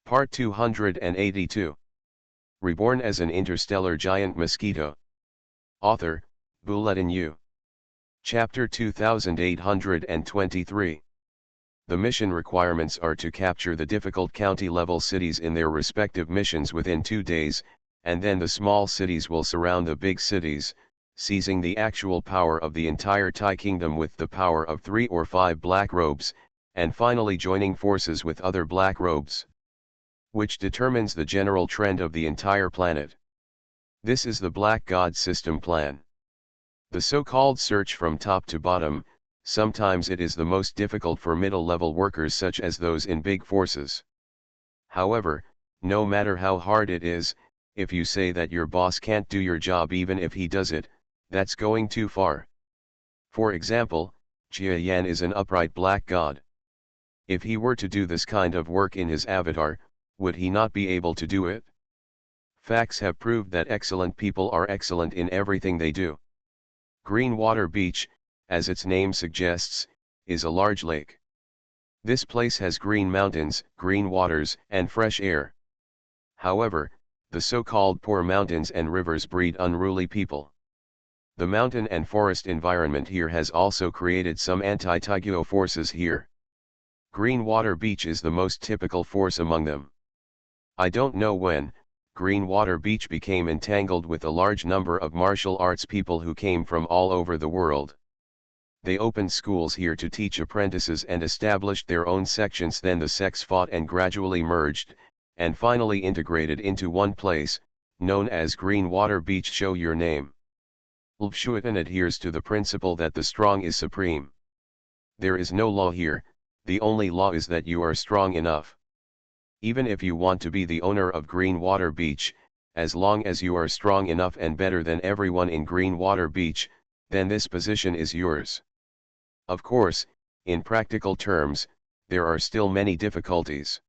Part 282. Reborn as an interstellar giant mosquito. Author, Bulletin U. Chapter 2823. The mission requirements are to capture the difficult county-level cities in their respective missions within 2 days, and then the small cities will surround the big cities, seizing the actual power of the entire Thai kingdom with the power of 3 or 5 black robes, and finally joining forces with other black robes, which determines the general trend of the entire planet. This is the Black God system plan. The so-called search from top to bottom, sometimes it is the most difficult for middle-level workers such as those in big forces. However, no matter how hard it is, if you say that your boss can't do your job even if he does it, that's going too far. For example, Jia Yan is an upright black god. If he were to do this kind of work in his avatar, would he not be able to do it? Facts have proved that excellent people are excellent in everything they do. Green Water Beach, as its name suggests, is a large lake. This place has green mountains, green waters, and fresh air. However, the so-called poor mountains and rivers breed unruly people. The mountain and forest environment here has also created some anti-Taiguo forces here. Green Water Beach is the most typical force among them. I don't know when, Green Water Beach became entangled with a large number of martial arts people who came from all over the world. They opened schools here to teach apprentices and established their own sections. Then the sects fought and gradually merged, and finally integrated into one place, known as Green Water Beach. Show your name. Lpshuitan adheres to the principle that the strong is supreme. There is no law here, the only law is that you are strong enough. Even if you want to be the owner of Green Water Beach, as long as you are strong enough and better than everyone in Green Water Beach, then this position is yours. Of course, in practical terms, there are still many difficulties.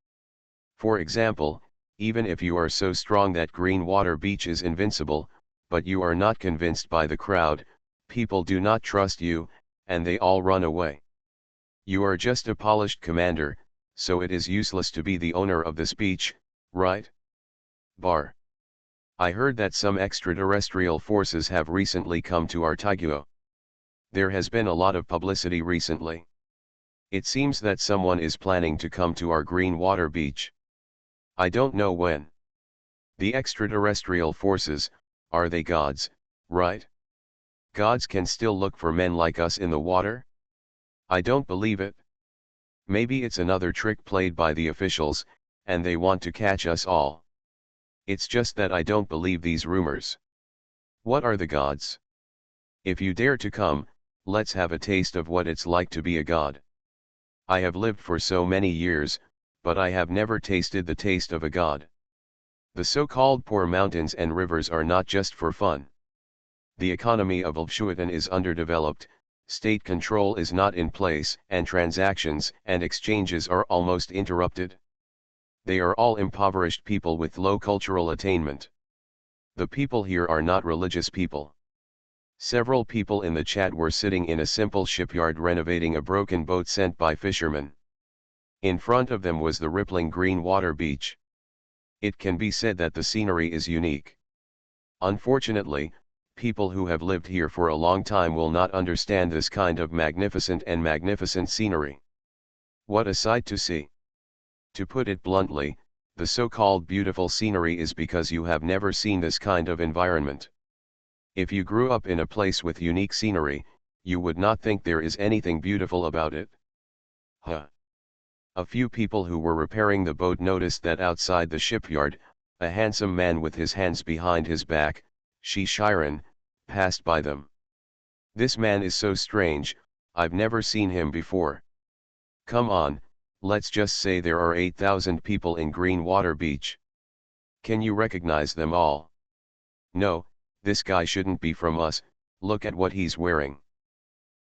For example, even if you are so strong that Green Water Beach is invincible, but you are not convinced by the crowd, people do not trust you, and they all run away. You are just a polished commander, so it is useless to be the owner of this beach, right? Bar. I heard that some extraterrestrial forces have recently come to our Taiguo. There has been a lot of publicity recently. It seems that someone is planning to come to our Green Water Beach. I don't know when. The extraterrestrial forces, are they gods, right? Gods can still look for men like us in the water? I don't believe it. Maybe it's another trick played by the officials, and they want to catch us all. It's just that I don't believe these rumors. What are the gods? If you dare to come, let's have a taste of what it's like to be a god. I have lived for so many years, but I have never tasted the taste of a god. The so-called poor mountains and rivers are not just for fun. The economy of Lpshuitan is underdeveloped, state control is not in place, and transactions and exchanges are almost interrupted. They are all impoverished people with low cultural attainment. The people here are not religious people. Several people in the chat were sitting in a simple shipyard renovating a broken boat sent by fishermen. In front of them was the rippling Green Water Beach. It can be said that the scenery is unique. Unfortunately, people who have lived here for a long time will not understand this kind of magnificent scenery. What a sight to see! To put it bluntly, the so-called beautiful scenery is because you have never seen this kind of environment. If you grew up in a place with unique scenery, you would not think there is anything beautiful about it. A few people who were repairing the boat noticed that outside the shipyard, a handsome man with his hands behind his back, Shiren, passed by them. This man is so strange, I've never seen him before. Come on, let's just say there are 8,000 people in Green Water Beach. Can you recognize them all? No, this guy shouldn't be from us, look at what he's wearing.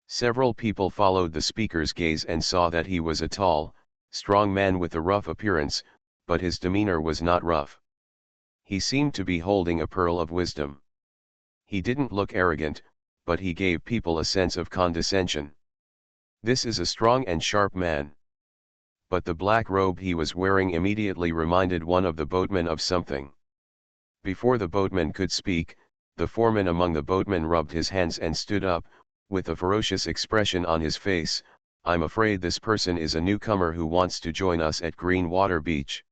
Several people followed the speaker's gaze and saw that he was a tall, strong man with a rough appearance, but his demeanor was not rough. He seemed to be holding a pearl of wisdom. He didn't look arrogant, but he gave people a sense of condescension. This is a strong and sharp man. but the black robe he was wearing immediately reminded one of the boatmen of something. Before the boatman could speak, the foreman among the boatmen rubbed his hands and stood up, with a ferocious expression on his face. "I'm afraid this person is a newcomer who wants to join us at Greenwater Beach.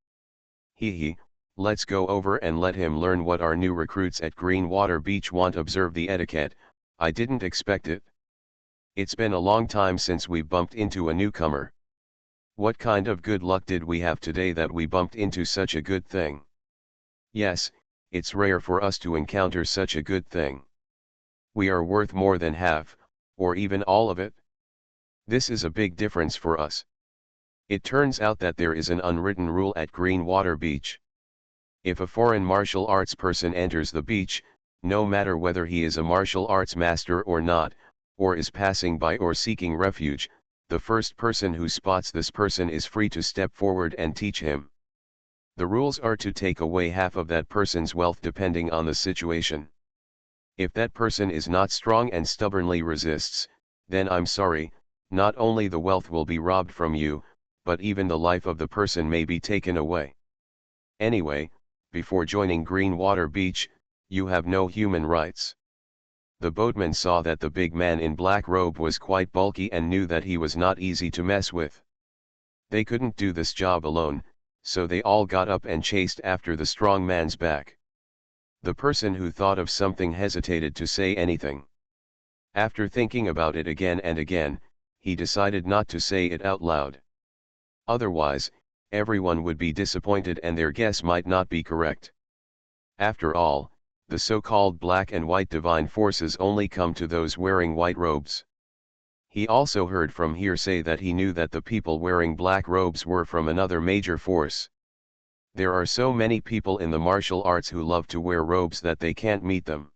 He, let's go over and let him learn what our new recruits at Greenwater Beach want. Observe the etiquette. I didn't expect it. It's been a long time since we bumped into a newcomer. What kind of good luck did we have today that we bumped into such a good thing? Yes, it's rare for us to encounter such a good thing. We are worth more than half, or even all of it. This is a big difference for us. It turns out that there is an unwritten rule at Greenwater Beach. If a foreign martial arts person enters the beach, no matter whether he is a martial arts master or not, or is passing by or seeking refuge, the first person who spots this person is free to step forward and teach him. The rules are to take away half of that person's wealth depending on the situation. If that person is not strong and stubbornly resists, then I'm sorry, not only the wealth will be robbed from you, but even the life of the person may be taken away. Anyway, before joining Greenwater Beach, you have no human rights." The boatman saw that the big man in black robe was quite bulky and knew that he was not easy to mess with. They couldn't do this job alone, so they all got up and chased after the strong man's back. The person who thought of something hesitated to say anything. After thinking about it again and again, he decided not to say it out loud. Otherwise, everyone would be disappointed and their guess might not be correct. After all, the so-called black and white divine forces only come to those wearing white robes. He also heard from hearsay that he knew that the people wearing black robes were from another major force. There are so many people in the martial arts who love to wear robes that they can't meet them.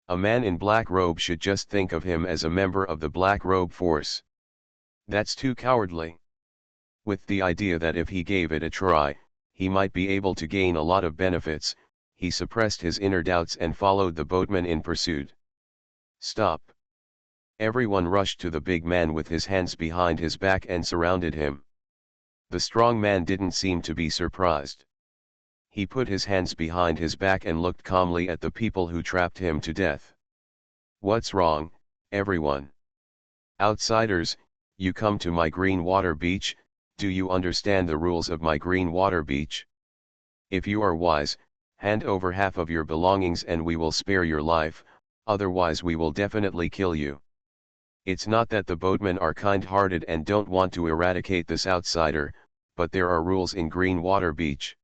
A man in black robe should just think of him as a member of the black robe force. That's too cowardly. With the idea that if he gave it a try, he might be able to gain a lot of benefits, he suppressed his inner doubts and followed the boatman in pursuit. "Stop!" Everyone rushed to the big man with his hands behind his back and surrounded him. The strong man didn't seem to be surprised. He put his hands behind his back and looked calmly at the people who trapped him to death. "What's wrong, everyone? Outsiders, you come to my Greenwater Beach, do you understand the rules of my Greenwater Beach? If you are wise, hand over half of your belongings and we will spare your life, otherwise we will definitely kill you." It's not that the boatmen are kind-hearted and don't want to eradicate this outsider, but there are rules in Greenwater Beach.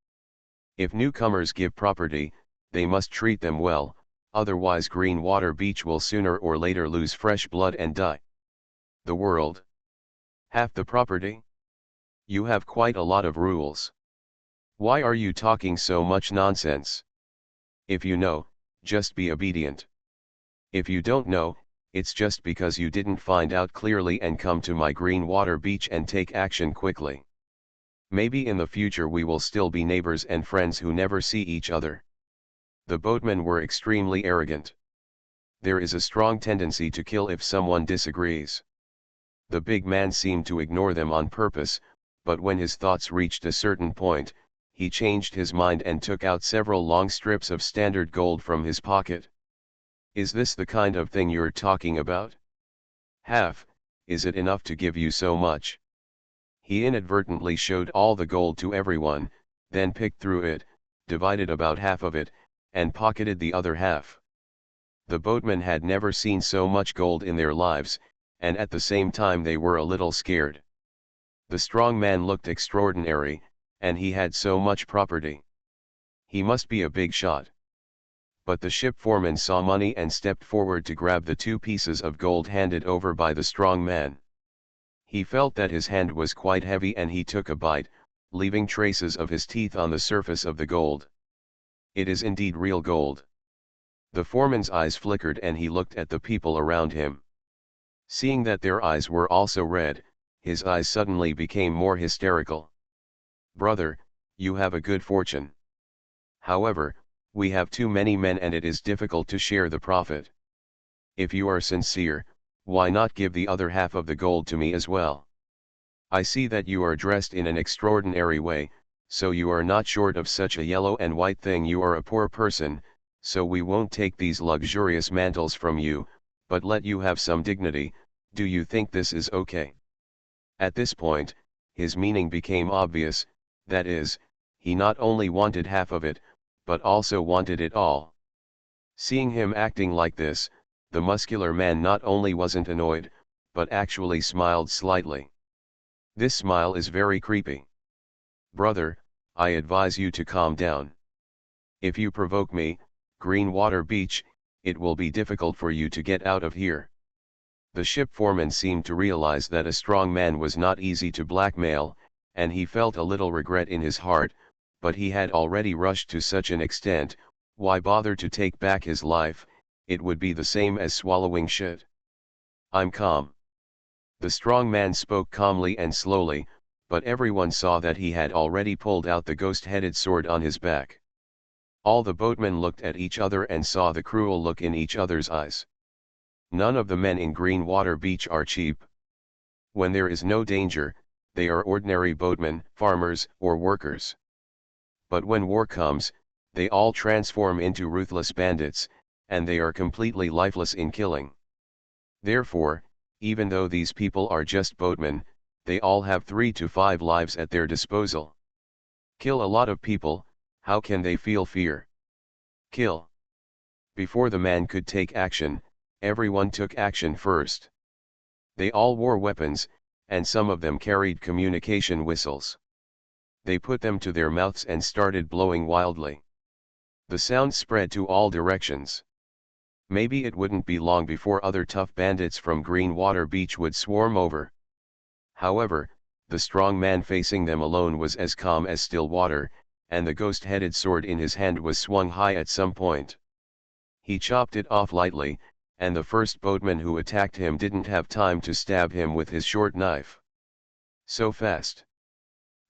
If newcomers give property, they must treat them well, otherwise Greenwater Beach will sooner or later lose fresh blood and die. The world. Half the property? You have quite a lot of rules. Why are you talking so much nonsense? If you know, just be obedient. If you don't know, it's just because you didn't find out clearly and come to my Greenwater Beach and take action quickly. Maybe in the future we will still be neighbors and friends who never see each other. The boatmen were extremely arrogant. There is a strong tendency to kill if someone disagrees. The big man seemed to ignore them on purpose, but when his thoughts reached a certain point, he changed his mind and took out several long strips of standard gold from his pocket. "Is this the kind of thing you're talking about? Half, is it enough to give you so much?" He inadvertently showed all the gold to everyone, then picked through it, divided about half of it, and pocketed the other half. The boatmen had never seen so much gold in their lives, and at the same time they were a little scared. The strong man looked extraordinary, and he had so much property. He must be a big shot. But the ship foreman saw money and stepped forward to grab the 2 pieces of gold handed over by the strong man. He felt that his hand was quite heavy and he took a bite, leaving traces of his teeth on the surface of the gold. It is indeed real gold. The foreman's eyes flickered and he looked at the people around him. Seeing that their eyes were also red, his eyes suddenly became more hysterical. "Brother, you have a good fortune. However, we have too many men and it is difficult to share the profit. If you are sincere, why not give the other half of the gold to me as well? I see that you are dressed in an extraordinary way, so you are not short of such a yellow and white thing. You are a poor person, so we won't take these luxurious mantles from you, but let you have some dignity. Do you think this is okay?" At this point, his meaning became obvious, that is, he not only wanted half of it, but also wanted it all. Seeing him acting like this, the muscular man not only wasn't annoyed, but actually smiled slightly. This smile is very creepy. "Brother, I advise you to calm down. If you provoke me, Greenwater Beach, it will be difficult for you to get out of here." The ship foreman seemed to realize that a strong man was not easy to blackmail, and he felt a little regret in his heart, but he had already rushed to such an extent, why bother to take back his life? It would be the same as swallowing shit. "I'm calm." The strong man spoke calmly and slowly, but everyone saw that he had already pulled out the ghost-headed sword on his back. All the boatmen looked at each other and saw the cruel look in each other's eyes. None of the men in Greenwater Beach are cheap. When there is no danger, they are ordinary boatmen, farmers, or workers. But when war comes, they all transform into ruthless bandits, and they are completely lifeless in killing. Therefore, even though these people are just boatmen, they all have 3 to 5 lives at their disposal. Kill a lot of people, how can they feel fear? Kill. Before the man could take action, everyone took action first. They all wore weapons, and some of them carried communication whistles. They put them to their mouths and started blowing wildly. The sound spread to all directions. Maybe it wouldn't be long before other tough bandits from Greenwater Beach would swarm over. However, the strong man facing them alone was as calm as still water, and the ghost-headed sword in his hand was swung high at some point. He chopped it off lightly, and the first boatman who attacked him didn't have time to stab him with his short knife. So fast.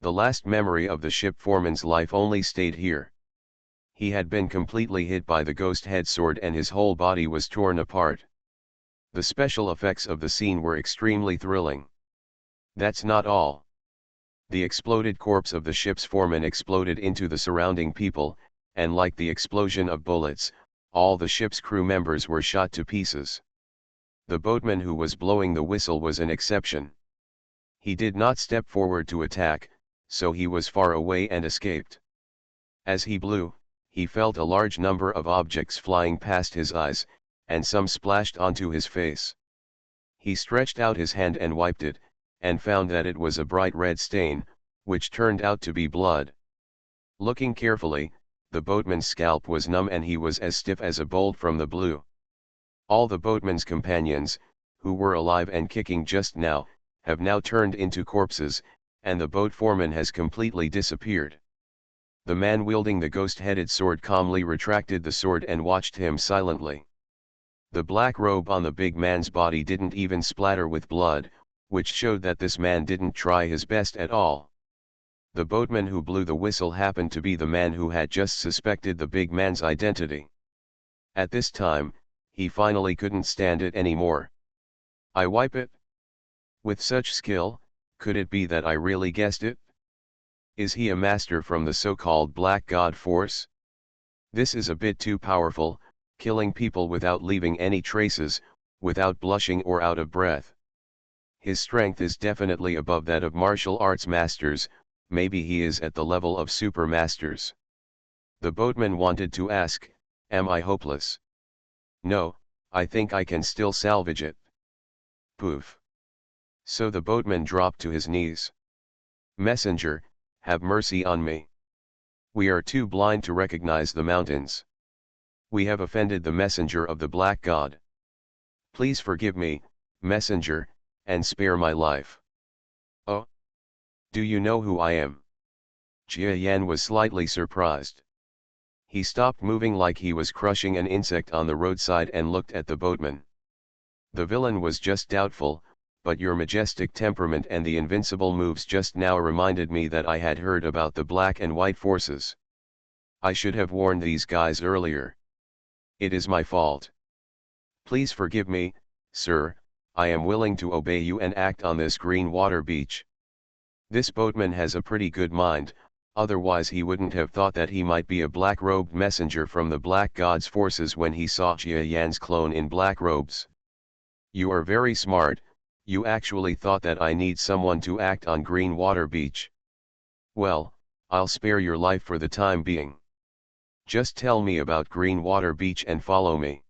The last memory of the ship foreman's life only stayed here. He had been completely hit by the ghost-head sword and his whole body was torn apart. The special effects of the scene were extremely thrilling. That's not all. The exploded corpse of the ship's foreman exploded into the surrounding people, and like the explosion of bullets, all the ship's crew members were shot to pieces. The boatman who was blowing the whistle was an exception. He did not step forward to attack, so he was far away and escaped. As he blew, he felt a large number of objects flying past his eyes, and some splashed onto his face. He stretched out his hand and wiped it, and found that it was a bright red stain, which turned out to be blood. Looking carefully, the boatman's scalp was numb and he was as stiff as a bolt from the blue. All the boatman's companions, who were alive and kicking just now, have now turned into corpses, and the boat foreman has completely disappeared. The man wielding the ghost-headed sword calmly retracted the sword and watched him silently. The black robe on the big man's body didn't even splatter with blood, which showed that this man didn't try his best at all. The boatman who blew the whistle happened to be the man who had just suspected the big man's identity. At this time, he finally couldn't stand it anymore. "I wipe it? With such skill, could it be that I really guessed it? Is he a master from the so-called Black God Force? This is a bit too powerful, killing people without leaving any traces, without blushing or out of breath. His strength is definitely above that of martial arts masters, maybe he is at the level of super masters." The boatman wanted to ask, "Am I hopeless?" "No, I think I can still salvage it." Poof. So the boatman dropped to his knees. "Messenger, have mercy on me. We are too blind to recognize the mountains. We have offended the messenger of the Black God. Please forgive me, messenger, and spare my life." "Oh? Do you know who I am?" Jia Yan was slightly surprised. He stopped moving like he was crushing an insect on the roadside and looked at the boatman. "The villain was just doubtful, but your majestic temperament and the invincible moves just now reminded me that I had heard about the black and white forces. I should have warned these guys earlier. It is my fault. Please forgive me, sir, I am willing to obey you and act on this Greenwater Beach." This boatman has a pretty good mind, otherwise he wouldn't have thought that he might be a black-robed messenger from the Black God's forces when he saw Jia Yan's clone in black robes. You are very smart, you actually thought that I need someone to act on Green Water Beach. Well, I'll spare your life for the time being. Just tell me about Green Water Beach and follow me.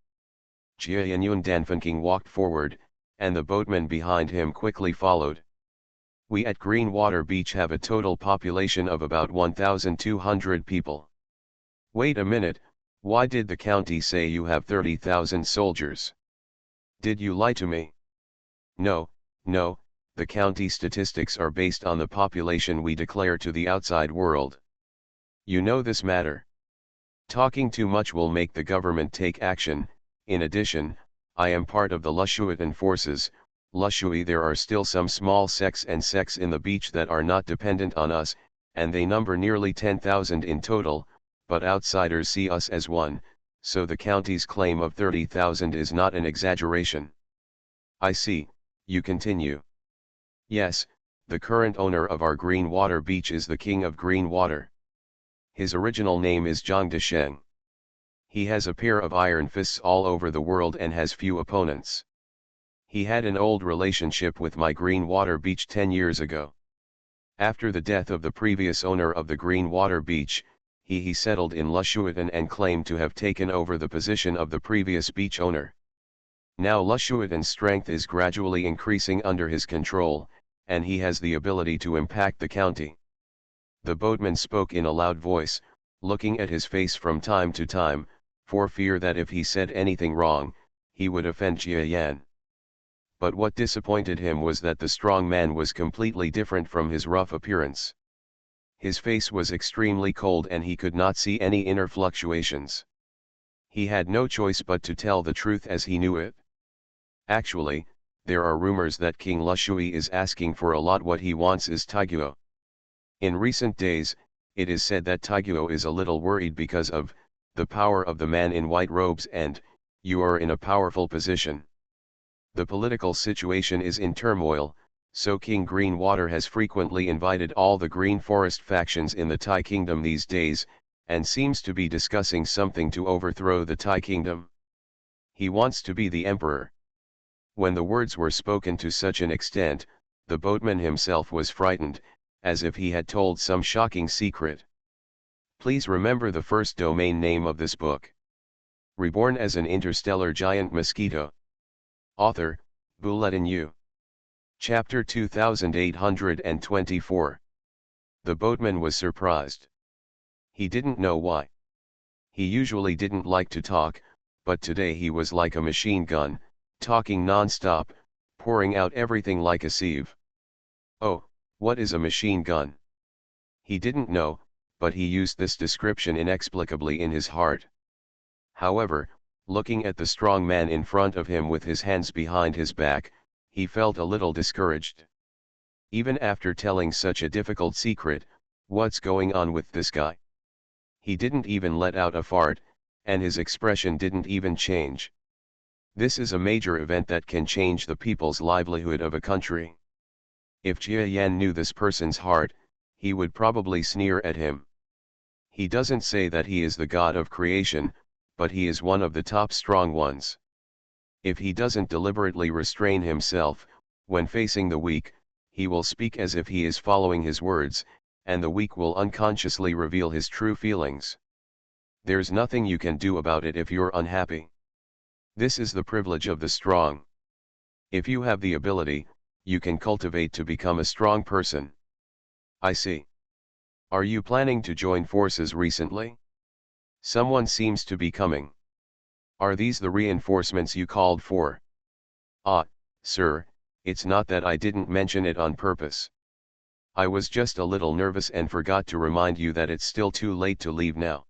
Jia Yan Yun Danfunking walked forward, and the boatman behind him quickly followed. We at Green Water Beach have a total population of about 1,200 people. Wait a minute, why did the county say you have 30,000 soldiers? Did you lie to me? No, no, the county statistics are based on the population we declare to the outside world. You know this matter. Talking too much will make the government take action. In addition, I am part of the Lushuitan forces. Lushui, there are still some small sects in the beach that are not dependent on us, and they number nearly 10,000 in total, but outsiders see us as one, so the county's claim of 30,000 is not an exaggeration. I see, you continue. Yes, the current owner of our Green Water Beach is the King of Green Water. His original name is Zhang Desheng. He has a pair of iron fists all over the world and has few opponents. He had an old relationship with my Green Water Beach 10 years ago. After the death of the previous owner of the Green Water Beach, he settled in Lushuitan and claimed to have taken over the position of the previous beach owner. Now Lushuitan's strength is gradually increasing under his control, and he has the ability to impact the county. The boatman spoke in a loud voice, looking at his face from time to time, for fear that if he said anything wrong, he would offend Jia Yan. But what disappointed him was that the strong man was completely different from his rough appearance. His face was extremely cold and he could not see any inner fluctuations. He had no choice but to tell the truth as he knew it. Actually, there are rumors that King Lushui is asking for a lot. What he wants is Taiguo. In recent days, it is said that Taiguo is a little worried because of the power of the man in white robes, and you are in a powerful position. The political situation is in turmoil, so King Greenwater has frequently invited all the Green Forest factions in the Tai Kingdom these days, and seems to be discussing something to overthrow the Tai Kingdom. He wants to be the emperor. When the words were spoken to such an extent, the boatman himself was frightened, as if he had told some shocking secret. Please remember the first domain name of this book. Reborn as an Interstellar Giant Mosquito. Author, Bulletin U. Chapter 2824. The boatman was surprised. He didn't know why. He usually didn't like to talk, but today he was like a machine gun, talking non-stop, pouring out everything like a sieve. Oh, what is a machine gun? He didn't know, but he used this description inexplicably in his heart. However, looking at the strong man in front of him with his hands behind his back, he felt a little discouraged. Even after telling such a difficult secret, what's going on with this guy? He didn't even let out a fart, and his expression didn't even change. This is a major event that can change the people's livelihood of a country. If Jia Yan knew this person's heart, he would probably sneer at him. He doesn't say that he is the god of creation, but he is one of the top strong ones. If he doesn't deliberately restrain himself, when facing the weak, he will speak as if he is following his words, and the weak will unconsciously reveal his true feelings. There's nothing you can do about it if you're unhappy. This is the privilege of the strong. If you have the ability, you can cultivate to become a strong person. I see. Are you planning to join forces recently? Someone seems to be coming. Are these the reinforcements you called for? Ah, sir, it's not that I didn't mention it on purpose. I was just a little nervous and forgot to remind you that it's still too late to leave now.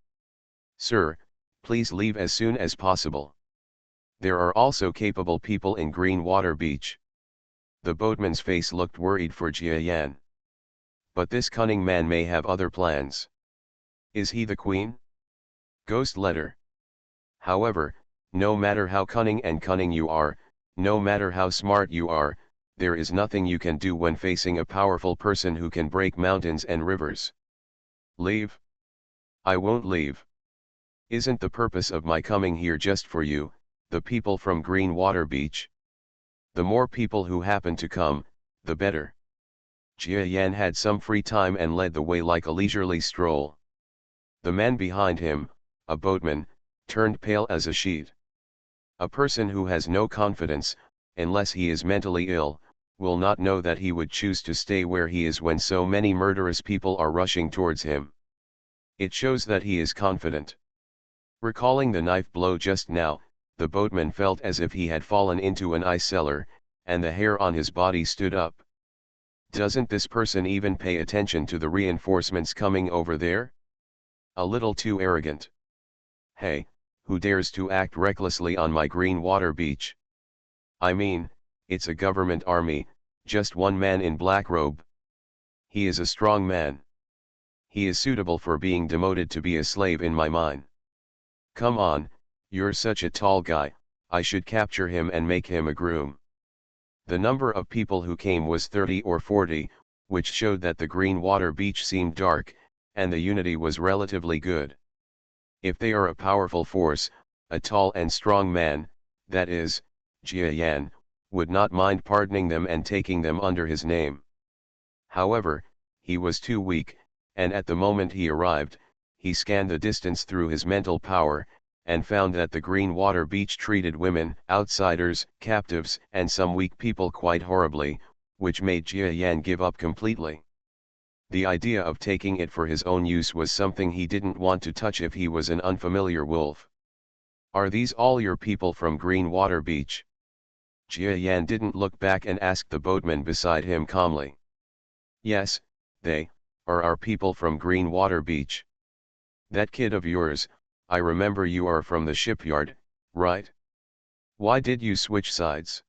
Sir, please leave as soon as possible. There are also capable people in Green Water Beach. The boatman's face looked worried for Jia Yan. But this cunning man may have other plans. Is he the queen? Ghost letter. However, no matter how cunning you are, no matter how smart you are, there is nothing you can do when facing a powerful person who can break mountains and rivers. Leave? I won't leave. Isn't the purpose of my coming here just for you, the people from Green Water Beach? The more people who happen to come, the better. Jia Yan had some free time and led the way like a leisurely stroll. The man behind him, a boatman, turned pale as a sheet. A person who has no confidence, unless he is mentally ill, will not know that he would choose to stay where he is when so many murderous people are rushing towards him. It shows that he is confident. Recalling the knife blow just now, the boatman felt as if he had fallen into an ice cellar, and the hair on his body stood up. Doesn't this person even pay attention to the reinforcements coming over there? A little too arrogant. Hey, who dares to act recklessly on my Green Water Beach? I mean, it's a government army, just one man in black robe. He is a strong man. He is suitable for being demoted to be a slave in my mind. Come on, you're such a tall guy, I should capture him and make him a groom. The number of people who came was 30 or 40, which showed that the Green Water Beach seemed dark, and the unity was relatively good. If they are a powerful force, a tall and strong man, that is, Jia Yan, would not mind pardoning them and taking them under his name. However, he was too weak, and at the moment he arrived, he scanned the distance through his mental power, and found that the Green Water Beach treated women, outsiders, captives, and some weak people quite horribly, which made Jia Yan give up completely. The idea of taking it for his own use was something he didn't want to touch if he was an unfamiliar wolf. Are these all your people from Green Water Beach? Jia Yan didn't look back and asked the boatman beside him calmly. Yes, they are our people from Green Water Beach. That kid of yours, I remember you are from the shipyard, right? Why did you switch sides?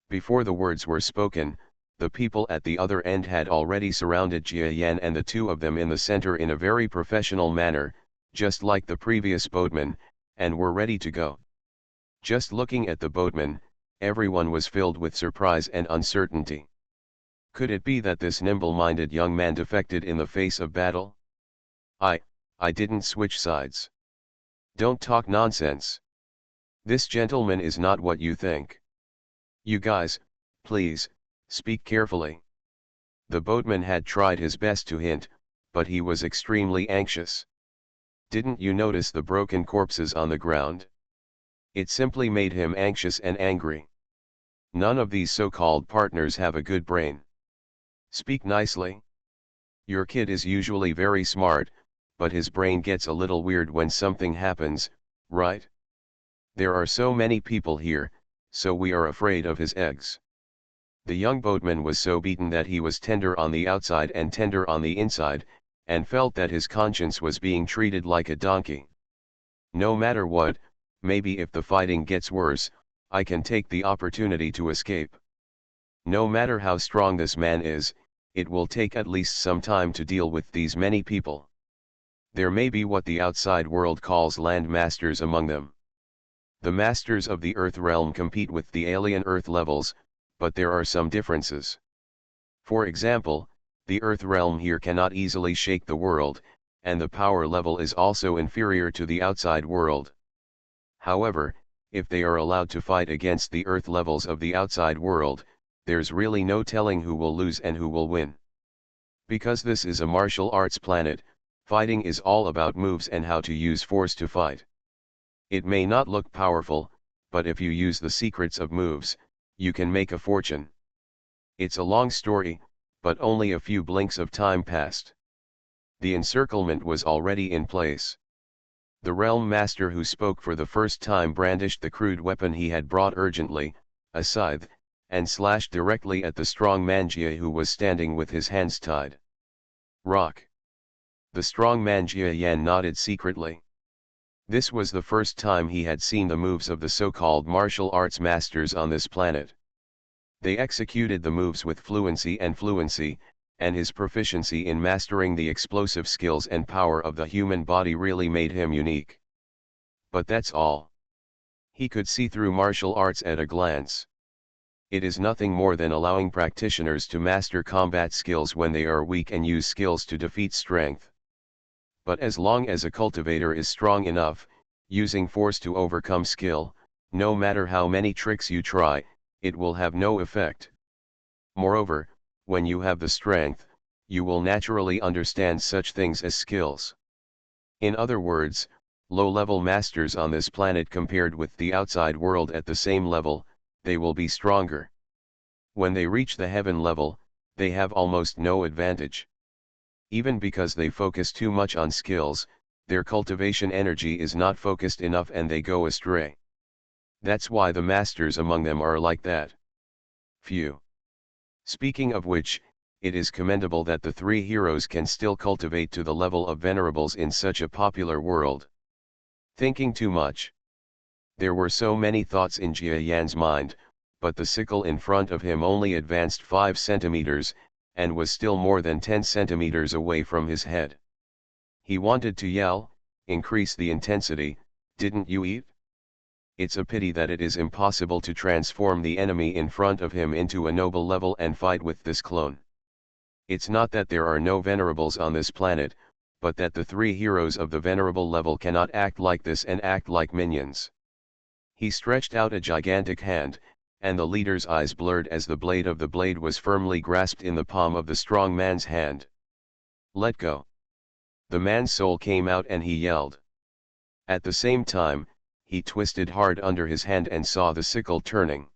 Before the words were spoken, the people at the other end had already surrounded Jia Yan and the two of them in the center in a very professional manner, just like the previous boatman, and were ready to go. Just looking at the boatman, everyone was filled with surprise and uncertainty. Could it be that this nimble-minded young man defected in the face of battle? I didn't switch sides. Don't talk nonsense. This gentleman is not what you think. You guys, please, speak carefully. The boatman had tried his best to hint, but he was extremely anxious. Didn't you notice the broken corpses on the ground? It simply made him anxious and angry. None of these so-called partners have a good brain. Speak nicely. Your kid is usually very smart, but his brain gets a little weird when something happens, right? There are so many people here, so we are afraid of his eggs. The young boatman was so beaten that he was tender on the outside and tender on the inside, and felt that his conscience was being treated like a donkey. No matter what, maybe if the fighting gets worse, I can take the opportunity to escape. No matter how strong this man is, it will take at least some time to deal with these many people. There may be what the outside world calls land masters among them. The masters of the Earth realm compete with the alien Earth levels, but there are some differences. For example, the Earth realm here cannot easily shake the world, and the power level is also inferior to the outside world. However, if they are allowed to fight against the Earth levels of the outside world, there's really no telling who will lose and who will win. Because this is a martial arts planet, fighting is all about moves and how to use force to fight. It may not look powerful, but if you use the secrets of moves, you can make a fortune. It's a long story, but only a few blinks of time passed. The encirclement was already in place. The realm master who spoke for the first time brandished the crude weapon he had brought urgently, a scythe, and slashed directly at the strong Manjia who was standing with his hands tied. Rock. The strong Manjia Yan nodded secretly. This was the first time he had seen the moves of the so-called martial arts masters on this planet. They executed the moves with fluency, and his proficiency in mastering the explosive skills and power of the human body really made him unique. But that's all. He could see through martial arts at a glance. It is nothing more than allowing practitioners to master combat skills when they are weak and use skills to defeat strength. But as long as a cultivator is strong enough, using force to overcome skill, no matter how many tricks you try, it will have no effect. Moreover, when you have the strength, you will naturally understand such things as skills. In other words, low-level masters on this planet compared with the outside world at the same level, they will be stronger. When they reach the heaven level, they have almost no advantage. Even because they focus too much on skills, their cultivation energy is not focused enough and they go astray. That's why the masters among them are like that. Few. Speaking of which, it is commendable that the three heroes can still cultivate to the level of venerables in such a popular world. Thinking too much. There were so many thoughts in Jia Yan's mind, but the sickle in front of him only advanced 5 centimeters, and was still more than 10 centimeters away from his head. He wanted to yell, increase the intensity, "Didn't you eat?" It's a pity that it is impossible to transform the enemy in front of him into a noble level and fight with this clone. It's not that there are no venerables on this planet, but that the three heroes of the venerable level cannot act like this and act like minions. He stretched out a gigantic hand, and the leader's eyes blurred as the blade of the blade was firmly grasped in the palm of the strong man's hand. "Let go." The man's soul came out and he yelled. At the same time, he twisted hard under his hand and saw the sickle turning.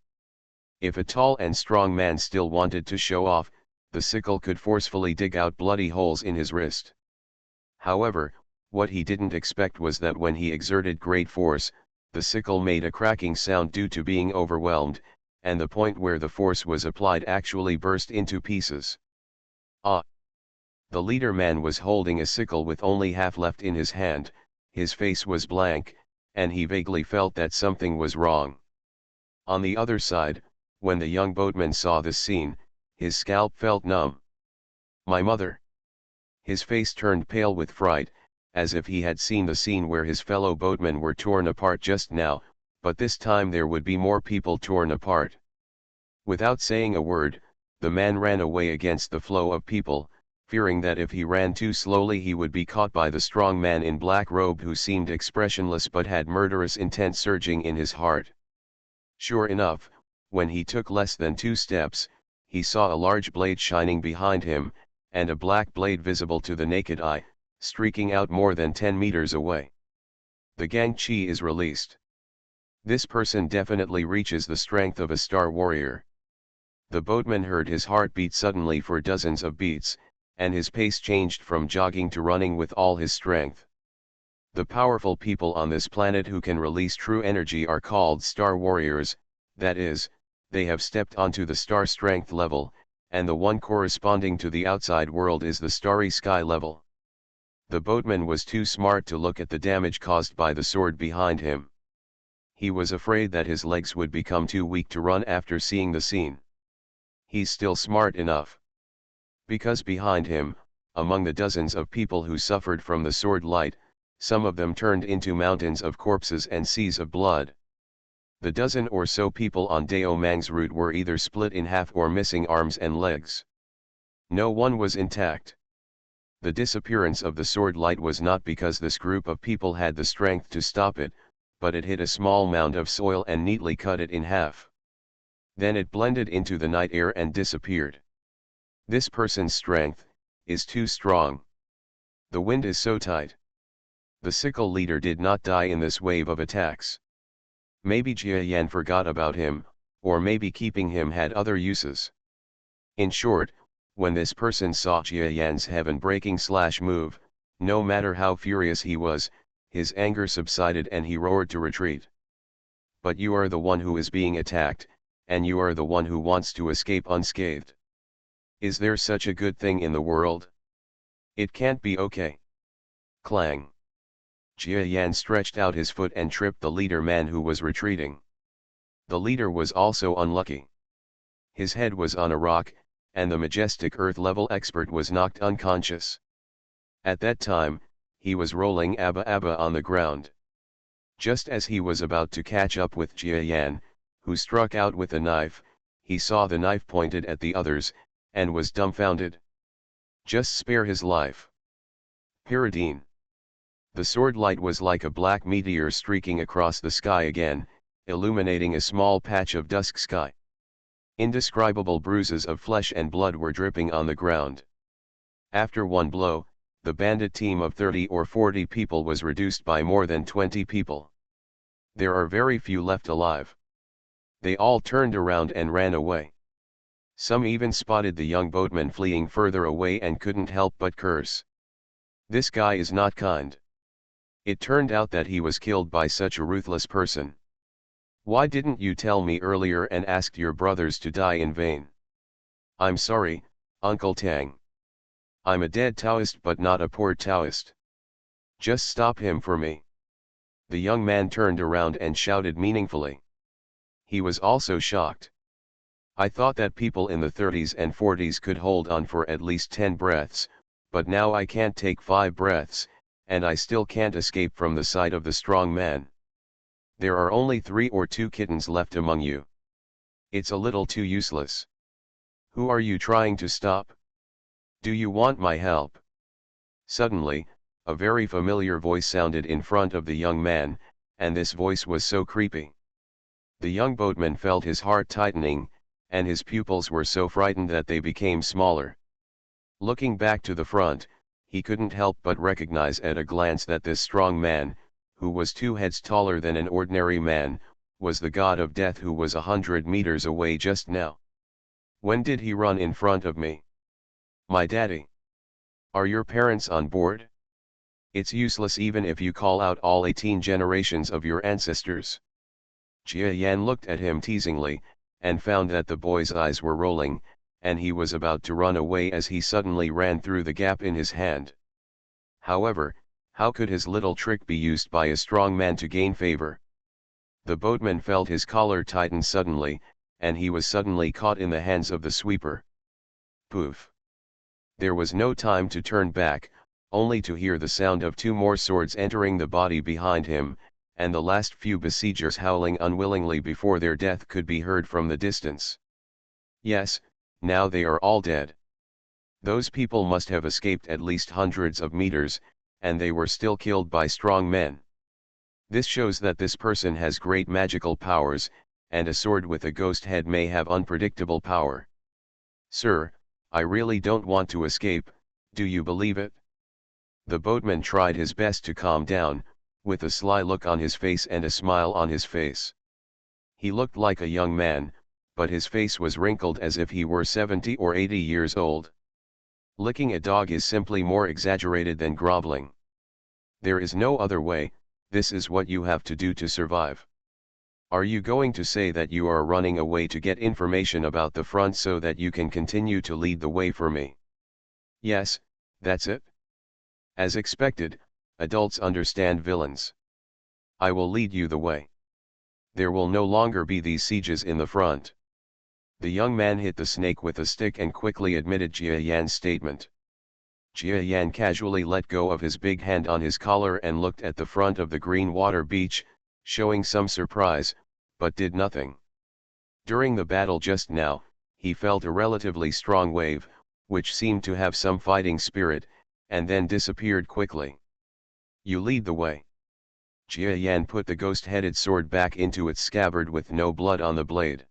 If a tall and strong man still wanted to show off, the sickle could forcefully dig out bloody holes in his wrist. However, what he didn't expect was that when he exerted great force, the sickle made a cracking sound due to being overwhelmed, and the point where the force was applied actually burst into pieces. Ah! The leader man was holding a sickle with only half left in his hand, his face was blank, and he vaguely felt that something was wrong. On the other side, when the young boatman saw this scene, his scalp felt numb. "My mother!" His face turned pale with fright, as if he had seen the scene where his fellow boatmen were torn apart just now, but this time there would be more people torn apart. Without saying a word, the man ran away against the flow of people, fearing that if he ran too slowly he would be caught by the strong man in black robe who seemed expressionless but had murderous intent surging in his heart. Sure enough, when he took less than 2 steps, he saw a large blade shining behind him, and a black blade visible to the naked eye, streaking out more than 10 meters away. The Gang Chi is released. This person definitely reaches the strength of a star warrior. The boatman heard his heart beat suddenly for dozens of beats, and his pace changed from jogging to running with all his strength. The powerful people on this planet who can release true energy are called star warriors, that is, they have stepped onto the star strength level, and the one corresponding to the outside world is the starry sky level. The boatman was too smart to look at the damage caused by the sword behind him. He was afraid that his legs would become too weak to run after seeing the scene. He's still smart enough. Because behind him, among the dozens of people who suffered from the sword light, some of them turned into mountains of corpses and seas of blood. The dozen or so people on Dao Mang's route were either split in half or missing arms and legs. No one was intact. The disappearance of the sword light was not because this group of people had the strength to stop it, but it hit a small mound of soil and neatly cut it in half. Then it blended into the night air and disappeared. This person's strength is too strong. The wind is so tight. The sickle leader did not die in this wave of attacks. Maybe Jia Yan forgot about him, or maybe keeping him had other uses. In short, when this person saw Jia Yan's heaven-breaking slash move, no matter how furious he was, his anger subsided and he roared to retreat. But you are the one who is being attacked, and you are the one who wants to escape unscathed. Is there such a good thing in the world? It can't be okay. Clang. Jia Yan stretched out his foot and tripped the leader man who was retreating. The leader was also unlucky. His head was on a rock, and the majestic earth-level expert was knocked unconscious. At that time, he was rolling abba abba on the ground. Just as he was about to catch up with Jia Yan, who struck out with a knife, he saw the knife pointed at the others, and was dumbfounded. Just spare his life. Pyridine. The sword light was like a black meteor streaking across the sky again, illuminating a small patch of dusk sky. Indescribable bruises of flesh and blood were dripping on the ground. After one blow, the bandit team of 30 or 40 people was reduced by more than 20 people. There are very few left alive. They all turned around and ran away. Some even spotted the young boatman fleeing further away and couldn't help but curse. This guy is not kind. It turned out that he was killed by such a ruthless person. Why didn't you tell me earlier and asked your brothers to die in vain? I'm sorry, Uncle Tang. I'm a dead Taoist but not a poor Taoist. Just stop him for me. The young man turned around and shouted meaningfully. He was also shocked. I thought that people in the 30s and 40s could hold on for at least 10 breaths, but now I can't take 5 breaths, and I still can't escape from the sight of the strong man. There are only 3 or 2 kittens left among you. It's a little too useless. Who are you trying to stop? Do you want my help? Suddenly, a very familiar voice sounded in front of the young man, and this voice was so creepy. The young boatman felt his heart tightening, and his pupils were so frightened that they became smaller. Looking back to the front, he couldn't help but recognize at a glance that this strong man, who was 2 heads taller than an ordinary man, was the god of death who was 100 meters away just now. When did he run in front of me? My daddy. Are your parents on board? It's useless even if you call out all 18 generations of your ancestors. Jia Yan looked at him teasingly, and found that the boy's eyes were rolling, and he was about to run away as he suddenly ran through the gap in his hand. However, how could his little trick be used by a strong man to gain favor? The boatman felt his collar tighten suddenly, and he was suddenly caught in the hands of the sweeper. Poof! There was no time to turn back, only to hear the sound of 2 more swords entering the body behind him, and the last few besiegers howling unwillingly before their death could be heard from the distance. Yes, now they are all dead. Those people must have escaped at least hundreds of meters, and they were still killed by strong men. This shows that this person has great magical powers, and a sword with a ghost head may have unpredictable power. Sir, I really don't want to escape, do you believe it? The boatman tried his best to calm down, with a sly look on his face and a smile on his face. He looked like a young man, but his face was wrinkled as if he were 70 or 80 years old. Licking a dog is simply more exaggerated than groveling. There is no other way, this is what you have to do to survive. Are you going to say that you are running away to get information about the front so that you can continue to lead the way for me? Yes, that's it. As expected, adults understand villains. I will lead you the way. There will no longer be these sieges in the front. The young man hit the snake with a stick and quickly admitted Jia Yan's statement. Jia Yan casually let go of his big hand on his collar and looked at the front of the green water beach, showing some surprise, but did nothing. During the battle just now, he felt a relatively strong wave, which seemed to have some fighting spirit, and then disappeared quickly. You lead the way. Jia Yan put the ghost-headed sword back into its scabbard with no blood on the blade.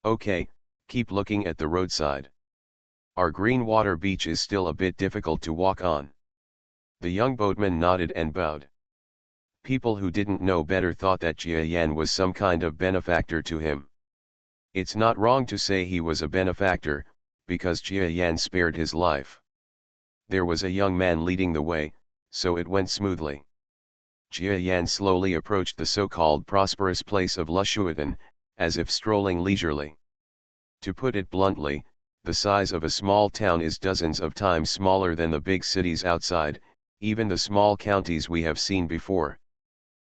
Okay, keep looking at the roadside. Our green water beach is still a bit difficult to walk on. The young boatman nodded and bowed. People who didn't know better thought that Jia Yan was some kind of benefactor to him. It's not wrong to say he was a benefactor, because Jia Yan spared his life. There was a young man leading the way, so it went smoothly. Jia Yan slowly approached the so-called prosperous place of Lushuatan, as if strolling leisurely. To put it bluntly, the size of a small town is dozens of times smaller than the big cities outside, even the small counties we have seen before.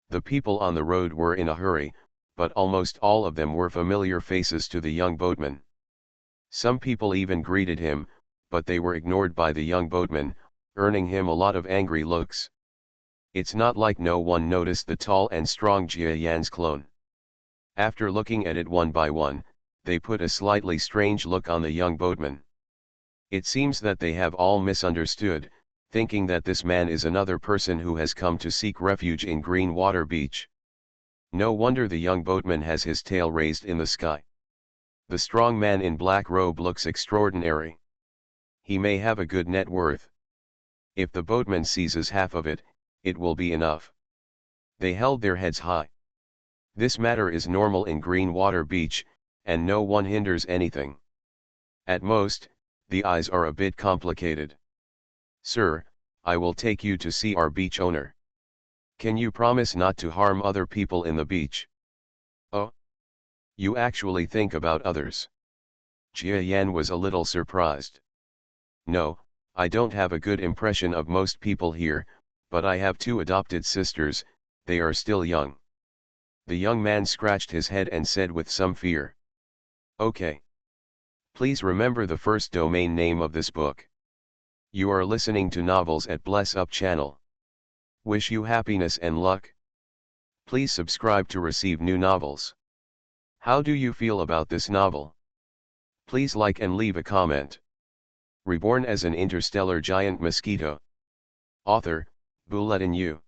The people on the road were in a hurry, but almost all of them were familiar faces to the young boatman. Some people even greeted him, but they were ignored by the young boatman, earning him a lot of angry looks. It's not like no one noticed the tall and strong Jia Yan's clone. After looking at it one by one, they put a slightly strange look on the young boatman. It seems that they have all misunderstood, thinking that this man is another person who has come to seek refuge in Greenwater Beach. No wonder the young boatman has his tail raised in the sky. The strong man in black robe looks extraordinary. He may have a good net worth. If the boatman seizes half of it, it will be enough. They held their heads high. This matter is normal in Greenwater Beach, and no one hinders anything. At most, the eyes are a bit complicated. Sir, I will take you to see our beach owner. Can you promise not to harm other people in the beach? Oh? You actually think about others? Jia Yan was a little surprised. No, I don't have a good impression of most people here, but I have 2 adopted sisters, they are still young. The young man scratched his head and said with some fear. Okay. Please remember the first domain name of this book. You are listening to Novels at Bless Up channel. Wish you happiness and luck. Please subscribe to receive new novels. How do you feel about this novel? Please like and leave a comment. Reborn as an interstellar giant mosquito. Author, Bulletin U.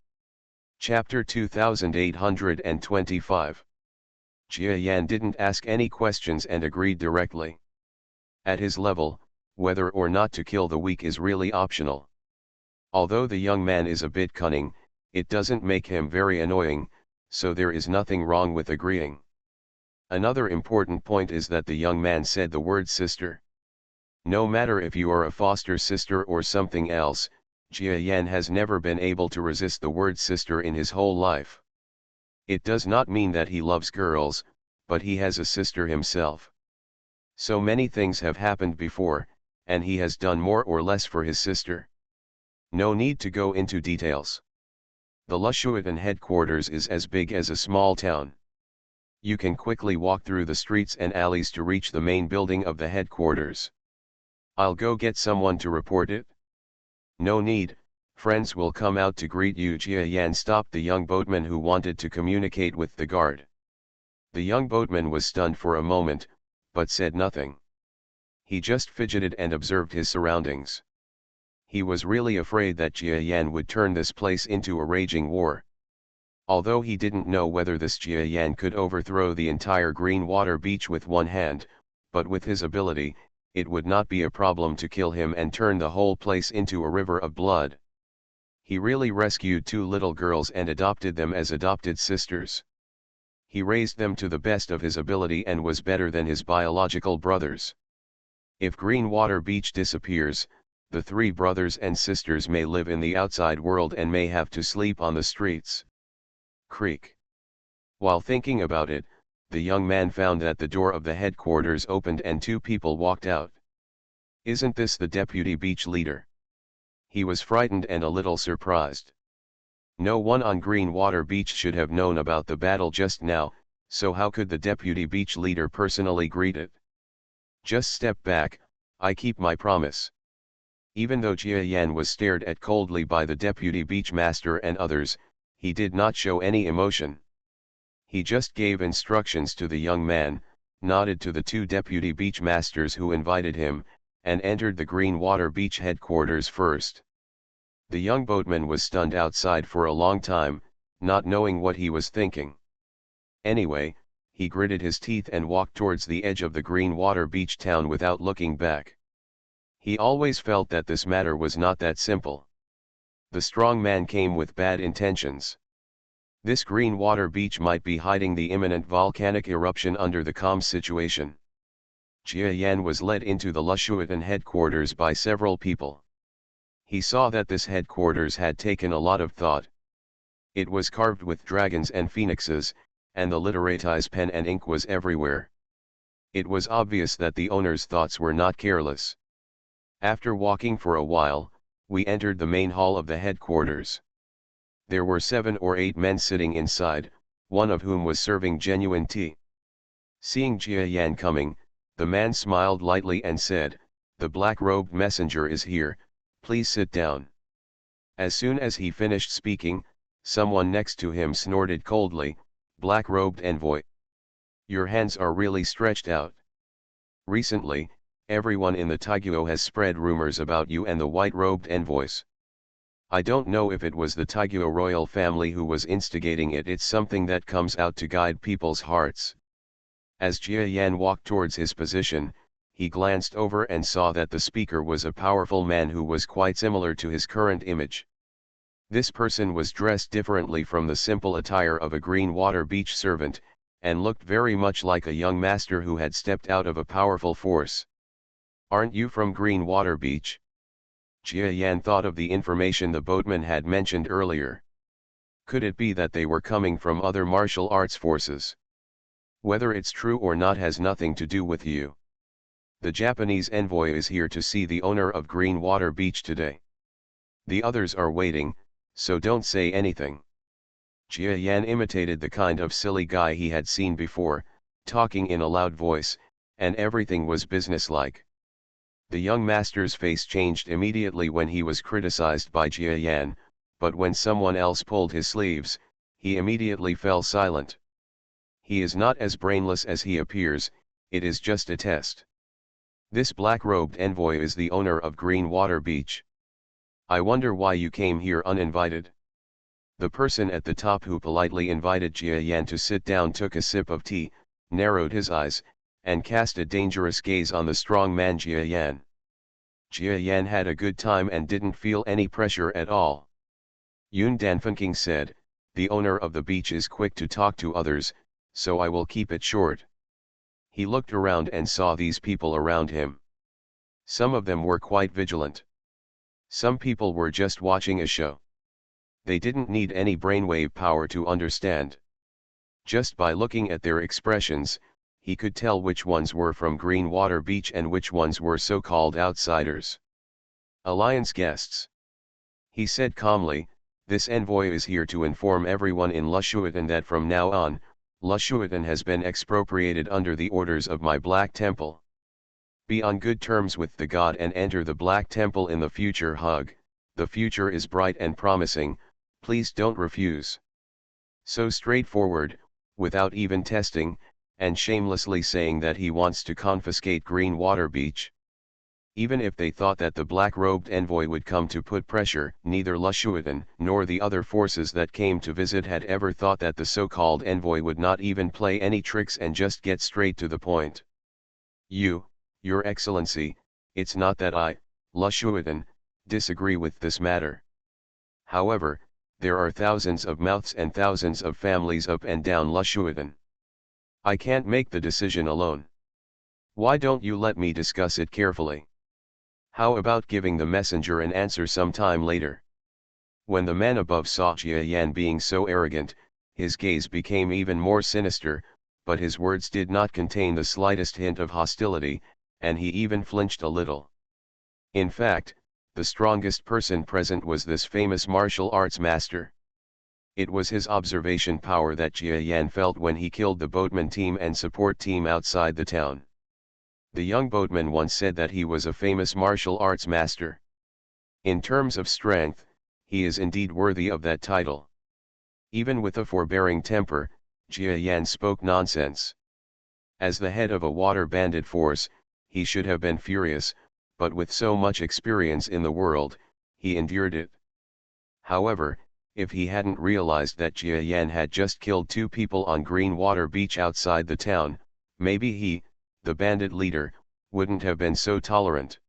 Chapter 2825. Jia Yan didn't ask any questions and agreed directly. At his level, whether or not to kill the weak is really optional. Although the young man is a bit cunning, it doesn't make him very annoying, so there is nothing wrong with agreeing. Another important point is that the young man said the word sister. No matter if you are a foster sister or something else, Jia Yan has never been able to resist the word sister in his whole life. It does not mean that he loves girls, but he has a sister himself. So many things have happened before, and he has done more or less for his sister. No need to go into details. The Lushuatan headquarters is as big as a small town. You can quickly walk through the streets and alleys to reach the main building of the headquarters. I'll go get someone to report it. No need, friends will come out to greet you. Jia Yan stopped the young boatman who wanted to communicate with the guard. The young boatman was stunned for a moment, but said nothing. He just fidgeted and observed his surroundings. He was really afraid that Jia Yan would turn this place into a raging war. Although he didn't know whether this Jia Yan could overthrow the entire Greenwater Beach with one hand, but with his ability, it would not be a problem to kill him and turn the whole place into a river of blood. He really rescued 2 little girls and adopted them as adopted sisters. He raised them to the best of his ability and was better than his biological brothers. If Greenwater Beach disappears, the 3 brothers and sisters may live in the outside world and may have to sleep on the streets. Creak. While thinking about it, the young man found that the door of the headquarters opened and 2 people walked out. Isn't this the deputy beach leader? He was frightened and a little surprised. No one on Greenwater Beach should have known about the battle just now, so how could the deputy beach leader personally greet it? Just step back, I keep my promise. Even though Jia Yan was stared at coldly by the deputy beach master and others, he did not show any emotion. He just gave instructions to the young man, nodded to the 2 deputy beach masters who invited him, and entered the Greenwater Beach headquarters first. The young boatman was stunned outside for a long time, not knowing what he was thinking. Anyway, he gritted his teeth and walked towards the edge of the Greenwater Beach town without looking back. He always felt that this matter was not that simple. The strong man came with bad intentions. This Greenwater Beach might be hiding the imminent volcanic eruption under the calm situation. Jia Yan was led into the Lushuatan headquarters by several people. He saw that this headquarters had taken a lot of thought. It was carved with dragons and phoenixes, and the literati's pen and ink was everywhere. It was obvious that the owner's thoughts were not careless. After walking for a while, we entered the main hall of the headquarters. There were 7 or 8 men sitting inside, one of whom was serving genuine tea. Seeing Jia Yan coming, the man smiled lightly and said, "The black-robed messenger is here, please sit down." As soon as he finished speaking, someone next to him snorted coldly, "Black-robed envoy. Your hands are really stretched out." Recently, everyone in the Taiguo has spread rumors about you and the white-robed envoys. I don't know if it was the Taiguo royal family who was instigating it. It's something that comes out to guide people's hearts. As Jia Yan walked towards his position, he glanced over and saw that the speaker was a powerful man who was quite similar to his current image. This person was dressed differently from the simple attire of a green water beach servant, and looked very much like a young master who had stepped out of a powerful force. "Aren't you from Green Water Beach?" Jia Yan thought of the information the boatman had mentioned earlier. Could it be that they were coming from other martial arts forces? Whether it's true or not has nothing to do with you. The Japanese envoy is here to see the owner of Green Water Beach today. The others are waiting, so don't say anything. Jia Yan imitated the kind of silly guy he had seen before, talking in a loud voice, and everything was businesslike. The young master's face changed immediately when he was criticized by Jia Yan, but when someone else pulled his sleeves, he immediately fell silent. He is not as brainless as he appears, it is just a test. This black-robed envoy is the owner of Green Water Beach. I wonder why you came here uninvited. The person at the top who politely invited Jia Yan to sit down took a sip of tea, narrowed his eyes, and cast a dangerous gaze on the strong man Jia Yan. Jia Yan had a good time and didn't feel any pressure at all. Yun Danfunking said, "The owner of the beach is quick to talk to others, so I will keep it short." He looked around and saw these people around him. Some of them were quite vigilant. Some people were just watching a show. They didn't need any brainwave power to understand. Just by looking at their expressions, he could tell which ones were from Green Water Beach and which ones were so-called outsiders. Alliance guests. He said calmly, "This envoy is here to inform everyone in Lushuatan that from now on, Lushuatan has been expropriated under the orders of my Black Temple. Be on good terms with the god and enter the Black Temple in the future. Hug, the future is bright and promising, please don't refuse." So straightforward, without even testing, and shamelessly saying that he wants to confiscate Green Water Beach. Even if they thought that the black-robed envoy would come to put pressure, neither Lushuatan nor the other forces that came to visit had ever thought that the so-called envoy would not even play any tricks and just get straight to the point. Your Excellency, it's not that I, Lushuatan, disagree with this matter. However, there are thousands of mouths and thousands of families up and down Lushuatan. I can't make the decision alone. Why don't you let me discuss it carefully? How about giving the messenger an answer some time later? When the man above saw Jia Yan being so arrogant, his gaze became even more sinister, but his words did not contain the slightest hint of hostility, and he even flinched a little. In fact, the strongest person present was this famous martial arts master. It was his observation power that Jia Yan felt when he killed the boatman team and support team outside the town. The young boatman once said that he was a famous martial arts master. In terms of strength, he is indeed worthy of that title. Even with a forbearing temper, Jia Yan spoke nonsense. As the head of a water bandit force, he should have been furious, but with so much experience in the world, he endured it. However, if he hadn't realized that Jia Yan had just killed 2 people on Green Water Beach outside the town, maybe he, the bandit leader, wouldn't have been so tolerant.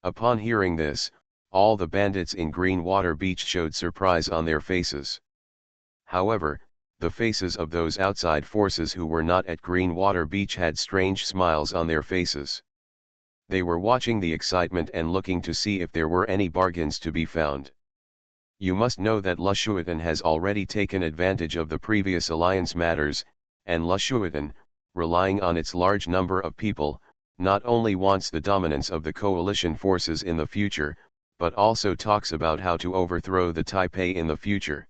Upon hearing this, all the bandits in Green Water Beach showed surprise on their faces. However, the faces of those outside forces who were not at Green Water Beach had strange smiles on their faces. They were watching the excitement and looking to see if there were any bargains to be found. You must know that Lushuatan has already taken advantage of the previous alliance matters, and Lushuatan, relying on its large number of people, not only wants the dominance of the coalition forces in the future, but also talks about how to overthrow the Taipei in the future.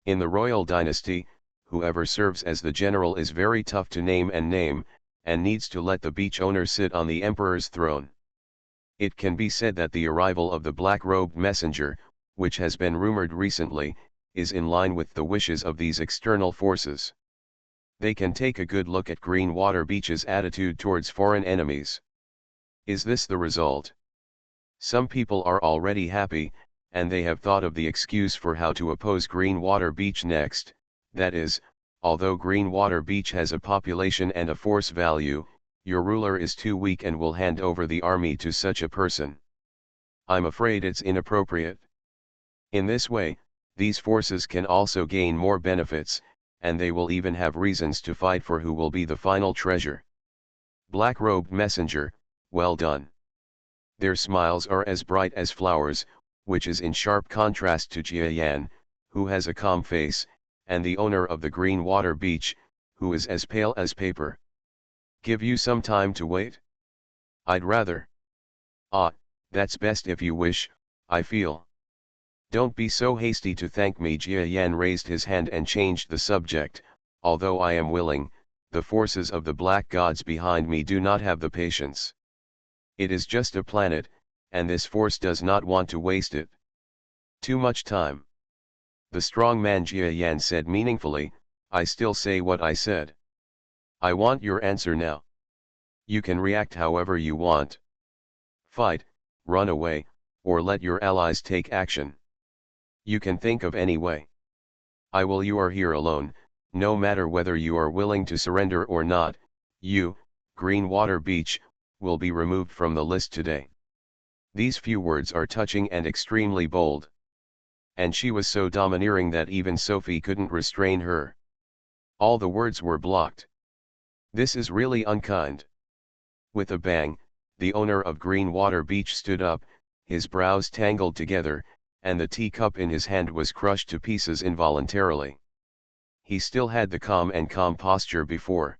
In the royal dynasty, whoever serves as the general is very tough to name, and needs to let the beach owner sit on the emperor's throne. It can be said that the arrival of the black-robed messenger, which has been rumored recently, is in line with the wishes of these external forces. They can take a good look at Greenwater Beach's attitude towards foreign enemies. Is this the result? Some people are already happy, and they have thought of the excuse for how to oppose Greenwater Beach next, that is, although Greenwater Beach has a population and a force value, your ruler is too weak and will hand over the army to such a person. I'm afraid it's inappropriate. In this way, these forces can also gain more benefits, and they will even have reasons to fight for who will be the final treasure. Black-robed messenger, well done. Their smiles are as bright as flowers, which is in sharp contrast to Jia Yan, who has a calm face, and the owner of the Greenwater Beach, who is as pale as paper. Give you some time to wait? I'd rather. Ah, that's best if you wish, I feel. Don't be so hasty to thank me. Jia Yan raised his hand and changed the subject. Although I am willing, the forces of the black gods behind me do not have the patience. It is just a planet, and this force does not want to waste it. Too much time. The strong man Jia Yan said meaningfully, I still say what I said. I want your answer now. You can react however you want. Fight, run away, or let your allies take action. You can think of any way. You are here alone, no matter whether you are willing to surrender or not, you, Greenwater Beach, will be removed from the list today. These few words are touching and extremely bold. And she was so domineering that even Sophie couldn't restrain her. All the words were blocked. This is really unkind. With a bang, the owner of Greenwater Beach stood up, his brows tangled together, and the teacup in his hand was crushed to pieces involuntarily. He still had the calm posture before.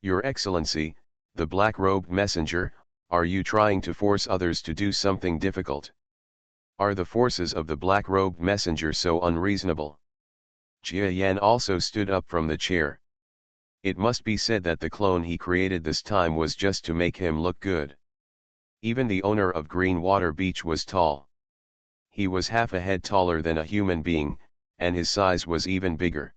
Your Excellency, the black-robed messenger, are you trying to force others to do something difficult? Are the forces of the black-robed messenger so unreasonable? Jia Yan also stood up from the chair. It must be said that the clone he created this time was just to make him look good. Even the owner of Greenwater Beach was tall. He was half a head taller than a human being, and his size was even bigger.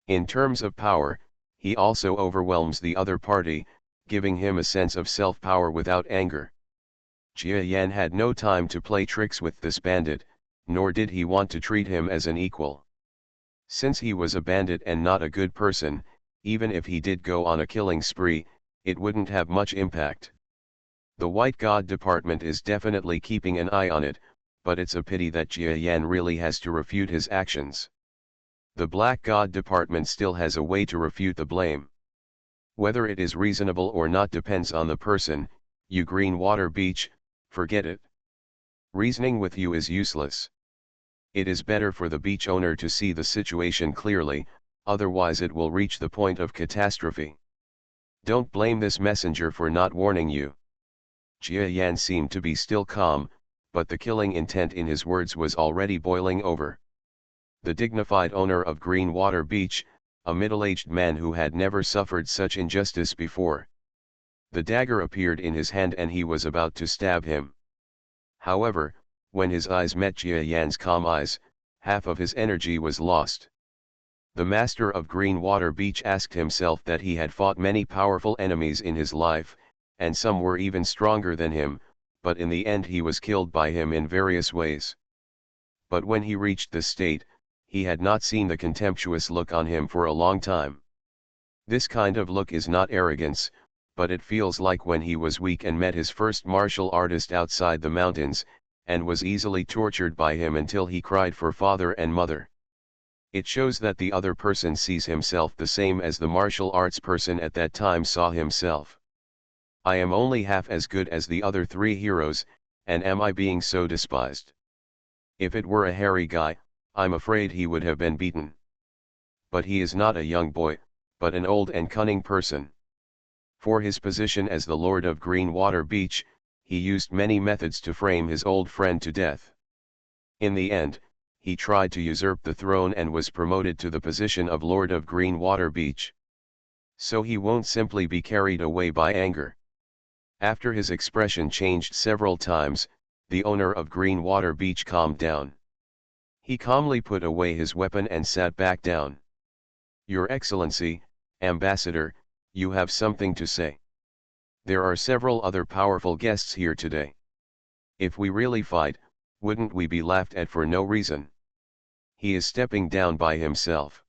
In terms of power, he also overwhelms the other party, giving him a sense of self-power without anger. Jia Yan had no time to play tricks with this bandit, nor did he want to treat him as an equal. Since he was a bandit and not a good person, even if he did go on a killing spree, it wouldn't have much impact. The White God Department is definitely keeping an eye on it, but it's a pity that Jia Yan really has to refute his actions. The Black God Department still has a way to refute the blame. Whether it is reasonable or not depends on the person. You Greenwater Beach, forget it. Reasoning with you is useless. It is better for the beach owner to see the situation clearly, otherwise it will reach the point of catastrophe. Don't blame this messenger for not warning you. Jia Yan seemed to be still calm, but the killing intent in his words was already boiling over. The dignified owner of Greenwater Beach, a middle-aged man who had never suffered such injustice before. The dagger appeared in his hand and he was about to stab him. However, when his eyes met Jia Yan's calm eyes, half of his energy was lost. The master of Greenwater Beach asked himself that he had fought many powerful enemies in his life, and some were even stronger than him, but in the end he was killed by him in various ways. But when he reached this state, he had not seen the contemptuous look on him for a long time. This kind of look is not arrogance, but it feels like when he was weak and met his first martial artist outside the mountains, and was easily tortured by him until he cried for father and mother. It shows that the other person sees himself the same as the martial arts person at that time saw himself. I am only half as good as the other three heroes, and am I being so despised? If it were a hairy guy, I'm afraid he would have been beaten. But he is not a young boy, but an old and cunning person. For his position as the Lord of Greenwater Beach, he used many methods to frame his old friend to death. In the end, he tried to usurp the throne and was promoted to the position of Lord of Greenwater Beach. So he won't simply be carried away by anger. After his expression changed several times, the owner of Greenwater Beach calmed down. He calmly put away his weapon and sat back down. Your Excellency, Ambassador, you have something to say. There are several other powerful guests here today. If we really fight, wouldn't we be laughed at for no reason? He is stepping down by himself.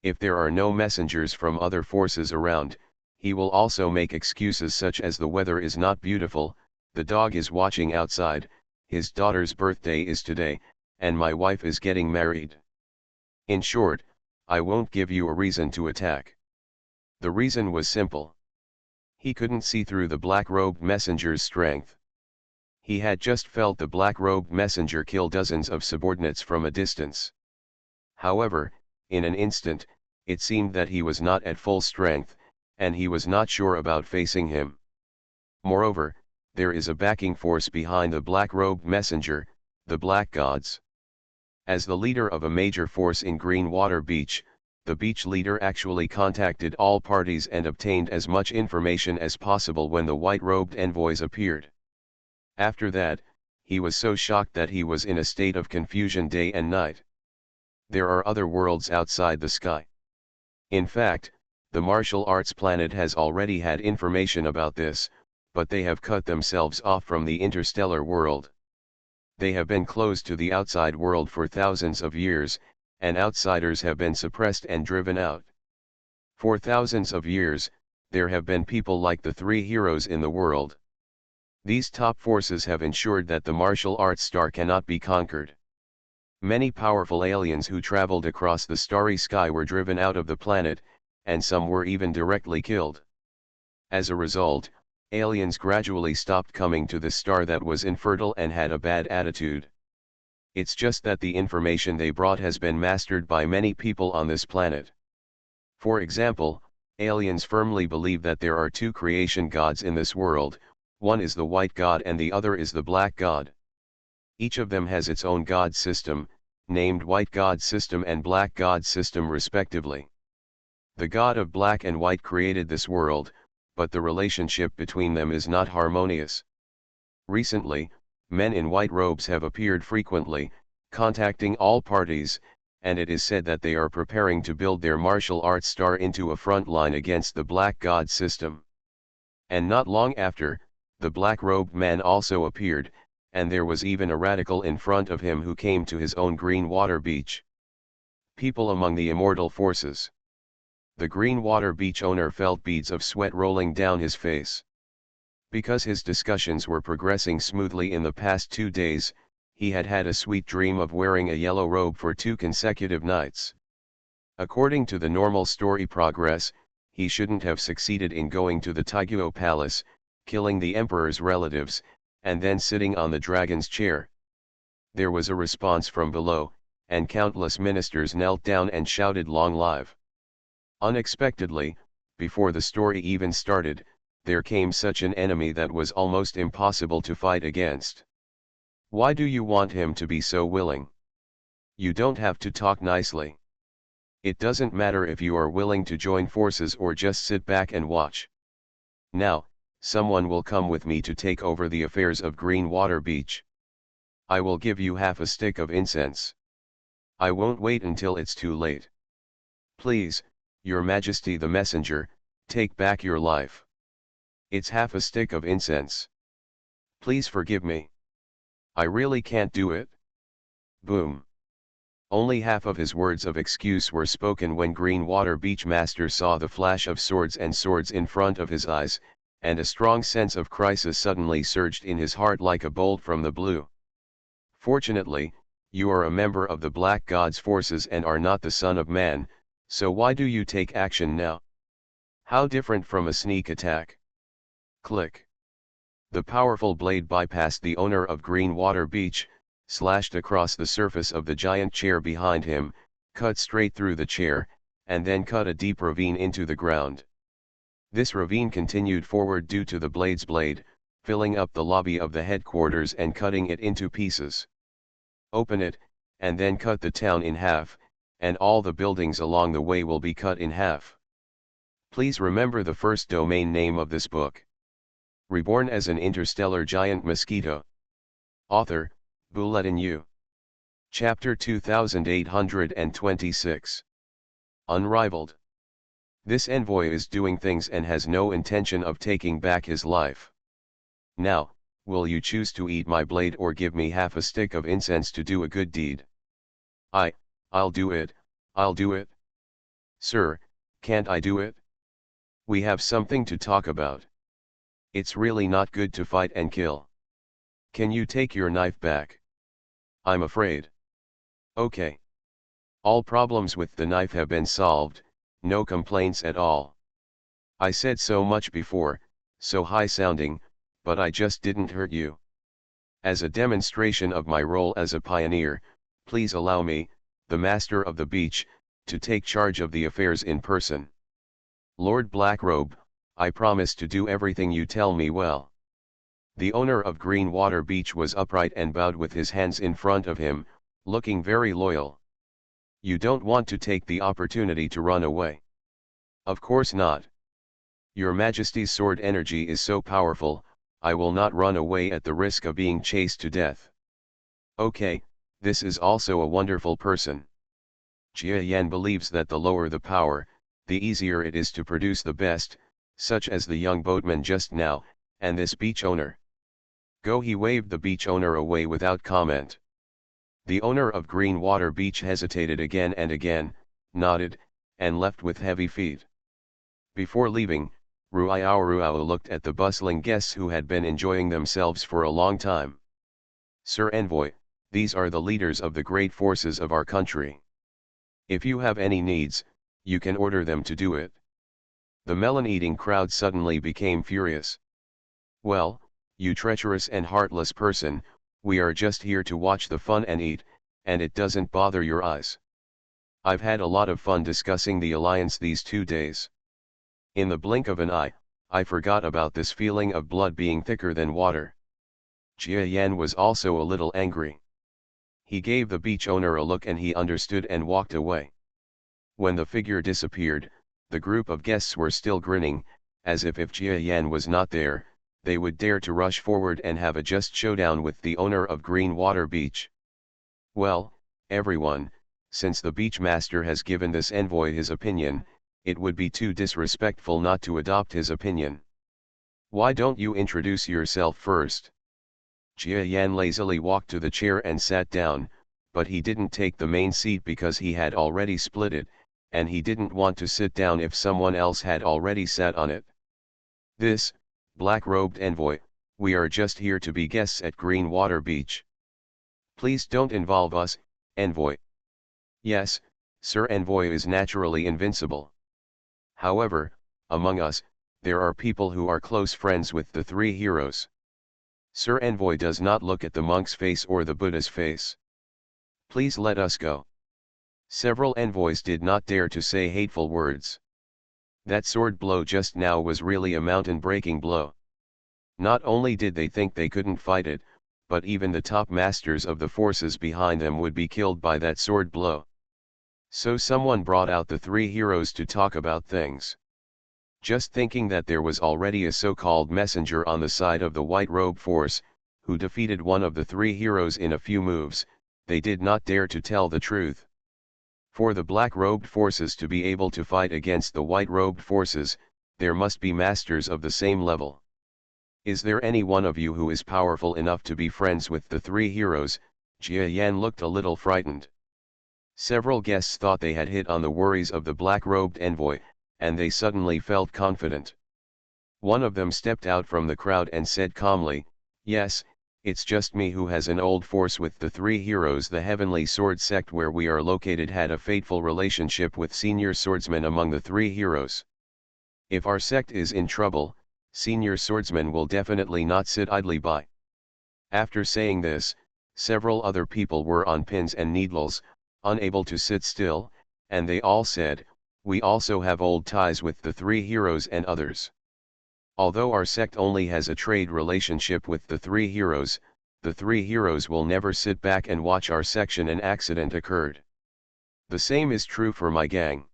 If there are no messengers from other forces around, he will also make excuses such as the weather is not beautiful, the dog is watching outside, his daughter's birthday is today, and my wife is getting married. In short, I won't give you a reason to attack. The reason was simple. He couldn't see through the black-robed messenger's strength. He had just felt the black-robed messenger kill dozens of subordinates from a distance. However, in an instant, it seemed that he was not at full strength, and he was not sure about facing him. Moreover, there is a backing force behind the black-robed messenger, the Black Gods. As the leader of a major force in Greenwater Beach, the beach leader actually contacted all parties and obtained as much information as possible when the white-robed envoys appeared. After that, he was so shocked that he was in a state of confusion day and night. There are other worlds outside the sky. In fact, the martial arts planet has already had information about this, but they have cut themselves off from the interstellar world. They have been closed to the outside world for thousands of years, and outsiders have been suppressed and driven out. For thousands of years, there have been people like the three heroes in the world. These top forces have ensured that the martial arts star cannot be conquered. Many powerful aliens who traveled across the starry sky were driven out of the planet, and some were even directly killed. As a result, aliens gradually stopped coming to the star that was infertile and had a bad attitude. It's just that the information they brought has been mastered by many people on this planet. For example, aliens firmly believe that there are two creation gods in this world, one is the white god and the other is the black god. Each of them has its own god system, named white god system and black god system respectively. The god of black and white created this world, but the relationship between them is not harmonious. Recently, men in white robes have appeared frequently, contacting all parties, and it is said that they are preparing to build their martial arts star into a front line against the black god system. And not long after, the black-robed man also appeared, and there was even a radical in front of him who came to his own Greenwater Beach. People among the immortal forces. The Greenwater Beach owner felt beads of sweat rolling down his face. Because his discussions were progressing smoothly in the past 2 days, he had had a sweet dream of wearing a yellow robe for 2 consecutive nights. According to the normal story progress, he shouldn't have succeeded in going to the Taiguo Palace, killing the emperor's relatives, and then sitting on the dragon's chair. There was a response from below, and countless ministers knelt down and shouted "Long live!" Unexpectedly, before the story even started, there came such an enemy that was almost impossible to fight against. Why do you want him to be so willing? You don't have to talk nicely. It doesn't matter if you are willing to join forces or just sit back and watch. Now, someone will come with me to take over the affairs of Greenwater Beach. I will give you half a stick of incense. I won't wait until it's too late. Please, Your Majesty the messenger, take back your life. It's half a stick of incense. Please forgive me. I really can't do it. Boom. Only half of his words of excuse were spoken when Greenwater Beach Master saw the flash of swords and swords in front of his eyes, and a strong sense of crisis suddenly surged in his heart like a bolt from the blue. Fortunately, you are a member of the Black God's forces and are not the son of man, so why do you take action now? How different from a sneak attack? Click. The powerful blade bypassed the owner of Greenwater Beach, slashed across the surface of the giant chair behind him, cut straight through the chair, and then cut a deep ravine into the ground. This ravine continued forward due to the blade's blade, filling up the lobby of the headquarters and cutting it into pieces. Open it, and then cut the town in half, and all the buildings along the way will be cut in half. Please remember the first domain name of this book. Reborn as an Interstellar Giant Mosquito. Author, Bulletin U. Chapter 2826. Unrivaled. This envoy is doing things and has no intention of taking back his life. Now, will you choose to eat my blade or give me half a stick of incense to do a good deed? I'll do it, I'll do it. Sir, can't I do it? We have something to talk about. It's really not good to fight and kill. Can you take your knife back? I'm afraid. Okay. All problems with the knife have been solved, no complaints at all. I said so much before, so high-sounding, but I just didn't hurt you. As a demonstration of my role as a pioneer, please allow me, the master of the beach, to take charge of the affairs in person. Lord Blackrobe, I promise to do everything you tell me well. The owner of Greenwater Beach was upright and bowed with his hands in front of him, looking very loyal. You don't want to take the opportunity to run away? Of course not. Your Majesty's sword energy is so powerful, I will not run away at the risk of being chased to death. Okay, this is also a wonderful person. Jia Yan believes that the lower the power, the easier it is to produce the best, such as the young boatman just now, and this beach owner. Go! He waved the beach owner away without comment. The owner of Greenwater Beach hesitated again and again, nodded, and left with heavy feet. Before leaving, Ruiao looked at the bustling guests who had been enjoying themselves for a long time. Sir Envoy, these are the leaders of the great forces of our country. If you have any needs, you can order them to do it. The melon-eating crowd suddenly became furious. Well, you treacherous and heartless person, we are just here to watch the fun and eat, and it doesn't bother your eyes. I've had a lot of fun discussing the alliance these 2 days. In the blink of an eye, I forgot about this feeling of blood being thicker than water. Jia Yan was also a little angry. He gave the beach owner a look and he understood and walked away. When the figure disappeared, the group of guests were still grinning, as if Jia Yan was not there, they would dare to rush forward and have a just showdown with the owner of Greenwater Beach. Well, everyone, since the beach master has given this envoy his opinion, it would be too disrespectful not to adopt his opinion. Why don't you introduce yourself first? Jia Yan lazily walked to the chair and sat down, but he didn't take the main seat because he had already split it, and he didn't want to sit down if someone else had already sat on it. This, black-robed envoy, we are just here to be guests at Greenwater Beach. Please don't involve us, envoy. Yes, Sir Envoy is naturally invincible. However, among us, there are people who are close friends with the 3 heroes. Sir Envoy does not look at the monk's face or the Buddha's face. Please let us go. Several envoys did not dare to say hateful words. That sword blow just now was really a mountain-breaking blow. Not only did they think they couldn't fight it, but even the top masters of the forces behind them would be killed by that sword blow. So someone brought out the 3 heroes to talk about things. Just thinking that there was already a so-called messenger on the side of the White Robe Force, who defeated one of the 3 heroes in a few moves, they did not dare to tell the truth. For the Black-Robed Forces to be able to fight against the White-Robed Forces, there must be masters of the same level. Is there any one of you who is powerful enough to be friends with the 3 heroes? Jia Yan looked a little frightened. Several guests thought they had hit on the worries of the black-robed envoy, and they suddenly felt confident. One of them stepped out from the crowd and said calmly, "Yes, it's just me who has an old force with the 3 heroes. The Heavenly Sword sect where we are located had a fateful relationship with senior swordsmen among the 3 heroes. If our sect is in trouble, senior swordsmen will definitely not sit idly by." After saying this, several other people were on pins and needles, unable to sit still, and they all said, "We also have old ties with the 3 heroes and others. Although our sect only has a trade relationship with the 3 heroes, the 3 heroes will never sit back and watch our section an accident occurred. The same is true for my gang."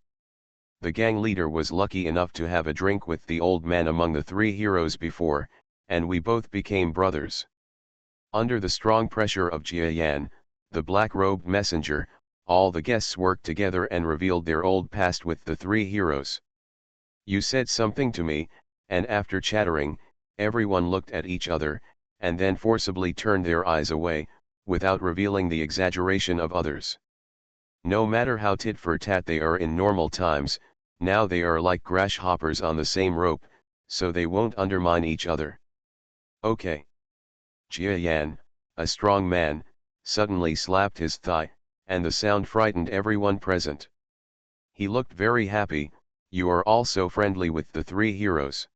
The gang leader was lucky enough to have a drink with the old man among the 3 heroes before, and we both became brothers. Under the strong pressure of Jia Yan, the black-robed messenger, all the guests worked together and revealed their old past with the 3 heroes. You said something to me, and after chattering, everyone looked at each other, and then forcibly turned their eyes away, without revealing the exaggeration of others. No matter how tit for tat they are in normal times, now they are like grasshoppers on the same rope, so they won't undermine each other. Okay. Jia Yan, a strong man, suddenly slapped his thigh, and the sound frightened everyone present. He looked very happy. You are all so friendly with the three heroes.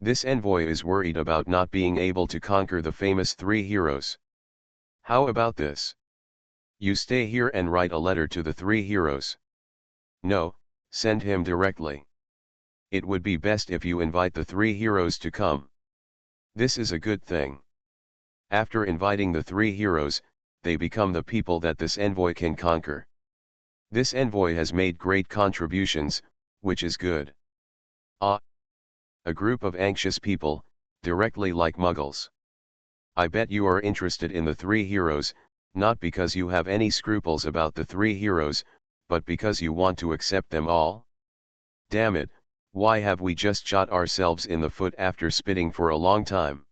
This envoy is worried about not being able to conquer the famous three heroes. How about this? You stay here and write a letter to the three heroes. No, send him directly. It would be best if you invite the three heroes to come. This is a good thing. After inviting the three heroes, they become the people that this envoy can conquer. This envoy has made great contributions, which is good. Ah! A group of anxious people, directly like muggles. I bet you are interested in the three heroes, not because you have any scruples about the three heroes, but because you want to accept them all. Damn it, why have we just shot ourselves in the foot after spitting for a long time?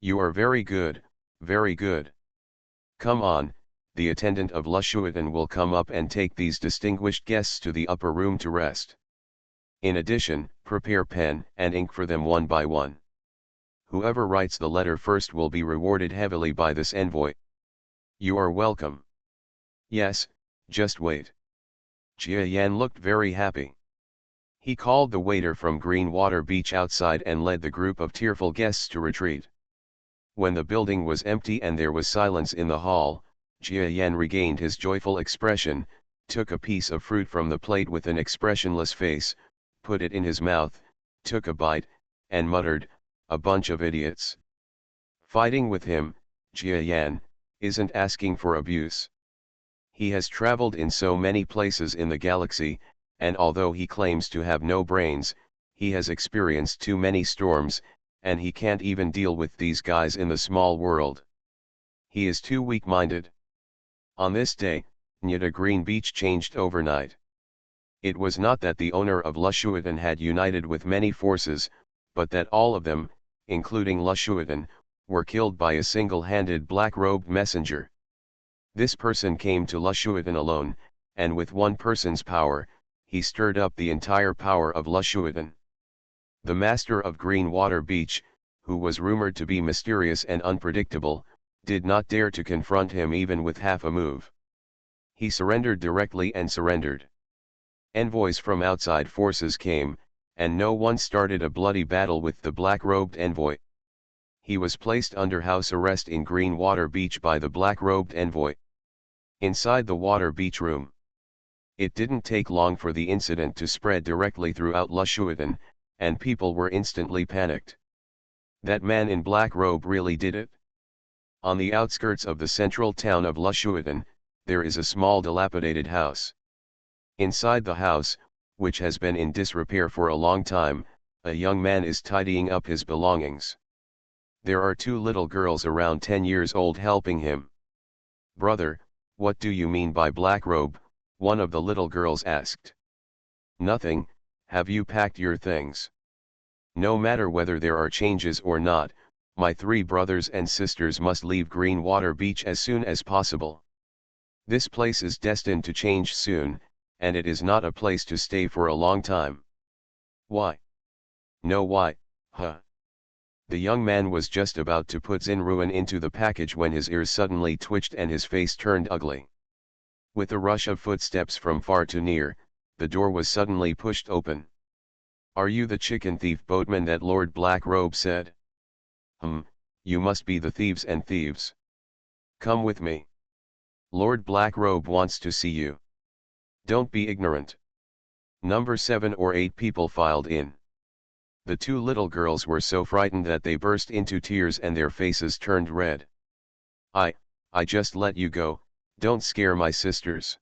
You are very good, very good. Come on, the attendant of Lushuitan will come up and take these distinguished guests to the upper room to rest. In addition, prepare pen and ink for them one by one. Whoever writes the letter first will be rewarded heavily by this envoy. You are welcome. Yes, just wait. Jia Yan looked very happy. He called the waiter from Greenwater Beach outside and led the group of tearful guests to retreat. When the building was empty and there was silence in the hall, Jia Yan regained his joyful expression, took a piece of fruit from the plate with an expressionless face, put it in his mouth, took a bite, and muttered, "A bunch of idiots." Fighting with him, Jia Yan, isn't asking for abuse. He has traveled in so many places in the galaxy, and although he claims to have no brains, he has experienced too many storms, and he can't even deal with these guys in the small world. He is too weak-minded. On this day, Nyata Green Beach changed overnight. It was not that the owner of Lushuitan had united with many forces, but that all of them, including Lushuitan, were killed by a single-handed black-robed messenger. This person came to Lushuitan alone, and with one person's power, he stirred up the entire power of Lushuitan. The master of Greenwater Beach, who was rumored to be mysterious and unpredictable, did not dare to confront him even with half a move. He surrendered directly and surrendered. Envoys from outside forces came, and no one started a bloody battle with the black-robed envoy. He was placed under house arrest in Greenwater Beach by the black-robed envoy. Inside the water beach room. It didn't take long for the incident to spread directly throughout Lushuitan, and people were instantly panicked. That man in black robe really did it? On the outskirts of the central town of Lushuitan, there is a small dilapidated house. Inside the house, which has been in disrepair for a long time, a young man is tidying up his belongings. There are two little girls around 10 years old helping him. "Brother, what do you mean by black robe?" one of the little girls asked. "Nothing, have you packed your things?" "No matter whether there are changes or not, my three brothers and sisters must leave Greenwater Beach as soon as possible. This place is destined to change soon, and it is not a place to stay for a long time." "Why?" "No why, huh?" The young man was just about to put Zinruan into the package when his ears suddenly twitched and his face turned ugly. With a rush of footsteps from far to near, the door was suddenly pushed open. "Are you the chicken thief boatman that Lord Blackrobe said?" You must be the thieves and thieves. Come with me. Lord Blackrobe wants to see you. Don't be ignorant." Number 7 or 8 people filed in. The two little girls were so frightened that they burst into tears and their faces turned red. I just let you go, don't scare my sisters."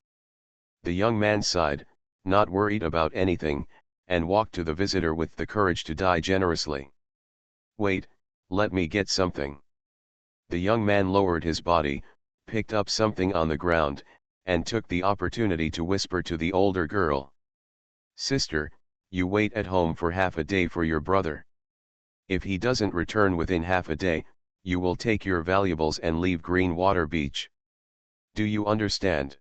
The young man sighed, not worried about anything, and walked to the visitor with the courage to die generously. "Wait, let me get something." The young man lowered his body, picked up something on the ground, and took the opportunity to whisper to the older girl. "Sister, you wait at home for half a day for your brother. If he doesn't return within half a day, you will take your valuables and leave Greenwater Beach. Do you understand?"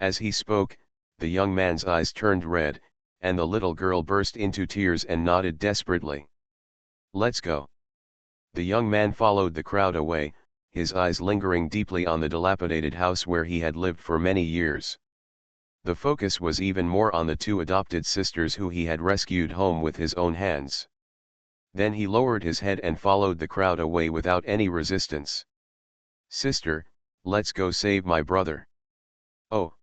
As he spoke, the young man's eyes turned red, and the little girl burst into tears and nodded desperately. "Let's go." The young man followed the crowd away, his eyes lingering deeply on the dilapidated house where he had lived for many years. The focus was even more on the two adopted sisters who he had rescued home with his own hands. Then he lowered his head and followed the crowd away without any resistance. "Sister, let's go save my brother." "Oh,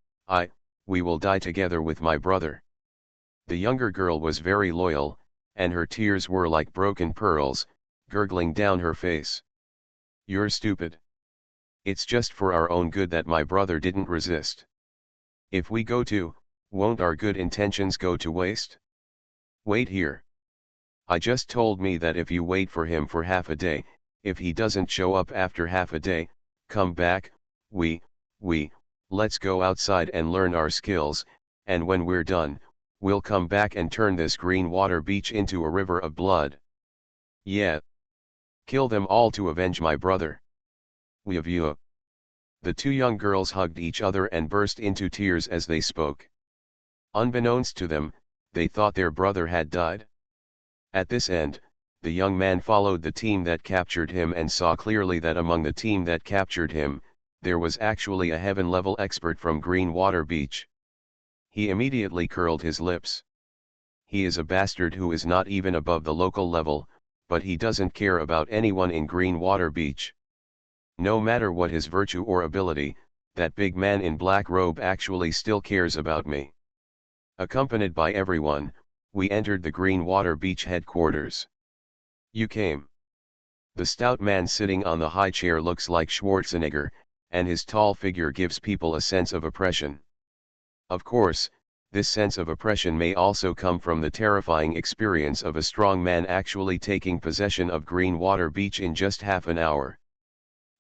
we will die together with my brother." The younger girl was very loyal, and her tears were like broken pearls, gurgling down her face. "You're stupid. It's just for our own good that my brother didn't resist. If we go too, won't our good intentions go to waste? Wait here. I just told me that if you wait for him for half a day, if he doesn't show up after half a day, come back. Let's go outside and learn our skills, and when we're done, we'll come back and turn this Greenwater Beach into a river of blood. Yeah. Kill them all to avenge my brother. We have you." The two young girls hugged each other and burst into tears as they spoke. Unbeknownst to them, they thought their brother had died. At this end, the young man followed the team that captured him and saw clearly that among the team that captured him, there was actually a heaven-level expert from Greenwater Beach. He immediately curled his lips. He is a bastard who is not even above the local level, but he doesn't care about anyone in Greenwater Beach. No matter what his virtue or ability, that big man in black robe actually still cares about me. Accompanied by everyone, we entered the Greenwater Beach headquarters. "You came." The stout man sitting on the high chair looks like Schwarzenegger, and his tall figure gives people a sense of oppression. Of course, this sense of oppression may also come from the terrifying experience of a strong man actually taking possession of Greenwater Beach in just half an hour.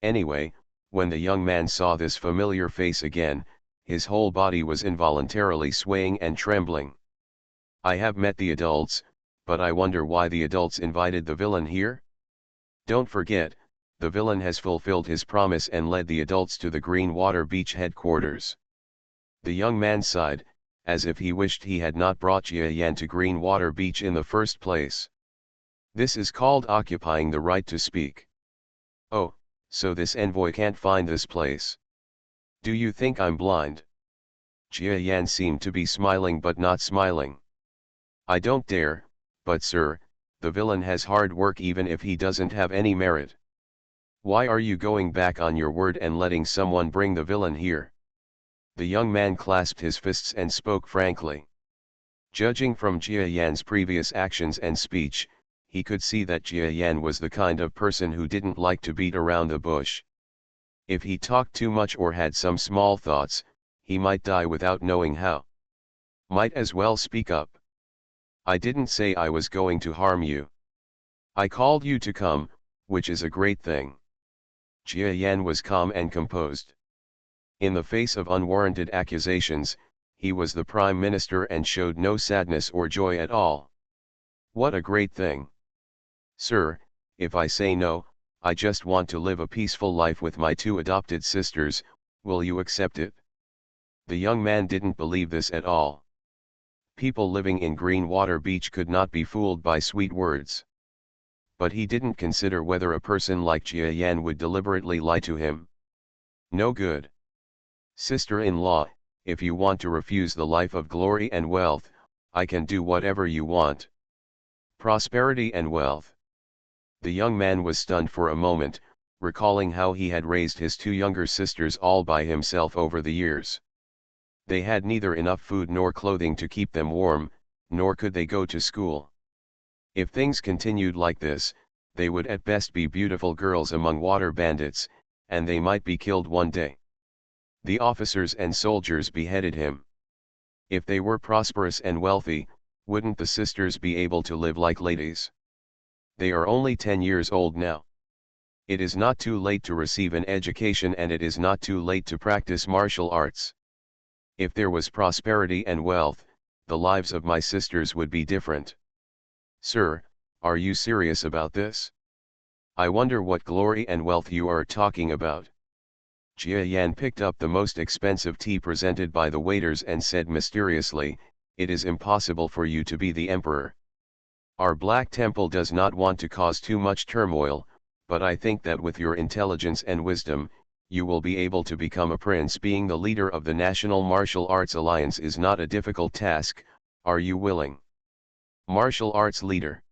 Anyway, when the young man saw this familiar face again, his whole body was involuntarily swaying and trembling. "I have met the adults, but I wonder why the adults invited the villain here? Don't forget, the villain has fulfilled his promise and led the adults to the Greenwater Beach headquarters." The young man sighed, as if he wished he had not brought Jia Yan to Greenwater Beach in the first place. "This is called occupying the right to speak. Oh, so this envoy can't find this place. Do you think I'm blind?" Jia Yan seemed to be smiling but not smiling. "I don't dare, but sir, the villain has hard work even if he doesn't have any merit. Why are you going back on your word and letting someone bring the villain here?" The young man clasped his fists and spoke frankly. Judging from Jia Yan's previous actions and speech, he could see that Jia Yan was the kind of person who didn't like to beat around the bush. If he talked too much or had some small thoughts, he might die without knowing how. Might as well speak up. "I didn't say I was going to harm you. I called you to come, which is a great thing." Jia Yan was calm and composed. In the face of unwarranted accusations, he was the prime minister and showed no sadness or joy at all. "What a great thing. Sir, if I say no, I just want to live a peaceful life with my two adopted sisters, will you accept it?" The young man didn't believe this at all. People living in Greenwater Beach could not be fooled by sweet words. But he didn't consider whether a person like Jia Yan would deliberately lie to him. No good. "Sister-in-law, if you want to refuse the life of glory and wealth, I can do whatever you want." Prosperity and wealth. The young man was stunned for a moment, recalling how he had raised his two younger sisters all by himself over the years. They had neither enough food nor clothing to keep them warm, nor could they go to school. If things continued like this, they would at best be beautiful girls among water bandits, and they might be killed one day. The officers and soldiers beheaded him. If they were prosperous and wealthy, wouldn't the sisters be able to live like ladies? They are only 10 years old now. It is not too late to receive an education and it is not too late to practice martial arts. If there was prosperity and wealth, the lives of my sisters would be different. Sir, are you serious about this? I wonder what glory and wealth you are talking about. Jia Yan picked up the most expensive tea presented by the waiters and said mysteriously, "It is impossible for you to be the emperor. Our Black Temple does not want to cause too much turmoil, but I think that with your intelligence and wisdom, you will be able to become a prince. Being the leader of the National Martial Arts Alliance is not a difficult task, are you willing?" Martial arts leader.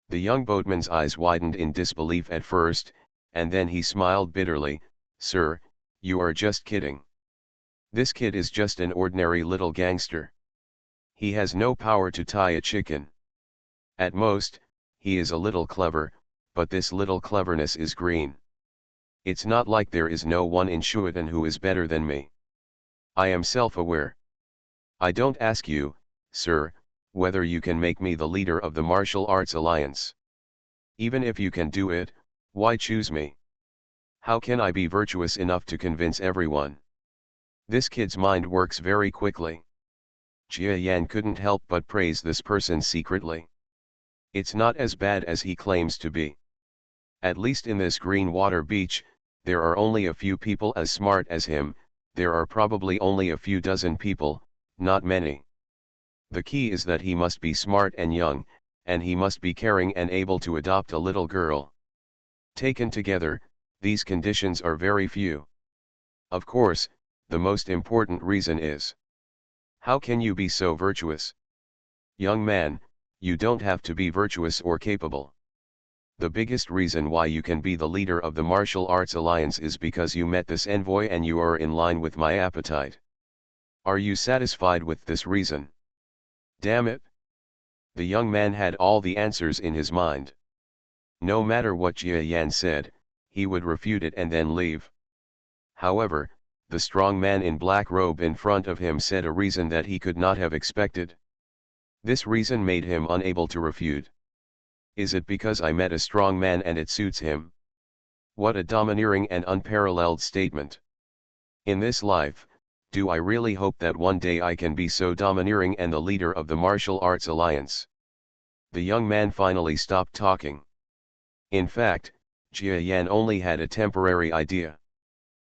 The young boatman's eyes widened in disbelief at first, and then he smiled bitterly. "Sir, you are just kidding. This kid is just an ordinary little gangster. He has no power to tie a chicken. At most, he is a little clever, but this little cleverness is green. It's not like there is no one in Shuatan who is better than me. I am self-aware. I don't ask you, sir, whether you can make me the leader of the Martial Arts Alliance. Even if you can do it, why choose me? How can I be virtuous enough to convince everyone?" This kid's mind works very quickly. Jia Yan couldn't help but praise this person secretly. It's not as bad as he claims to be. At least in this green water beach, there are only a few people as smart as him. There are probably only a few dozen people, not many. The key is that he must be smart and young, and he must be caring and able to adopt a little girl. Taken together, these conditions are very few. Of course, the most important reason is, how can you be so virtuous? Young man, you don't have to be virtuous or capable. The biggest reason why you can be the leader of the Martial Arts Alliance is because you met this envoy and you are in line with my appetite. Are you satisfied with this reason? Damn it! The young man had all the answers in his mind. No matter what Jia Yan said, he would refute it and then leave. However, the strong man in black robe in front of him said a reason that he could not have expected. This reason made him unable to refute. Is it because I met a strong man and it suits him? What a domineering and unparalleled statement. In this life, do I really hope that one day I can be so domineering and the leader of the Martial Arts Alliance? The young man finally stopped talking. In fact, Jia Yan only had a temporary idea.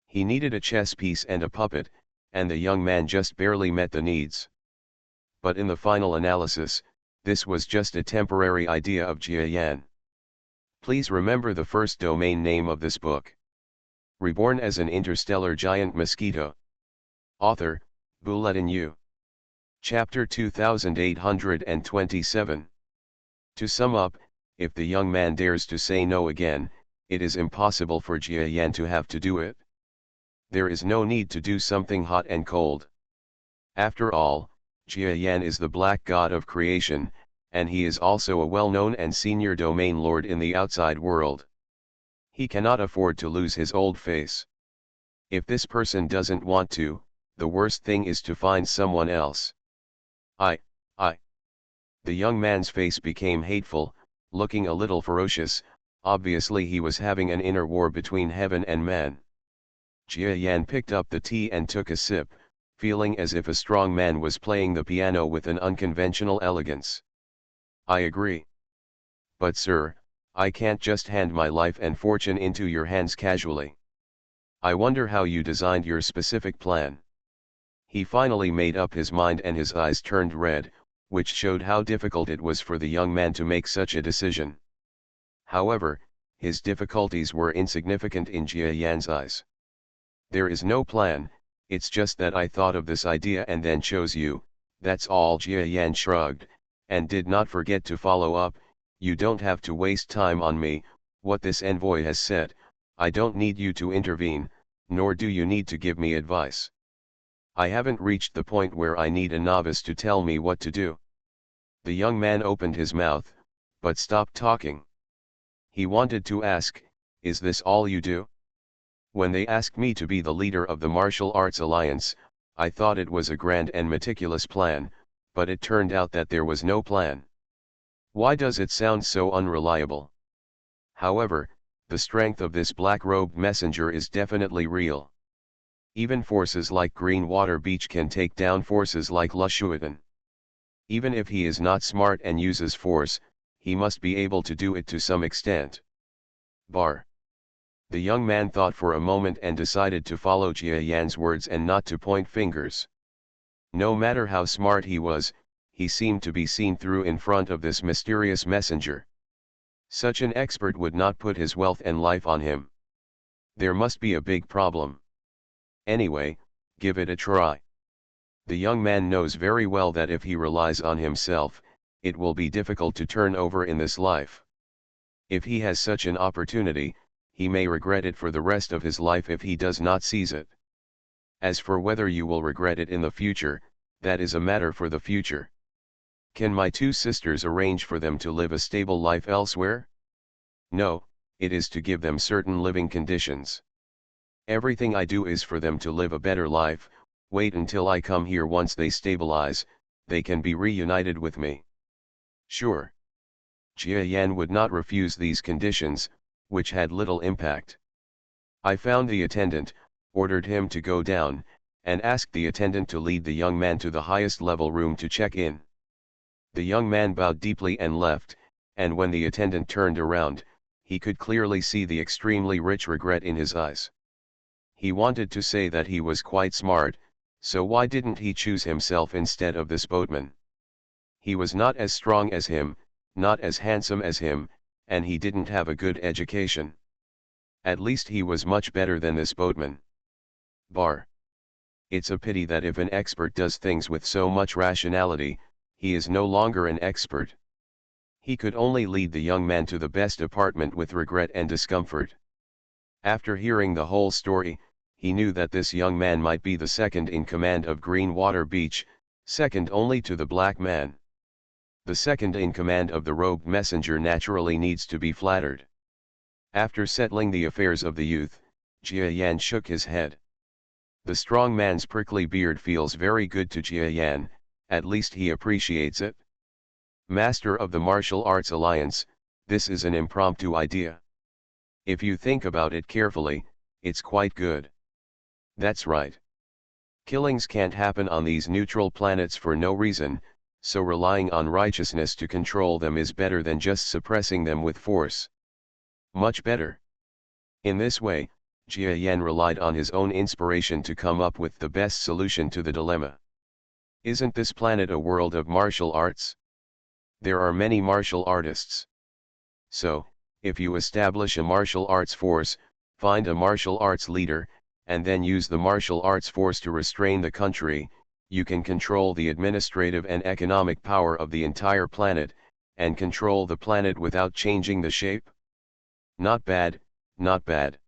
He needed a chess piece and a puppet, and the young man just barely met the needs. But in the final analysis, this was just a temporary idea of Jia Yan. Please remember the first domain name of this book. Reborn as an Interstellar Giant Mosquito. Author, Bulletin U. Chapter 2827. To sum up, if the young man dares to say no again, it is impossible for Jia Yan to have to do it. There is no need to do something hot and cold. After all, Jia Yan is the black god of creation, and he is also a well-known and senior domain lord in the outside world. He cannot afford to lose his old face. If this person doesn't want to, the worst thing is to find someone else. I. The young man's face became hateful, looking a little ferocious. Obviously he was having an inner war between heaven and man. Jia Yan picked up the tea and took a sip, feeling as if a strong man was playing the piano with an unconventional elegance. I agree. But sir, I can't just hand my life and fortune into your hands casually. I wonder how you designed your specific plan. He finally made up his mind and his eyes turned red, which showed how difficult it was for the young man to make such a decision. However, his difficulties were insignificant in Jia Yan's eyes. There is no plan, it's just that I thought of this idea and then chose you, that's all. Jia Yan shrugged, and did not forget to follow up. You don't have to waste time on me. What this envoy has said, I don't need you to intervene, nor do you need to give me advice. I haven't reached the point where I need a novice to tell me what to do. The young man opened his mouth, but stopped talking. He wanted to ask, is this all you do? When they asked me to be the leader of the Martial Arts Alliance, I thought it was a grand and meticulous plan, but it turned out that there was no plan. Why does it sound so unreliable? However, the strength of this black-robed messenger is definitely real. Even forces like Green Water Beach can take down forces like Lushuatan. Even if he is not smart and uses force, he must be able to do it to some extent. Bar. The young man thought for a moment and decided to follow Jia Yan's words and not to point fingers. No matter how smart he was, he seemed to be seen through in front of this mysterious messenger. Such an expert would not put his wealth and life on him. There must be a big problem. Anyway, give it a try. The young man knows very well that if he relies on himself, it will be difficult to turn over in this life. If he has such an opportunity, he may regret it for the rest of his life if he does not seize it. As for whether you will regret it in the future, that is a matter for the future. Can my two sisters arrange for them to live a stable life elsewhere? No, it is to give them certain living conditions. Everything I do is for them to live a better life. Wait until I come here. Once they stabilize, they can be reunited with me. Sure. Jia Yan would not refuse these conditions, which had little impact. I found the attendant, ordered him to go down, and asked the attendant to lead the young man to the highest level room to check in. The young man bowed deeply and left, and when the attendant turned around, he could clearly see the extremely rich regret in his eyes. He wanted to say that he was quite smart, so why didn't he choose himself instead of this boatman? He was not as strong as him, not as handsome as him, and he didn't have a good education. At least he was much better than this boatman. Bar. It's a pity that if an expert does things with so much rationality, he is no longer an expert. He could only lead the young man to the best apartment with regret and discomfort. After hearing the whole story, he knew that this young man might be the second in command of Greenwater Beach, second only to the black man. The second in command of the robed messenger naturally needs to be flattered. After settling the affairs of the youth, Jia Yan shook his head. The strong man's prickly beard feels very good to Jia Yan, at least he appreciates it. Master of the Martial Arts Alliance, this is an impromptu idea. If you think about it carefully, it's quite good. That's right. Killings can't happen on these neutral planets for no reason, so relying on righteousness to control them is better than just suppressing them with force. Much better. In this way, Jia Yan relied on his own inspiration to come up with the best solution to the dilemma. Isn't this planet a world of martial arts? There are many martial artists. So, if you establish a martial arts force, find a martial arts leader, and then use the martial arts force to restrain the country, you can control the administrative and economic power of the entire planet, and control the planet without changing the shape. Not bad, not bad.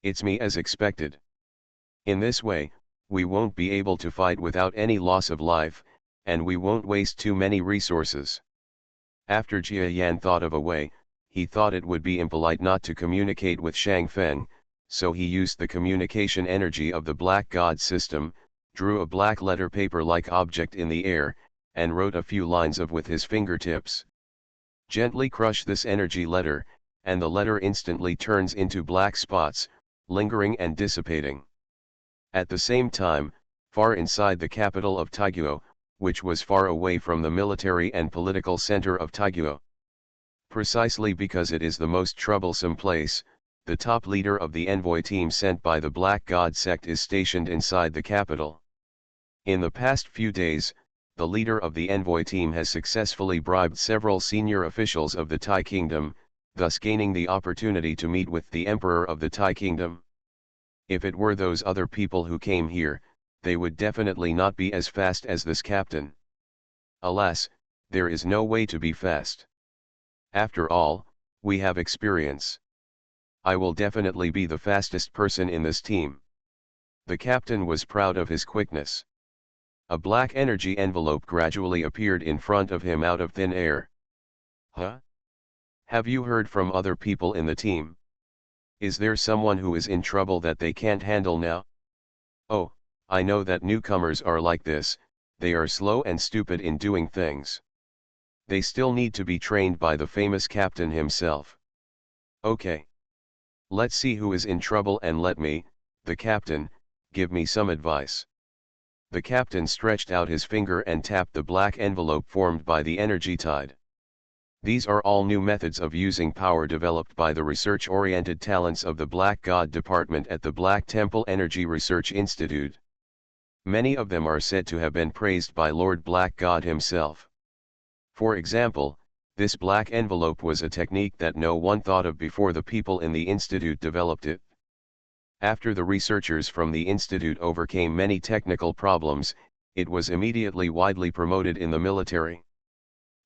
It's me as expected. In this way, we won't be able to fight without any loss of life, and we won't waste too many resources. After Jia Yan thought of a way, he thought it would be impolite not to communicate with Shang Feng, so he used the communication energy of the black god system, drew a black letter paper-like object in the air, and wrote a few lines with his fingertips. Gently crush this energy letter, and the letter instantly turns into black spots, lingering and dissipating. At the same time, far inside the capital of Taiguo, which was far away from the military and political center of Taiguo. Precisely because it is the most troublesome place, the top leader of the envoy team sent by the Black God sect is stationed inside the capital. In the past few days, the leader of the envoy team has successfully bribed several senior officials of the Tai Kingdom, thus gaining the opportunity to meet with the Emperor of the Tai Kingdom. If it were those other people who came here, they would definitely not be as fast as this captain. Alas, there is no way to be fast. After all, we have experience. I will definitely be the fastest person in this team. The captain was proud of his quickness. A black energy envelope gradually appeared in front of him out of thin air. Huh? Have you heard from other people in the team? Is there someone who is in trouble that they can't handle now? Oh, I know that newcomers are like this, they are slow and stupid in doing things. They still need to be trained by the famous captain himself. Okay. Let's see who is in trouble and let me, the captain, give me some advice. The captain stretched out his finger and tapped the black envelope formed by the energy tide. These are all new methods of using power developed by the research-oriented talents of the Black God Department at the Black Temple Energy Research Institute. Many of them are said to have been praised by Lord Black God himself. For example, this black envelope was a technique that no one thought of before the people in the institute developed it. After the researchers from the institute overcame many technical problems, it was immediately widely promoted in the military.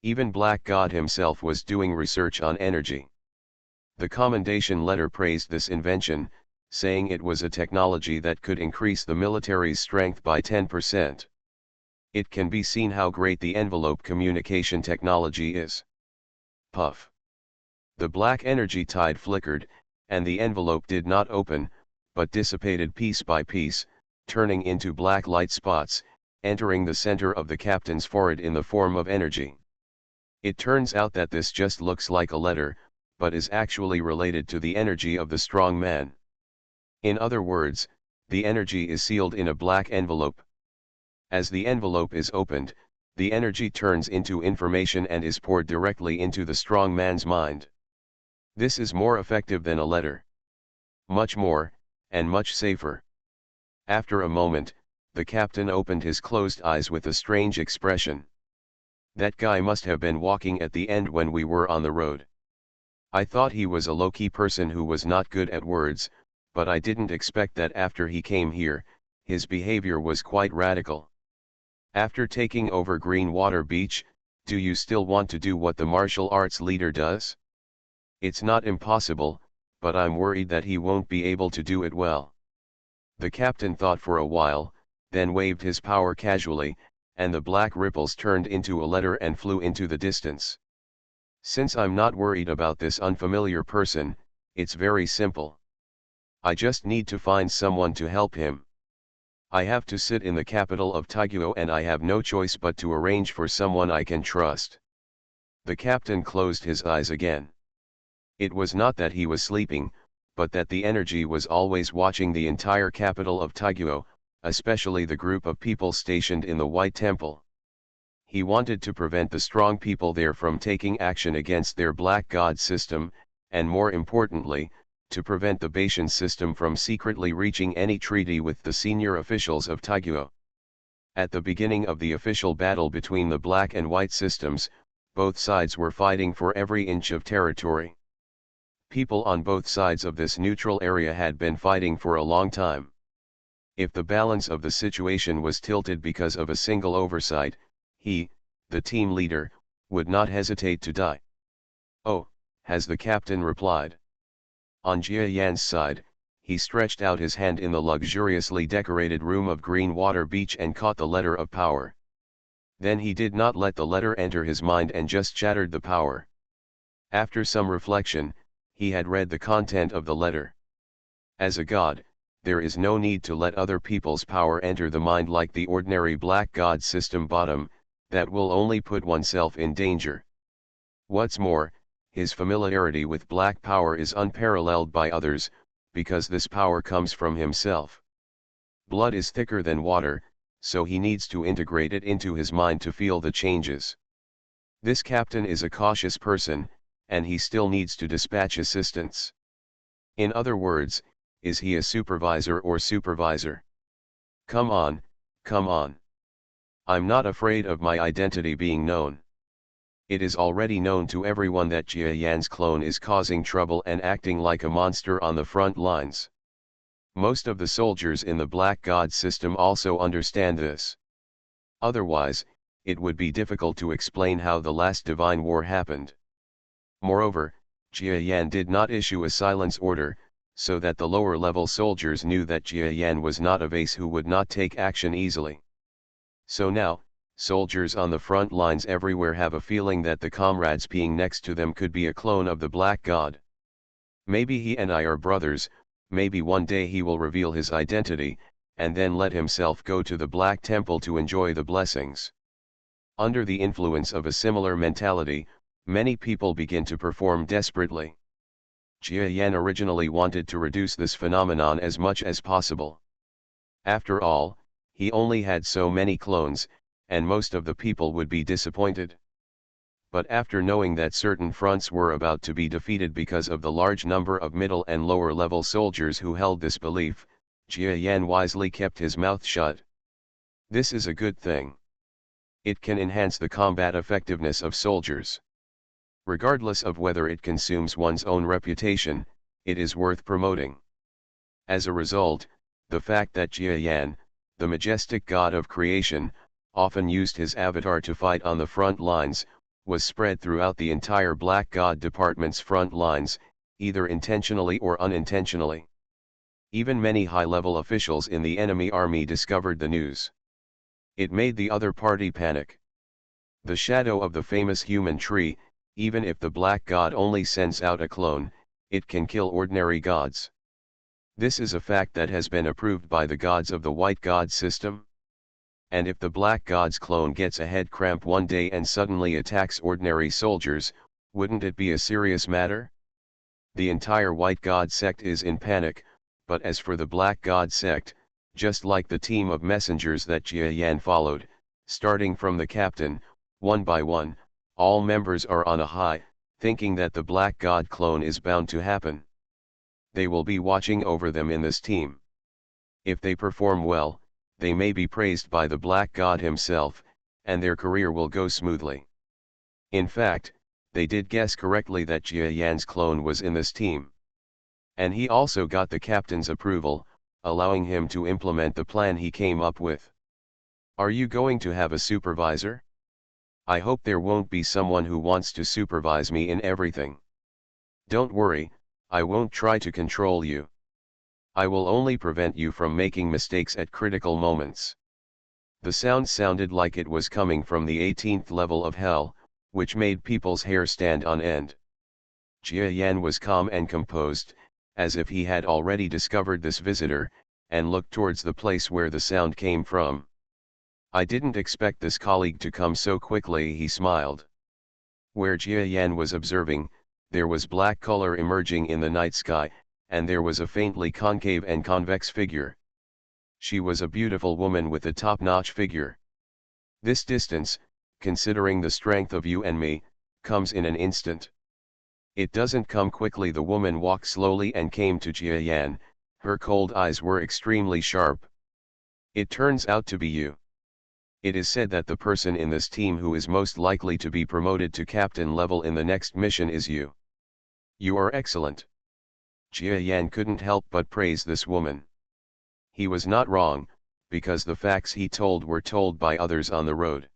Even Black God himself was doing research on energy. The commendation letter praised this invention, saying it was a technology that could increase the military's strength by 10%. It can be seen how great the envelope communication technology is. Puff. The black energy tide flickered, and the envelope did not open, but dissipated piece by piece, turning into black light spots, entering the center of the captain's forehead in the form of energy. It turns out that this just looks like a letter, but is actually related to the energy of the strong man. In other words, the energy is sealed in a black envelope. As the envelope is opened, the energy turns into information and is poured directly into the strong man's mind. This is more effective than a letter. Much more, and much safer. After a moment, the captain opened his closed eyes with a strange expression. That guy must have been walking at the end when we were on the road. I thought he was a low-key person who was not good at words, but I didn't expect that after he came here, his behavior was quite radical. After taking over Greenwater Beach, do you still want to do what the martial arts leader does? It's not impossible, but I'm worried that he won't be able to do it well. The captain thought for a while, then waved his power casually, and the black ripples turned into a letter and flew into the distance. Since I'm not worried about this unfamiliar person, it's very simple. I just need to find someone to help him. I have to sit in the capital of Taiguo and I have no choice but to arrange for someone I can trust. The captain closed his eyes again. It was not that he was sleeping, but that the energy was always watching the entire capital of Taiguo, especially the group of people stationed in the White Temple. He wanted to prevent the strong people there from taking action against their Black God system, and more importantly, to prevent the Baishan system from secretly reaching any treaty with the senior officials of Taiguo. At the beginning of the official battle between the Black and White systems, both sides were fighting for every inch of territory. People on both sides of this neutral area had been fighting for a long time. If the balance of the situation was tilted because of a single oversight, he, the team leader, would not hesitate to die. "Oh," has the captain replied. On Jia Yan's side, he stretched out his hand in the luxuriously decorated room of Greenwater Beach and caught the letter of power. Then he did not let the letter enter his mind and just shattered the power. After some reflection, he had read the content of the letter. As a god, there is no need to let other people's power enter the mind like the ordinary Black God system bottom, that will only put oneself in danger. What's more, his familiarity with black power is unparalleled by others, because this power comes from himself. Blood is thicker than water, so he needs to integrate it into his mind to feel the changes. This captain is a cautious person, and he still needs to dispatch assistants. In other words, is he a supervisor or supervisor? Come on, come on. I'm not afraid of my identity being known. It is already known to everyone that Jia Yan's clone is causing trouble and acting like a monster on the front lines. Most of the soldiers in the Black God system also understand this. Otherwise, it would be difficult to explain how the last divine war happened. Moreover, Jia Yan did not issue a silence order, so that the lower-level soldiers knew that Jia Yan was not a vase who would not take action easily. So now, soldiers on the front lines everywhere have a feeling that the comrades being next to them could be a clone of the Black God. Maybe he and I are brothers, maybe one day he will reveal his identity, and then let himself go to the Black Temple to enjoy the blessings. Under the influence of a similar mentality, many people begin to perform desperately. Jia Yan originally wanted to reduce this phenomenon as much as possible. After all, he only had so many clones, and most of the people would be disappointed. But after knowing that certain fronts were about to be defeated because of the large number of middle and lower level soldiers who held this belief, Jia Yan wisely kept his mouth shut. This is a good thing. It can enhance the combat effectiveness of soldiers. Regardless of whether it consumes one's own reputation, it is worth promoting. As a result, the fact that Jia Yan, the majestic god of creation, often used his avatar to fight on the front lines, was spread throughout the entire Black God Department's front lines, either intentionally or unintentionally. Even many high-level officials in the enemy army discovered the news. It made the other party panic. The shadow of the famous human tree, even if the Black God only sends out a clone, it can kill ordinary gods. This is a fact that has been approved by the gods of the White God system. And if the Black God's clone gets a head cramp one day and suddenly attacks ordinary soldiers, wouldn't it be a serious matter? The entire White God sect is in panic, but as for the Black God sect, just like the team of messengers that Jia Yan followed, starting from the captain, one by one, all members are on a high, thinking that the Black God clone is bound to happen. They will be watching over them in this team. If they perform well, they may be praised by the Black God himself, and their career will go smoothly. In fact, they did guess correctly that Jia Yan's clone was in this team. And he also got the captain's approval, allowing him to implement the plan he came up with. Are you going to have a supervisor? I hope there won't be someone who wants to supervise me in everything. Don't worry, I won't try to control you. I will only prevent you from making mistakes at critical moments. The sound sounded like it was coming from the 18th level of hell, which made people's hair stand on end. Jia Yan was calm and composed, as if he had already discovered this visitor, and looked towards the place where the sound came from. I didn't expect this colleague to come so quickly, he smiled. Where Jia Yan was observing, there was black color emerging in the night sky, and there was a faintly concave and convex figure. She was a beautiful woman with a top-notch figure. This distance, considering the strength of you and me, comes in an instant. It doesn't come quickly. The woman walked slowly and came to Jia Yan, her cold eyes were extremely sharp. It turns out to be you. It is said that the person in this team who is most likely to be promoted to captain level in the next mission is you. You are excellent. Jia Yan couldn't help but praise this woman. He was not wrong, because the facts he told were told by others on the road.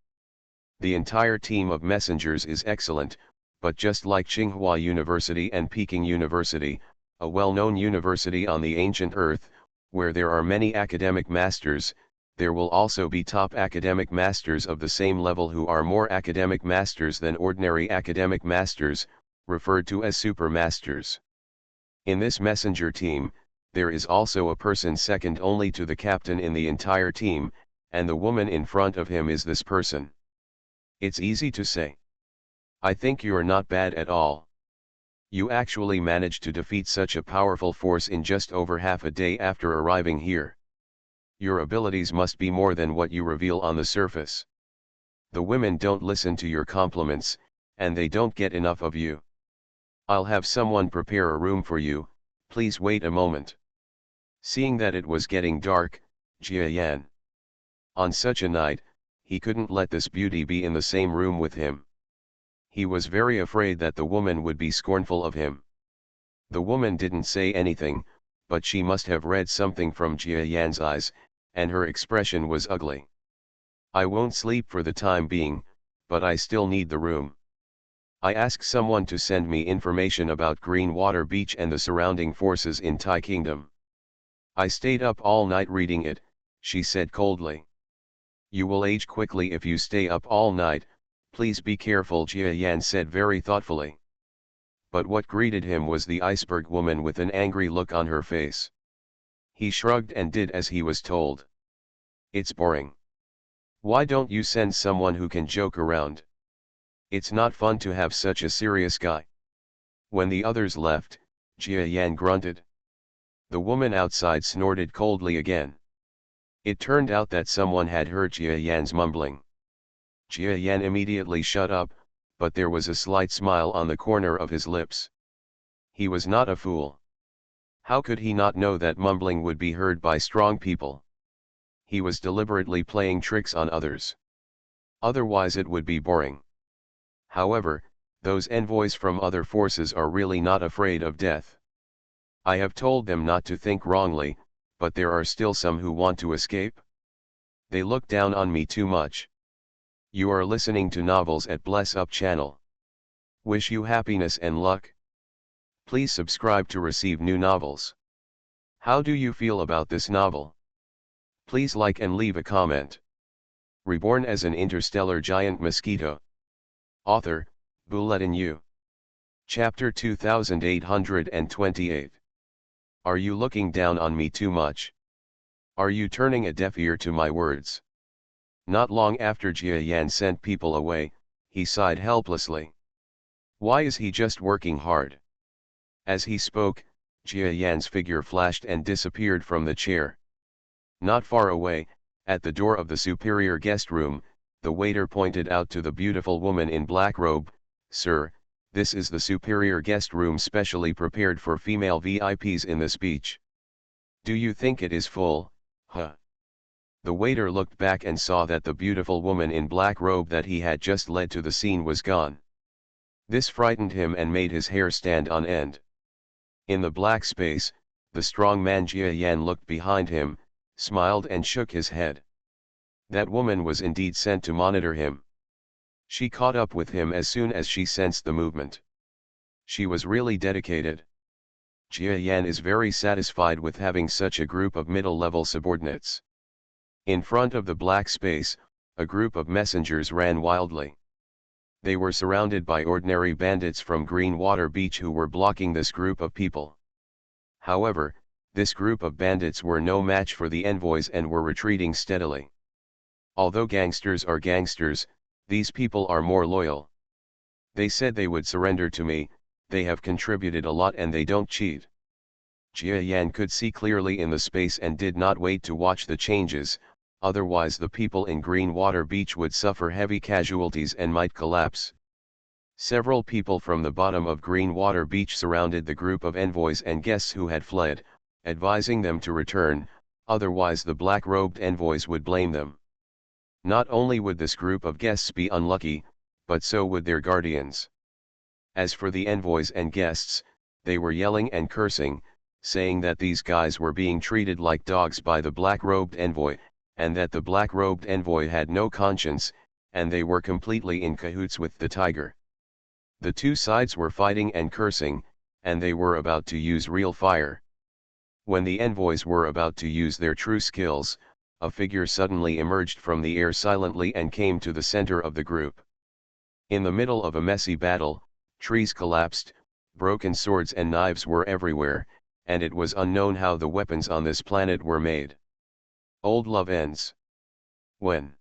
The entire team of messengers is excellent, but just like Tsinghua University and Peking University, a well-known university on the ancient Earth, where there are many academic masters, there will also be top academic masters of the same level who are more academic masters than ordinary academic masters, referred to as super masters. In this messenger team, there is also a person second only to the captain in the entire team, and the woman in front of him is this person. It's easy to say. I think you're not bad at all. You actually managed to defeat such a powerful force in just over half a day after arriving here. Your abilities must be more than what you reveal on the surface. The women don't listen to your compliments, and they don't get enough of you. I'll have someone prepare a room for you, please wait a moment. Seeing that it was getting dark, Jia Yan. On such a night, he couldn't let this beauty be in the same room with him. He was very afraid that the woman would be scornful of him. The woman didn't say anything, but she must have read something from Jia Yan's eyes, and her expression was ugly. I won't sleep for the time being, but I still need the room. I asked someone to send me information about Greenwater Beach and the surrounding forces in Tai Kingdom. I stayed up all night reading it, she said coldly. You will age quickly if you stay up all night, please be careful, Jia Yan said very thoughtfully. But what greeted him was the iceberg woman with an angry look on her face. He shrugged and did as he was told. It's boring. Why don't you send someone who can joke around? It's not fun to have such a serious guy. When the others left, Jia Yan grunted. The woman outside snorted coldly again. It turned out that someone had heard Jia Yan's mumbling. Jia Yan immediately shut up, but there was a slight smile on the corner of his lips. He was not a fool. How could he not know that mumbling would be heard by strong people? He was deliberately playing tricks on others. Otherwise it would be boring. However, those envoys from other forces are really not afraid of death. I have told them not to think wrongly, but there are still some who want to escape. They look down on me too much. You are listening to Novels at Bless Up channel. Wish you happiness and luck. Please subscribe to receive new novels. How do you feel about this novel? Please like and leave a comment. Reborn as an interstellar giant mosquito. Author, Bulletin U. Chapter 2828. Are you looking down on me too much? Are you turning a deaf ear to my words? Not long after Jia Yan sent people away, he sighed helplessly. Why is he just working hard? As he spoke, Jia Yan's figure flashed and disappeared from the chair. Not far away, at the door of the superior guest room, the waiter pointed out to the beautiful woman in black robe, "Sir, this is the superior guest room specially prepared for female VIPs in the speech. Do you think it is full, huh?" The waiter looked back and saw that the beautiful woman in black robe that he had just led to the scene was gone. This frightened him and made his hair stand on end. In the black space, the strong man Jia Yan looked behind him, smiled and shook his head. That woman was indeed sent to monitor him. She caught up with him as soon as she sensed the movement. She was really dedicated. Jia Yan is very satisfied with having such a group of middle-level subordinates. In front of the black space, a group of messengers ran wildly. They were surrounded by ordinary bandits from Greenwater Beach who were blocking this group of people. However, this group of bandits were no match for the envoys and were retreating steadily. Although gangsters are gangsters, these people are more loyal. They said they would surrender to me, they have contributed a lot and they don't cheat. Jia Yan could see clearly in the space and did not wait to watch the changes, otherwise the people in Greenwater Beach would suffer heavy casualties and might collapse. Several people from the bottom of Greenwater Beach surrounded the group of envoys and guests who had fled, advising them to return, otherwise the black-robed envoys would blame them. Not only would this group of guests be unlucky, but so would their guardians. As for the envoys and guests, they were yelling and cursing, saying that these guys were being treated like dogs by the black-robed envoy, and that the black-robed envoy had no conscience, and they were completely in cahoots with the tiger. The two sides were fighting and cursing, and they were about to use real fire. When the envoys were about to use their true skills, a figure suddenly emerged from the air silently and came to the center of the group. In the middle of a messy battle, trees collapsed, broken swords and knives were everywhere, and it was unknown how the weapons on this planet were made. Old love ends. When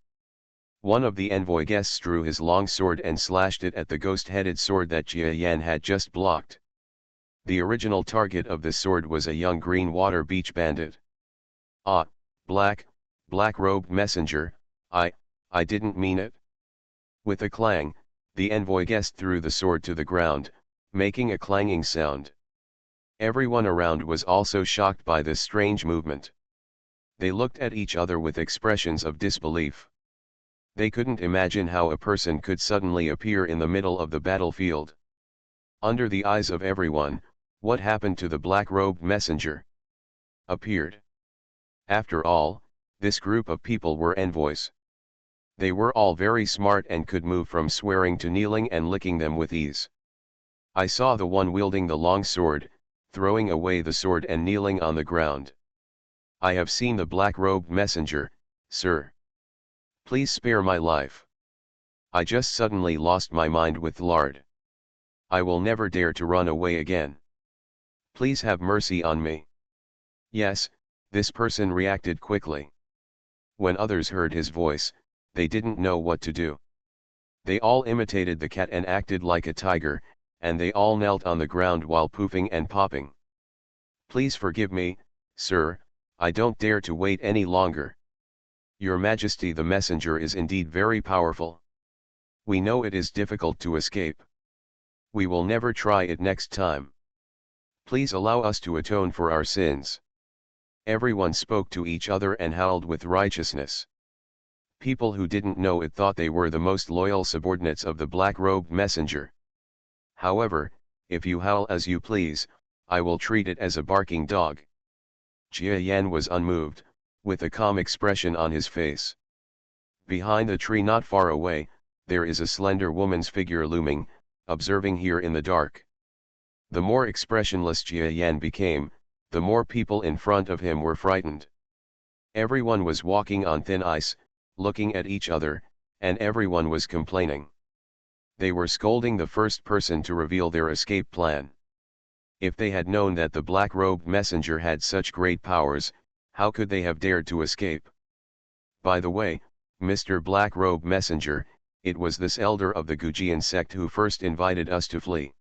one of the envoy guests drew his long sword and slashed it at the ghost-headed sword that Jia Yan had just blocked. The original target of this sword was a young Greenwater Beach bandit. "Ah, black-robed messenger, I didn't mean it." With a clang, the envoy guest threw the sword to the ground, making a clanging sound. Everyone around was also shocked by this strange movement. They looked at each other with expressions of disbelief. They couldn't imagine how a person could suddenly appear in the middle of the battlefield. Under the eyes of everyone, what happened to the black-robed messenger? Appeared. After all, this group of people were envoys. They were all very smart and could move from swearing to kneeling and licking them with ease. I saw the one wielding the long sword, throwing away the sword and kneeling on the ground. "I have seen the black-robed messenger, sir. Please spare my life. I just suddenly lost my mind with lard. I will never dare to run away again. Please have mercy on me." Yes, this person reacted quickly. When others heard his voice, they didn't know what to do. They all imitated the cat and acted like a tiger, and they all knelt on the ground while poofing and popping. "Please forgive me, sir, I don't dare to wait any longer." Your Majesty, the messenger is indeed very powerful. We know it is difficult to escape. We will never try it next time. Please allow us to atone for our sins. Everyone spoke to each other and howled with righteousness. People who didn't know it thought they were the most loyal subordinates of the black-robed messenger. However, if you howl as you please, I will treat it as a barking dog. Jia Yan was unmoved, with a calm expression on his face. Behind the tree not far away, there is a slender woman's figure looming, observing here in the dark. The more expressionless Jia Yan became, the more people in front of him were frightened. Everyone was walking on thin ice, looking at each other, and everyone was complaining. They were scolding the first person to reveal their escape plan. If they had known that the black-robed messenger had such great powers, how could they have dared to escape? By the way, Mr. Black-robed Messenger, it was this elder of the Gujian sect who first invited us to flee.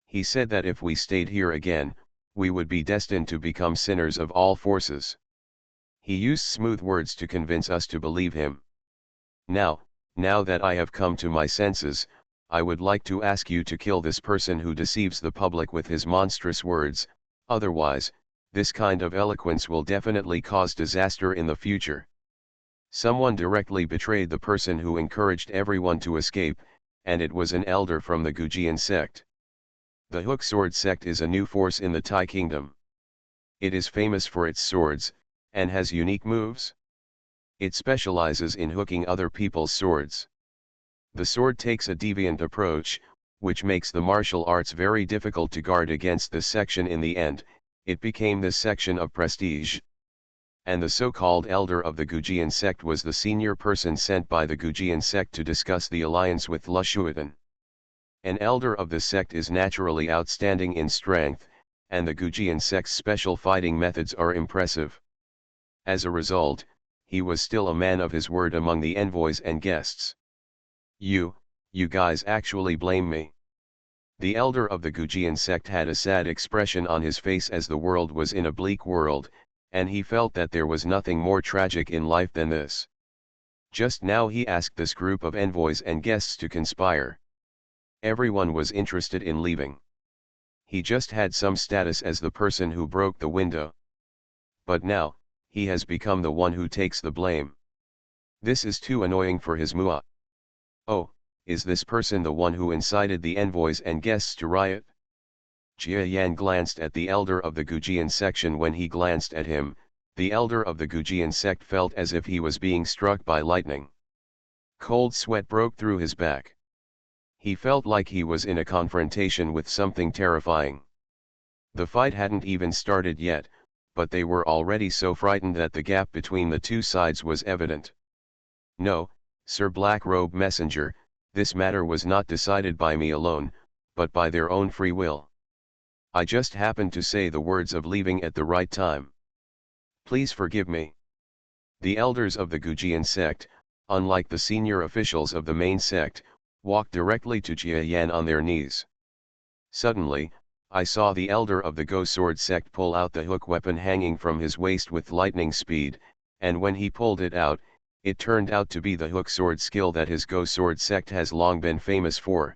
He said that if we stayed here again, we would be destined to become sinners of all forces. He used smooth words to convince us to believe him. Now that I have come to my senses, I would like to ask you to kill this person who deceives the public with his monstrous words, otherwise, this kind of eloquence will definitely cause disaster in the future. Someone directly betrayed the person who encouraged everyone to escape, and it was an elder from the Gujian sect. The Hook Sword sect is a new force in the Tai Kingdom. It is famous for its swords, and has unique moves. It specializes in hooking other people's swords. The sword takes a deviant approach, which makes the martial arts very difficult to guard against this section. In the end, it became this section of prestige. And the so-called elder of the Gujian sect was the senior person sent by the Gujian sect to discuss the alliance with Lushuatan. An elder of the sect is naturally outstanding in strength, and the Gujian sect's special fighting methods are impressive. As a result, he was still a man of his word among the envoys and guests. You guys actually blame me. The elder of the Gujian sect had a sad expression on his face as the world was in a bleak world, and he felt that there was nothing more tragic in life than this. Just now he asked this group of envoys and guests to conspire. Everyone was interested in leaving. He just had some status as the person who broke the window. But now, he has become the one who takes the blame. This is too annoying for his mua. Oh, is this person the one who incited the envoys and guests to riot? Jia Yan glanced at the elder of the Gujian section. When he glanced at him, the elder of the Gujian sect felt as if he was being struck by lightning. Cold sweat broke through his back. He felt like he was in a confrontation with something terrifying. The fight hadn't even started yet, but they were already so frightened that the gap between the two sides was evident. No, Sir Black-Robe Messenger, this matter was not decided by me alone, but by their own free will. I just happened to say the words of leaving at the right time. Please forgive me. The elders of the Gujian sect, unlike the senior officials of the main sect, walked directly to Jia Yan on their knees. Suddenly, I saw the elder of the Go Sword sect pull out the hook weapon hanging from his waist with lightning speed, and when he pulled it out, it turned out to be the hook sword skill that his Go Sword sect has long been famous for.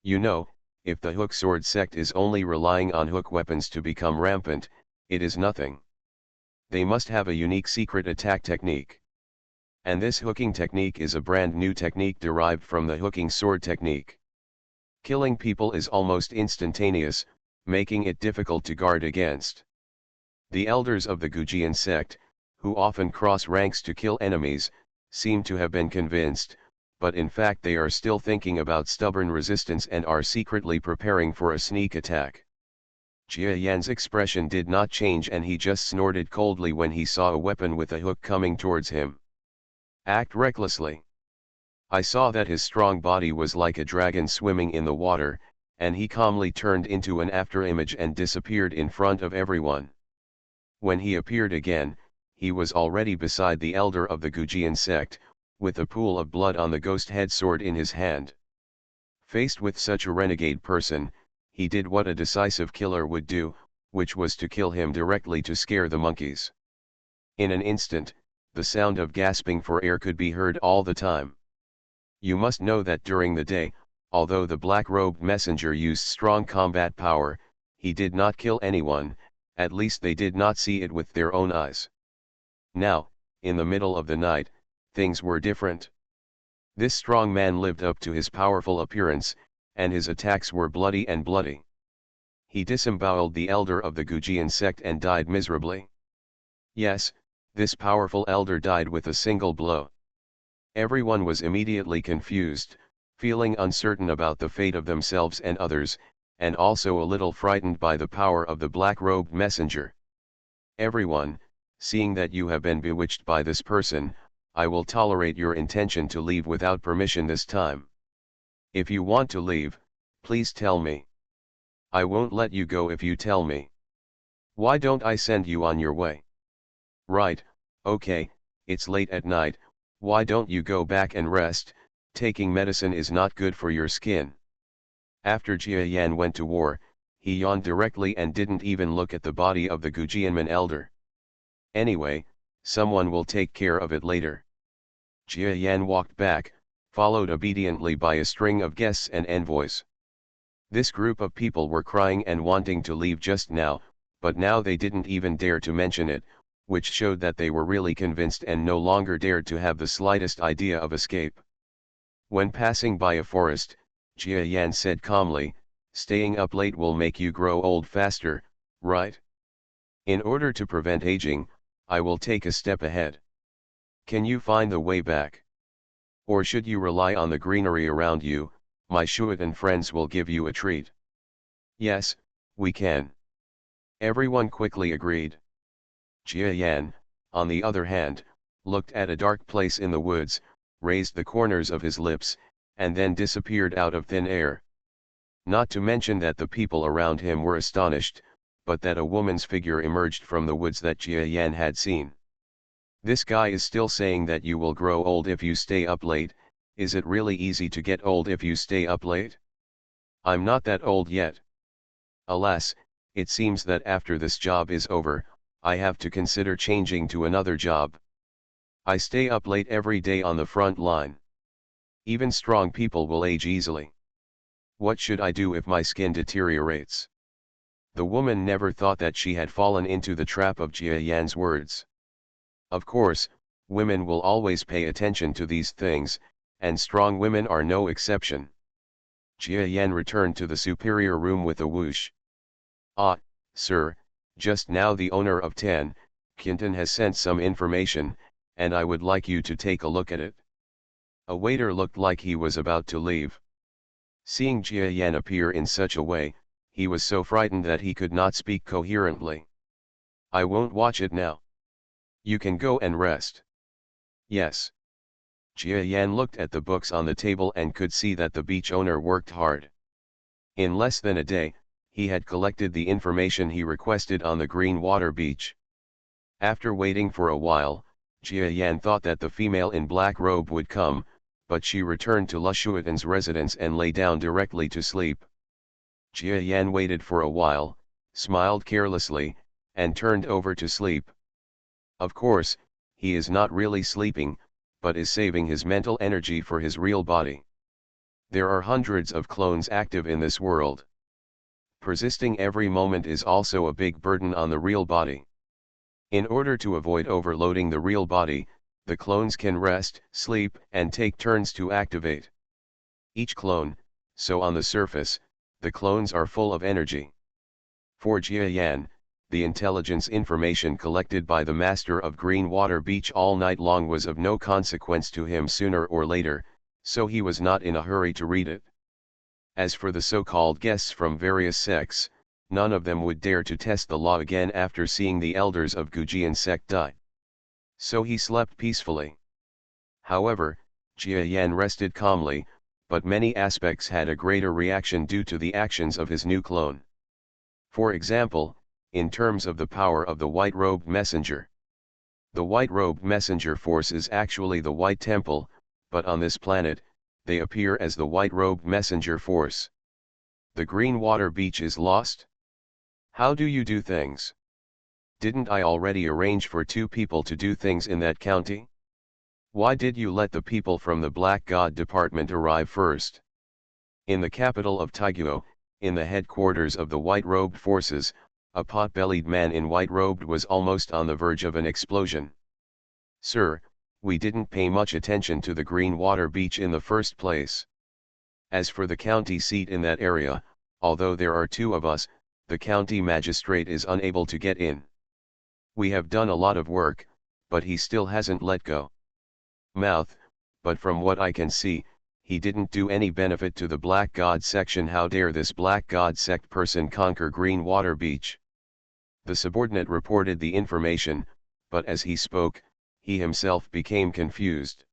You know, if the hook sword sect is only relying on hook weapons to become rampant, it is nothing. They must have a unique secret attack technique. And this hooking technique is a brand new technique derived from the hooking sword technique. Killing people is almost instantaneous, making it difficult to guard against. The elders of the Gujian sect, who often cross ranks to kill enemies, seem to have been convinced, but in fact they are still thinking about stubborn resistance and are secretly preparing for a sneak attack. Jia Yan's expression did not change and he just snorted coldly when he saw a weapon with a hook coming towards him. Act recklessly. I saw that his strong body was like a dragon swimming in the water, and he calmly turned into an afterimage and disappeared in front of everyone. When he appeared again, he was already beside the elder of the Gujian sect, with a pool of blood on the ghost head sword in his hand. Faced with such a renegade person, he did what a decisive killer would do, which was to kill him directly to scare the monkeys. In an instant, the sound of gasping for air could be heard all the time. You must know that during the day, although the black-robed messenger used strong combat power, he did not kill anyone, at least they did not see it with their own eyes. Now, in the middle of the night, things were different. This strong man lived up to his powerful appearance, and his attacks were bloody and bloody. He disemboweled the elder of the Gujian sect and died miserably. Yes, this powerful elder died with a single blow. Everyone was immediately confused, feeling uncertain about the fate of themselves and others, and also a little frightened by the power of the black-robed messenger. Everyone, seeing that you have been bewitched by this person, I will tolerate your intention to leave without permission this time. If you want to leave, please tell me. I won't let you go if you tell me. Why don't I send you on your way? Right, okay, it's late at night, why don't you go back and rest? Taking medicine is not good for your skin. After Jia Yan went to war, he yawned directly and didn't even look at the body of the Gujianman elder. Anyway, someone will take care of it later. Jia Yan walked back, followed obediently by a string of guests and envoys. This group of people were crying and wanting to leave just now, but now they didn't even dare to mention it, which showed that they were really convinced and no longer dared to have the slightest idea of escape. When passing by a forest, Jia Yan said calmly, "Staying up late will make you grow old faster, right? In order to prevent aging, I will take a step ahead. Can you find the way back? Or should you rely on the greenery around you? My Shuotan friends will give you a treat." "Yes, we can." Everyone quickly agreed. Jia Yan, on the other hand, looked at a dark place in the woods, raised the corners of his lips, and then disappeared out of thin air. Not to mention that the people around him were astonished, but that a woman's figure emerged from the woods that Jia Yan had seen. "This guy is still saying that you will grow old if you stay up late. Is it really easy to get old if you stay up late? I'm not that old yet. Alas, it seems that after this job is over, I have to consider changing to another job. I stay up late every day on the front line. Even strong people will age easily. What should I do if my skin deteriorates?" The woman never thought that she had fallen into the trap of Jia Yan's words. Of course, women will always pay attention to these things, and strong women are no exception. Jia Yan returned to the superior room with a whoosh. "Ah, sir, just now the owner of 10, Kinton has sent some information, and I would like you to take a look at it." A waiter looked like he was about to leave. Seeing Jia Yan appear in such a way, he was so frightened that he could not speak coherently. "I won't watch it now. You can go and rest." "Yes." Jia Yan looked at the books on the table and could see that the beach owner worked hard. In less than a day, he had collected the information he requested on the green water beach. After waiting for a while, Jia Yan thought that the female in black robe would come, but she returned to Lushuatan's residence and lay down directly to sleep. Jia Yan waited for a while, smiled carelessly, and turned over to sleep. Of course, he is not really sleeping, but is saving his mental energy for his real body. There are hundreds of clones active in this world. Persisting every moment is also a big burden on the real body. In order to avoid overloading the real body, the clones can rest, sleep, and take turns to activate each clone, so on the surface, the clones are full of energy. For Jia Yan, the intelligence information collected by the master of Green Water Beach all night long was of no consequence to him sooner or later, so he was not in a hurry to read it. As for the so-called guests from various sects, none of them would dare to test the law again after seeing the elders of Gujian sect die. So he slept peacefully. However, Jia Yan rested calmly, but many aspects had a greater reaction due to the actions of his new clone. For example, in terms of the power of the white-robed messenger. The white-robed messenger force is actually the White Temple, but on this planet, they appear as the white-robed messenger force. The green water beach is lost? How do you do things? Didn't I already arrange for 2 people to do things in that county? Why did you let the people from the Black God Department arrive first? In the capital of Taiguo, in the headquarters of the white-robed forces, a pot-bellied man in white-robed was almost on the verge of an explosion. Sir, we didn't pay much attention to the green water beach in the first place. As for the county seat in that area, although there are 2 of us, the county magistrate is unable to get in. We have done a lot of work, but he still hasn't let go. Mouth, but from what I can see, he didn't do any benefit to the Black God section. How dare this Black God sect person conquer Green Water Beach? The subordinate reported the information, but as he spoke, he himself became confused.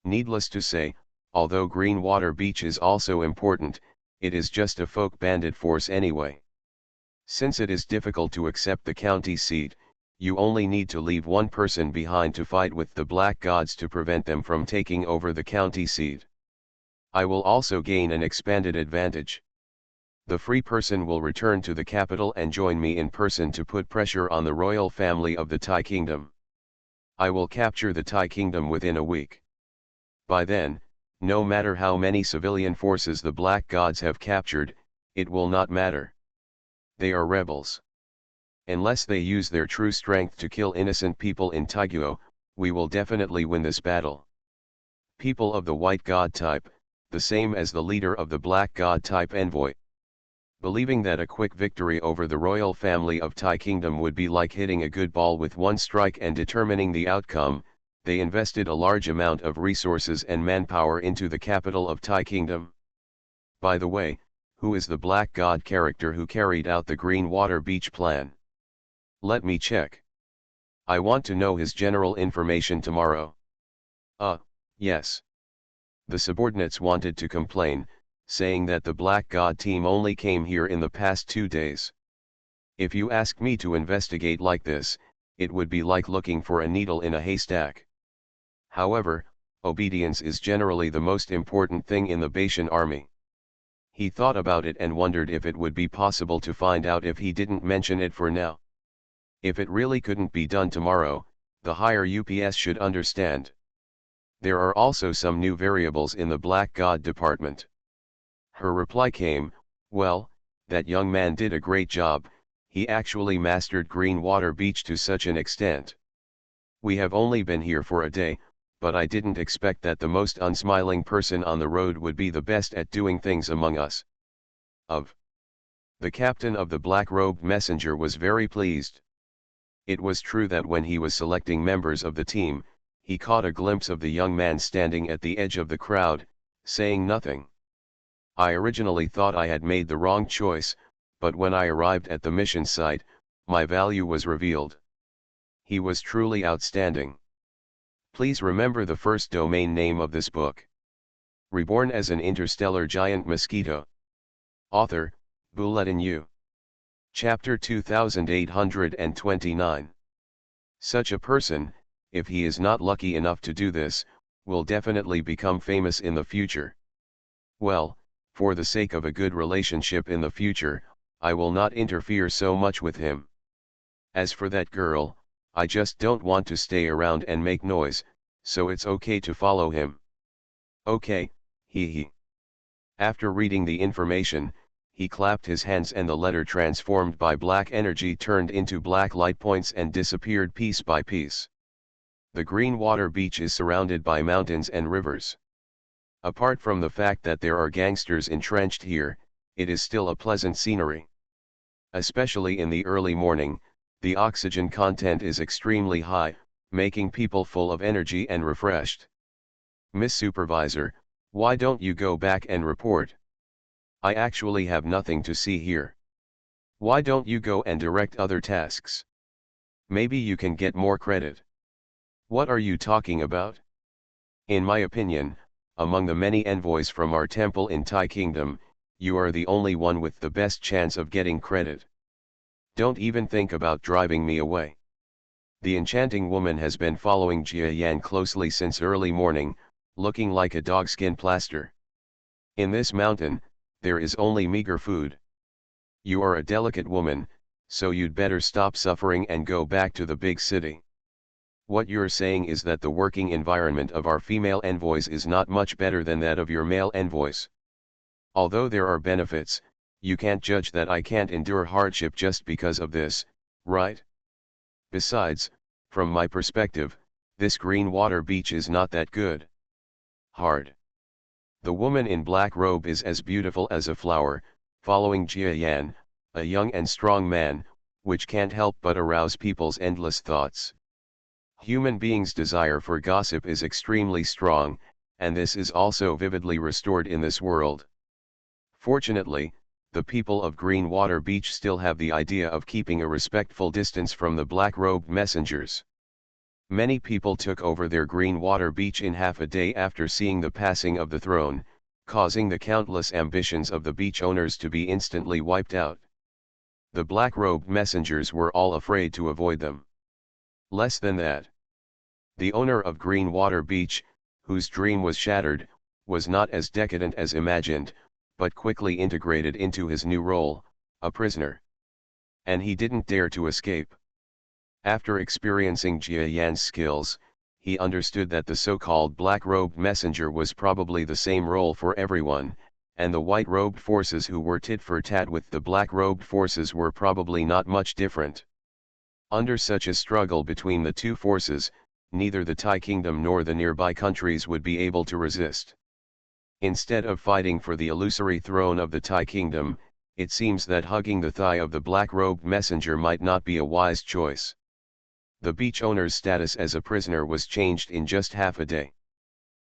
Needless to say, although Green Water Beach is also important, it is just a folk bandit force anyway. Since it is difficult to accept the county seat, you only need to leave 1 person behind to fight with the Black Gods to prevent them from taking over the county seat. I will also gain an expanded advantage. The free person will return to the capital and join me in person to put pressure on the royal family of the Tai Kingdom. I will capture the Tai Kingdom within a week. By then, no matter how many civilian forces the Black Gods have captured, it will not matter. They are rebels. Unless they use their true strength to kill innocent people in Taiguo, we will definitely win this battle. People of the White God type, the same as the leader of the Black God type envoy. Believing that a quick victory over the royal family of Tai Kingdom would be like hitting a good ball with 1 strike and determining the outcome, they invested a large amount of resources and manpower into the capital of Tai Kingdom. By the way, who is the Black God character who carried out the Green Water Beach plan? Let me check. I want to know his general information tomorrow. Yes. The subordinates wanted to complain, saying that the Black God team only came here in the past 2 days. If you ask me to investigate like this, it would be like looking for a needle in a haystack. However, obedience is generally the most important thing in the Baishan army. He thought about it and wondered if it would be possible to find out if he didn't mention it for now. If it really couldn't be done tomorrow, the higher UPS should understand. There are also some new variables in the Black God department. Her reply came, well, that young man did a great job, he actually mastered Green Water Beach to such an extent. We have only been here for a day, but I didn't expect that the most unsmiling person on the road would be the best at doing things among us. The captain of the black-robed messenger was very pleased. It was true that when he was selecting members of the team, he caught a glimpse of the young man standing at the edge of the crowd, saying nothing. I originally thought I had made the wrong choice, but when I arrived at the mission site, my value was revealed. He was truly outstanding. Please remember the first domain name of this book. Reborn as an Interstellar Giant Mosquito. Author, Bulletin U. Chapter 2829. Such a person, if he is not lucky enough to do this, will definitely become famous in the future. Well, for the sake of a good relationship in the future, I will not interfere so much with him. As for that girl, I just don't want to stay around and make noise, so it's okay to follow him. Okay, he. After reading the information, he clapped his hands and the letter transformed by black energy turned into black light points and disappeared piece by piece. The Green Water Beach is surrounded by mountains and rivers. Apart from the fact that there are gangsters entrenched here, it is still a pleasant scenery. Especially in the early morning, the oxygen content is extremely high, making people full of energy and refreshed. Miss Supervisor, why don't you go back and report? I actually have nothing to see here. Why don't you go and direct other tasks? Maybe you can get more credit. What are you talking about? In my opinion, among the many envoys from our temple in Tai Kingdom, you are the only one with the best chance of getting credit. Don't even think about driving me away. The enchanting woman has been following Jia Yan closely since early morning, looking like a dogskin plaster. In this mountain, there is only meager food. You are a delicate woman, So you'd better stop suffering and go back to the big city. What you're saying is that the working environment of our female envoys is not much better than that of your male envoys. Although there are benefits, you can't judge that I can't endure hardship just because of this, right? Besides, from my perspective, this green water beach is not that good. Hard. The woman in black robe is as beautiful as a flower, following Jia Yan, a young and strong man, which can't help but arouse people's endless thoughts. Human beings' desire for gossip is extremely strong, and this is also vividly restored in this world. Fortunately, the people of Green Water Beach still have the idea of keeping a respectful distance from the black-robed messengers. Many people took over their Green Water Beach in half a day after seeing the passing of the throne, causing the countless ambitions of the beach owners to be instantly wiped out. The black-robed messengers were all afraid to avoid them. Less than that. The owner of Green Water Beach, whose dream was shattered, was not as decadent as imagined, but quickly integrated into his new role, a prisoner. And he didn't dare to escape. After experiencing Jia Yan's skills, he understood that the so-called black-robed messenger was probably the same role for everyone, and the white-robed forces who were tit-for-tat with the black-robed forces were probably not much different. Under such a struggle between the two forces, neither the Thai kingdom nor the nearby countries would be able to resist. Instead of fighting for the illusory throne of the Thai kingdom, it seems that hugging the thigh of the black-robed messenger might not be a wise choice. The beach owner's status as a prisoner was changed in just half a day.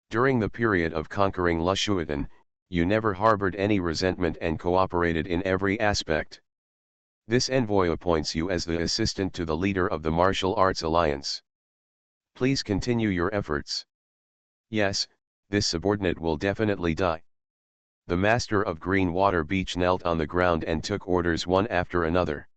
During the period of conquering Lushuatan, you never harbored any resentment and cooperated in every aspect. This envoy appoints you as the assistant to the leader of the Martial Arts Alliance. Please continue your efforts. Yes, this subordinate will definitely die. The master of Green Water Beach knelt on the ground and took orders one after another.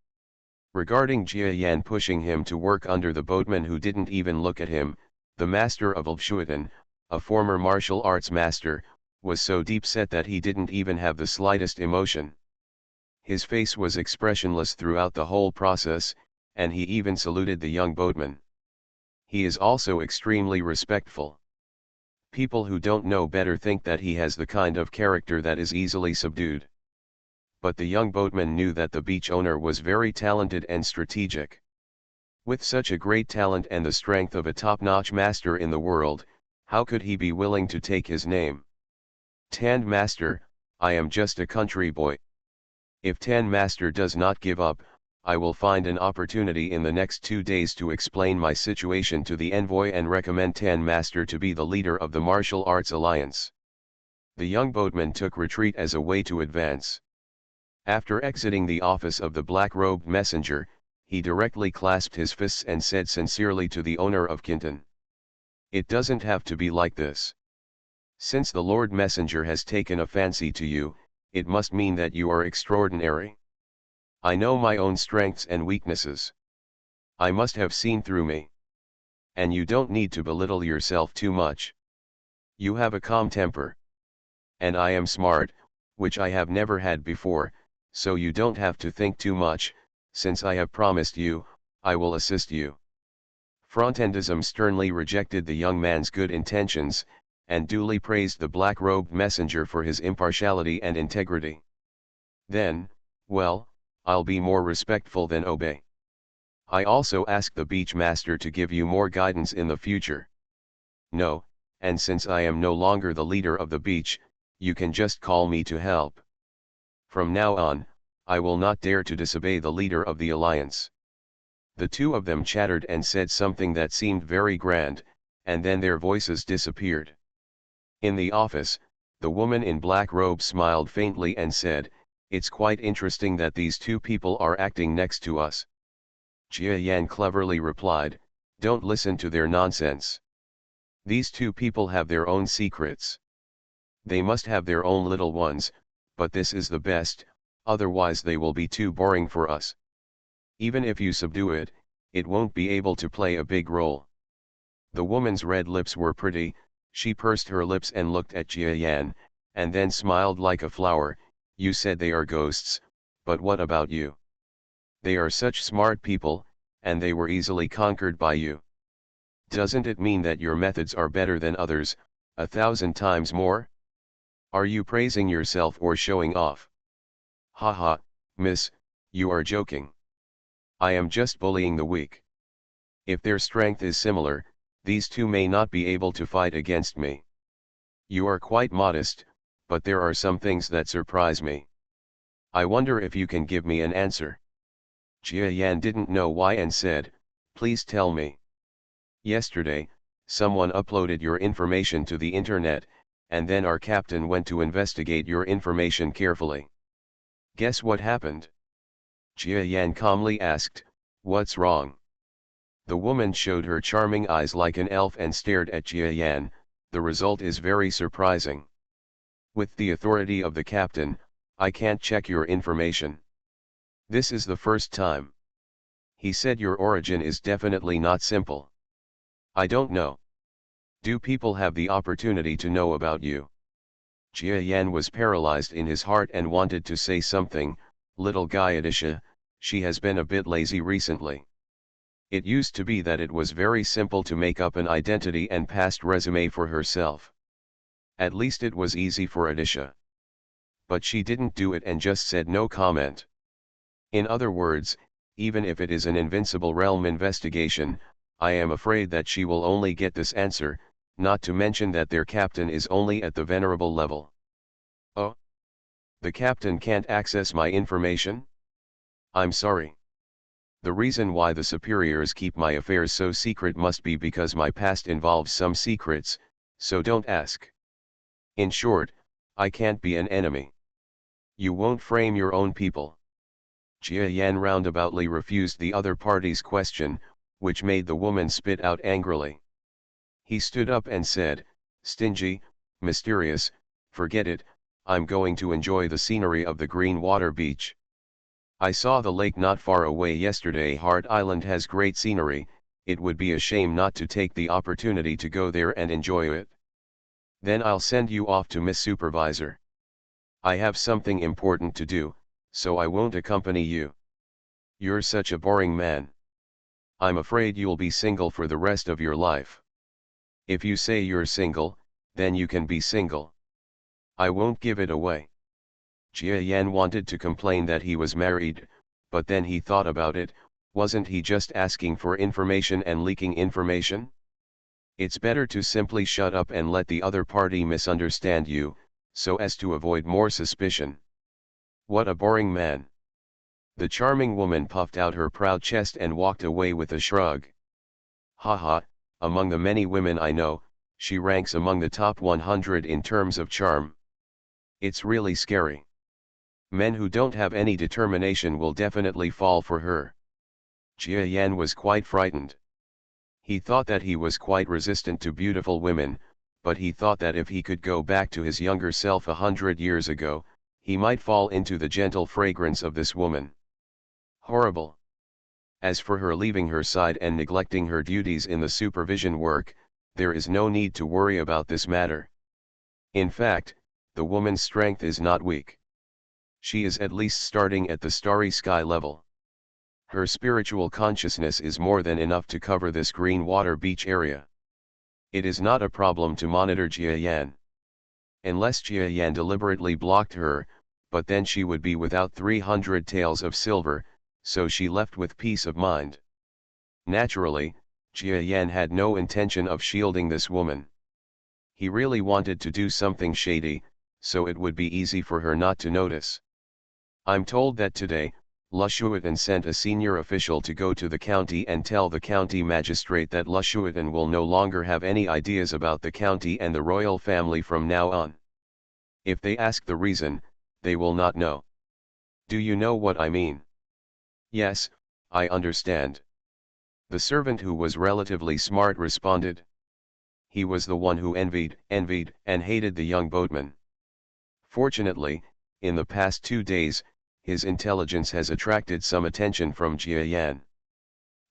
Regarding Jia Yan pushing him to work under the boatman who didn't even look at him, the master of Lushuatan, a former martial arts master, was so deep set that he didn't even have the slightest emotion. His face was expressionless throughout the whole process, and he even saluted the young boatman. He is also extremely respectful. People who don't know better think that he has the kind of character that is easily subdued. But the young boatman knew that the beach owner was very talented and strategic. With such a great talent and the strength of a top-notch master in the world, how could he be willing to take his name? Tan Master, I am just a country boy. If Tan Master does not give up, I will find an opportunity in the next 2 days to explain my situation to the envoy and recommend Tan Master to be the leader of the Martial Arts Alliance. The young boatman took retreat as a way to advance. After exiting the office of the black-robed messenger, he directly clasped his fists and said sincerely to the owner of Kintan, "It doesn't have to be like this. Since the Lord Messenger has taken a fancy to you, it must mean that you are extraordinary. I know my own strengths and weaknesses. I must have seen through me. And you don't need to belittle yourself too much. You have a calm temper. And I am smart, which I have never had before, so you don't have to think too much, since I have promised you, I will assist you." Frontendism sternly rejected the young man's good intentions, and duly praised the black-robed messenger for his impartiality and integrity. Then, well, I'll be more respectful than obey. I also ask the beach master to give you more guidance in the future. No, and since I am no longer the leader of the beach, you can just call me to help. From now on, I will not dare to disobey the leader of the alliance. The two of them chattered and said something that seemed very grand, and then their voices disappeared. In the office, the woman in black robe smiled faintly and said, "It's quite interesting that these two people are acting next to us." Jia Yan cleverly replied, "Don't listen to their nonsense. These two people have their own secrets. They must have their own little ones, but this is the best, otherwise they will be too boring for us. Even if you subdue it, it won't be able to play a big role." The woman's red lips were pretty, she pursed her lips and looked at Jia Yan, and then smiled like a flower. "You said they are ghosts, but what about you? They are such smart people, and they were easily conquered by you. Doesn't it mean that your methods are better than others, 1,000 times more? Are you praising yourself or showing off? Haha, miss, you are joking. I am just bullying the weak. If their strength is similar, these two may not be able to fight against me. You are quite modest, but there are some things that surprise me. I wonder if you can give me an answer. Jia Yan didn't know why and said, please tell me. Yesterday, someone uploaded your information to the internet, and then our captain went to investigate your information carefully. Guess what happened? Jia Yan calmly asked, what's wrong? The woman showed her charming eyes like an elf and stared at Jia Yan. The result is very surprising. With the authority of the captain, I can't check your information. This is the first time. He said your origin is definitely not simple. I don't know. Do people have the opportunity to know about you? Jia Yan was paralyzed in his heart and wanted to say something. Little Gayadisha, she has been a bit lazy recently. It used to be that it was very simple to make up an identity and past resume for herself. At least it was easy for Adisha. But she didn't do it and just said no comment. In other words, even if it is an invincible realm investigation, I am afraid that she will only get this answer, not to mention that their captain is only at the venerable level. Oh? The captain can't access my information? I'm sorry. The reason why the superiors keep my affairs so secret must be because my past involves some secrets, so don't ask. In short, I can't be an enemy. You won't frame your own people. Jia Yan roundaboutly refused the other party's question, which made the woman spit out angrily. He stood up and said, stingy, mysterious, forget it, I'm going to enjoy the scenery of the green water beach. I saw the lake not far away yesterday. Heart Island has great scenery, it would be a shame not to take the opportunity to go there and enjoy it. Then I'll send you off to Miss Supervisor. I have something important to do, so I won't accompany you. You're such a boring man. I'm afraid you'll be single for the rest of your life. If you say you're single, then you can be single. I won't give it away. Jia Yan wanted to complain that he was married, but then he thought about it, wasn't he just asking for information and leaking information? It's better to simply shut up and let the other party misunderstand you, so as to avoid more suspicion. What a boring man. The charming woman puffed out her proud chest and walked away with a shrug. Haha, among the many women I know, she ranks among the top 100 in terms of charm. It's really scary. Men who don't have any determination will definitely fall for her. Jia Yan was quite frightened. He thought that he was quite resistant to beautiful women, but he thought that if he could go back to his younger self 100 years ago, he might fall into the gentle fragrance of this woman. Horrible. As for her leaving her side and neglecting her duties in the supervision work, there is no need to worry about this matter. In fact, the woman's strength is not weak. She is at least starting at the starry sky level. Her spiritual consciousness is more than enough to cover this green water beach area. It is not a problem to monitor Jia Yan. Unless Jia Yan deliberately blocked her, but then she would be without 300 taels of silver, so she left with peace of mind. Naturally, Jia Yan had no intention of shielding this woman. He really wanted to do something shady, so it would be easy for her not to notice. I'm told that today, Lushuatan sent a senior official to go to the county and tell the county magistrate that Lushuatan will no longer have any ideas about the county and the royal family from now on. If they ask the reason, they will not know. Do you know what I mean? Yes, I understand. The servant who was relatively smart responded. He was the one who envied, and hated the young boatman. Fortunately, in the past 2 days, his intelligence has attracted some attention from Jia Yan.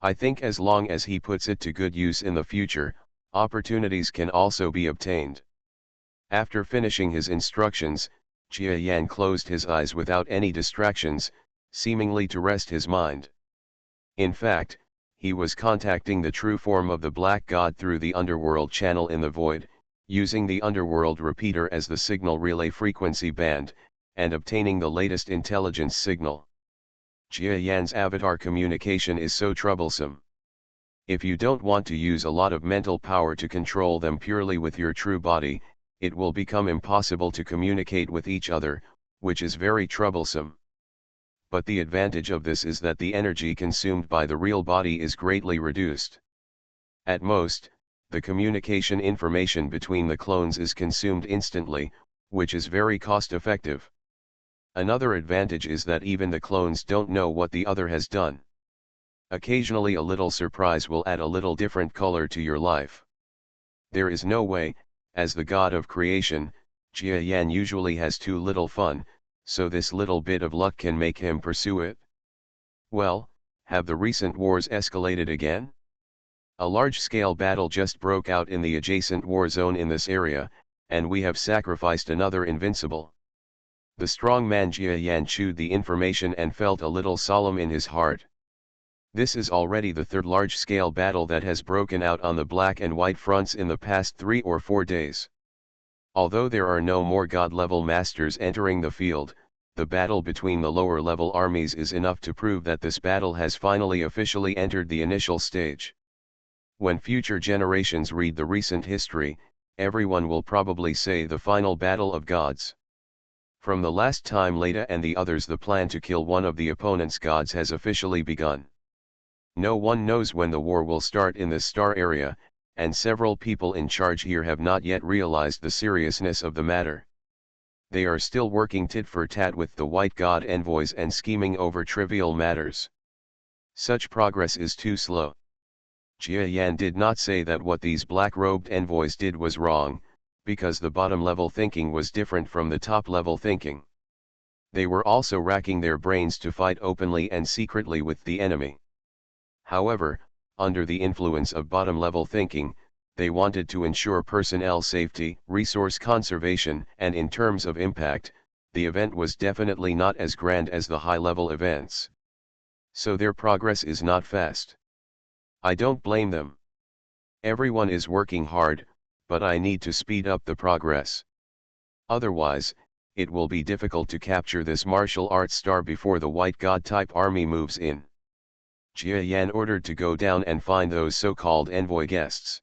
I think as long as he puts it to good use in the future, opportunities can also be obtained. After finishing his instructions, Jia Yan closed his eyes without any distractions, seemingly to rest his mind. In fact, he was contacting the true form of the Black God through the underworld channel in the void, using the underworld repeater as the signal relay frequency band, and obtaining the latest intelligence signal. Jia Yan's avatar communication is so troublesome. If you don't want to use a lot of mental power to control them purely with your true body, it will become impossible to communicate with each other, which is very troublesome. But the advantage of this is that the energy consumed by the real body is greatly reduced. At most, the communication information between the clones is consumed instantly, which is very cost-effective. Another advantage is that even the clones don't know what the other has done. Occasionally a little surprise will add a little different color to your life. There is no way, as the god of creation, Jia Yan usually has too little fun, so this little bit of luck can make him pursue it. Well, have the recent wars escalated again? A large-scale battle just broke out in the adjacent war zone in this area, and we have sacrificed another invincible. The strong man Jia Yan chewed the information and felt a little solemn in his heart. This is already the third large-scale battle that has broken out on the black and white fronts in the past 3 or 4 days. Although there are no more god-level masters entering the field, the battle between the lower-level armies is enough to prove that this battle has finally officially entered the initial stage. When future generations read the recent history, everyone will probably say the final battle of gods. From the last time Leda and the others, the plan to kill one of the opponent's gods has officially begun. No one knows when the war will start in this star area, and several people in charge here have not yet realized the seriousness of the matter. They are still working tit for tat with the white god envoys and scheming over trivial matters. Such progress is too slow. Jia Yan did not say that what these black-robed envoys did was wrong, because the bottom-level thinking was different from the top-level thinking. They were also racking their brains to fight openly and secretly with the enemy. However, under the influence of bottom-level thinking, they wanted to ensure personnel safety, resource conservation, and in terms of impact, the event was definitely not as grand as the high-level events. So their progress is not fast. I don't blame them. Everyone is working hard, but I need to speed up the progress. Otherwise, it will be difficult to capture this martial arts star before the white god-type army moves in. Jia Yan ordered to go down and find those so-called envoy guests.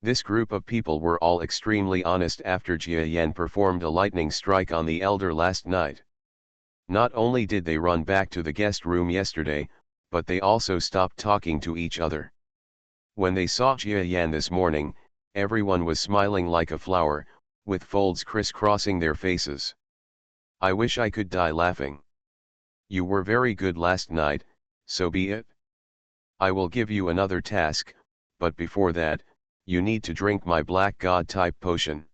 This group of people were all extremely honest after Jia Yan performed a lightning strike on the elder last night. Not only did they run back to the guest room yesterday, but they also stopped talking to each other. When they saw Jia Yan this morning, everyone was smiling like a flower, with folds crisscrossing their faces. I wish I could die laughing. You were very good last night, so be it. I will give you another task, but before that, you need to drink my black god type potion.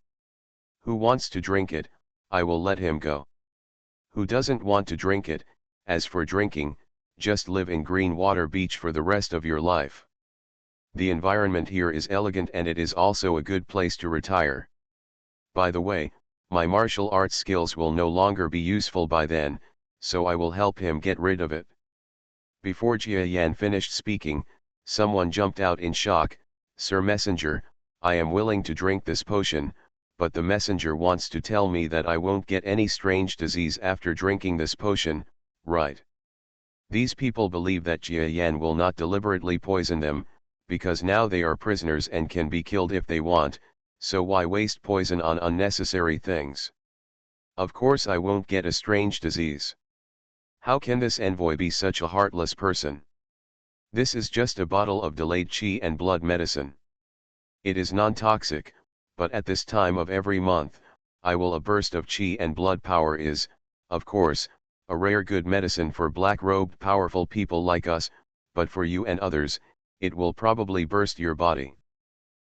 Who wants to drink it, I will let him go. Who doesn't want to drink it, as for drinking, just live in Green Water Beach for the rest of your life. The environment here is elegant and it is also a good place to retire. By the way, my martial arts skills will no longer be useful by then, so I will help him get rid of it. Before Jia Yan finished speaking, someone jumped out in shock. Sir Messenger, I am willing to drink this potion, but the messenger wants to tell me that I won't get any strange disease after drinking this potion, right? These people believe that Jia Yan will not deliberately poison them, because now they are prisoners and can be killed if they want, so why waste poison on unnecessary things? Of course I won't get a strange disease. How can this envoy be such a heartless person? This is just a bottle of delayed qi and blood medicine. It is non-toxic, but at this time of every month, a burst of qi and blood power is, of course, a rare good medicine for black-robed powerful people like us, but for you and others, it will probably burst your body.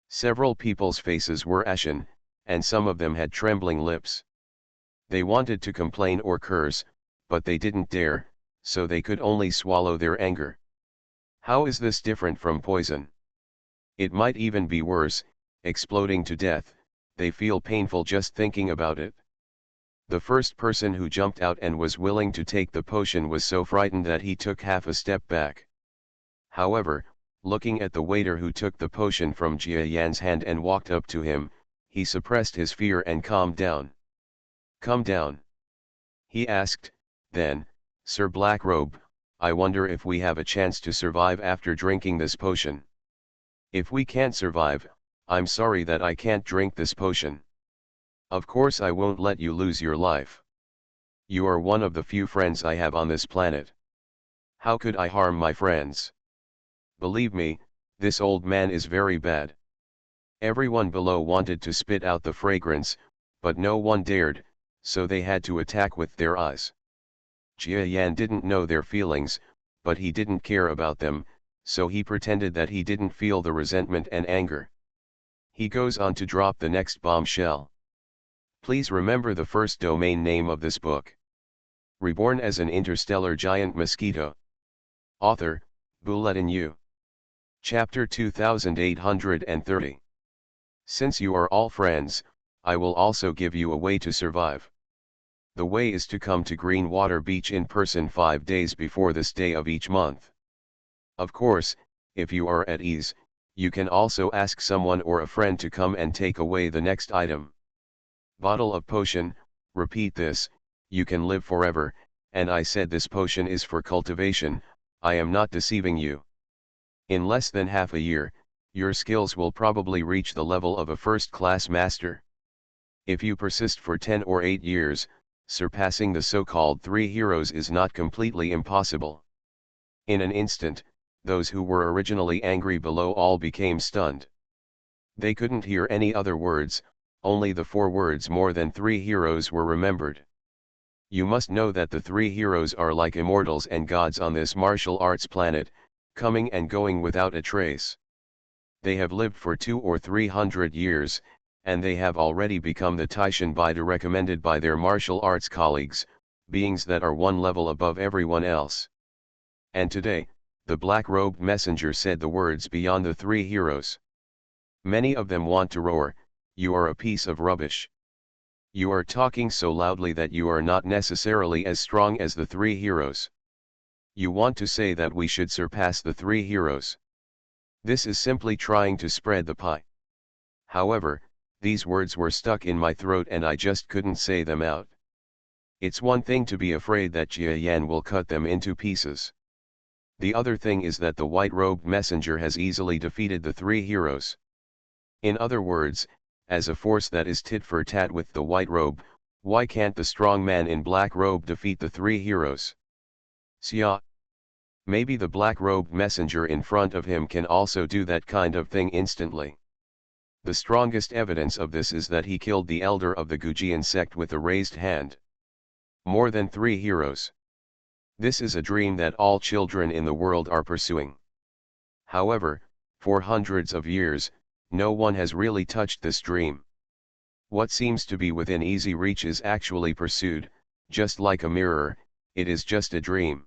Several people's faces were ashen, and some of them had trembling lips. They wanted to complain or curse, but they didn't dare, so they could only swallow their anger. How is this different from poison? It might even be worse, exploding to death. They feel painful just thinking about it. The first person who jumped out and was willing to take the potion was so frightened that he took half a step back. However, looking at the waiter who took the potion from Jia Yan's hand and walked up to him, he suppressed his fear and calmed down. "Come down," he asked. "Then, Sir Blackrobe, I wonder if we have a chance to survive after drinking this potion. If we can't survive, I'm sorry that I can't drink this potion. Of course I won't let you lose your life. You are one of the few friends I have on this planet. How could I harm my friends? Believe me, this old man is very bad." Everyone below wanted to spit out the fragrance, but no one dared, so they had to attack with their eyes. Jia Yan didn't know their feelings, but he didn't care about them, so he pretended that he didn't feel the resentment and anger. He goes on to drop the next bombshell. Please remember the first domain name of this book. Reborn as an Interstellar Giant Mosquito. Author, Bulletin U. Chapter 2830. Since you are all friends, I will also give you a way to survive. The way is to come to Greenwater Beach in person 5 days before this day of each month. Of course, if you are at ease, you can also ask someone or a friend to come and take away the next item. Bottle of potion, repeat this, you can live forever, and I said this potion is for cultivation, I am not deceiving you. In less than half a year, your skills will probably reach the level of a first-class master. If you persist for 10 or 8 years, surpassing the so-called 3 heroes is not completely impossible. In an instant, those who were originally angry below all became stunned. They couldn't hear any other words, only the 4 words more than 3 heroes were remembered. You must know that the 3 heroes are like immortals and gods on this martial arts planet, coming and going without a trace. They have lived for 200 or 300 years, and they have already become the Taishan Bida recommended by their martial arts colleagues, beings that are one level above everyone else. And today, the black-robed messenger said the words beyond the 3 heroes. Many of them want to roar, "You are a piece of rubbish. You are talking so loudly that you are not necessarily as strong as the 3 heroes. You want to say that we should surpass the 3 heroes. This is simply trying to spread the pie." However, these words were stuck in my throat and I just couldn't say them out. It's one thing to be afraid that Jia Yan will cut them into pieces. The other thing is that the white-robed messenger has easily defeated the 3 heroes. In other words, as a force that is tit for tat with the white robe, why can't the strong man in black robe defeat the 3 heroes? Xia. Maybe the black-robed messenger in front of him can also do that kind of thing instantly. The strongest evidence of this is that he killed the elder of the Gujian sect with a raised hand. More than 3 heroes. This is a dream that all children in the world are pursuing. However, for hundreds of years, no one has really touched this dream. What seems to be within easy reach is actually pursued, just like a mirror, it is just a dream.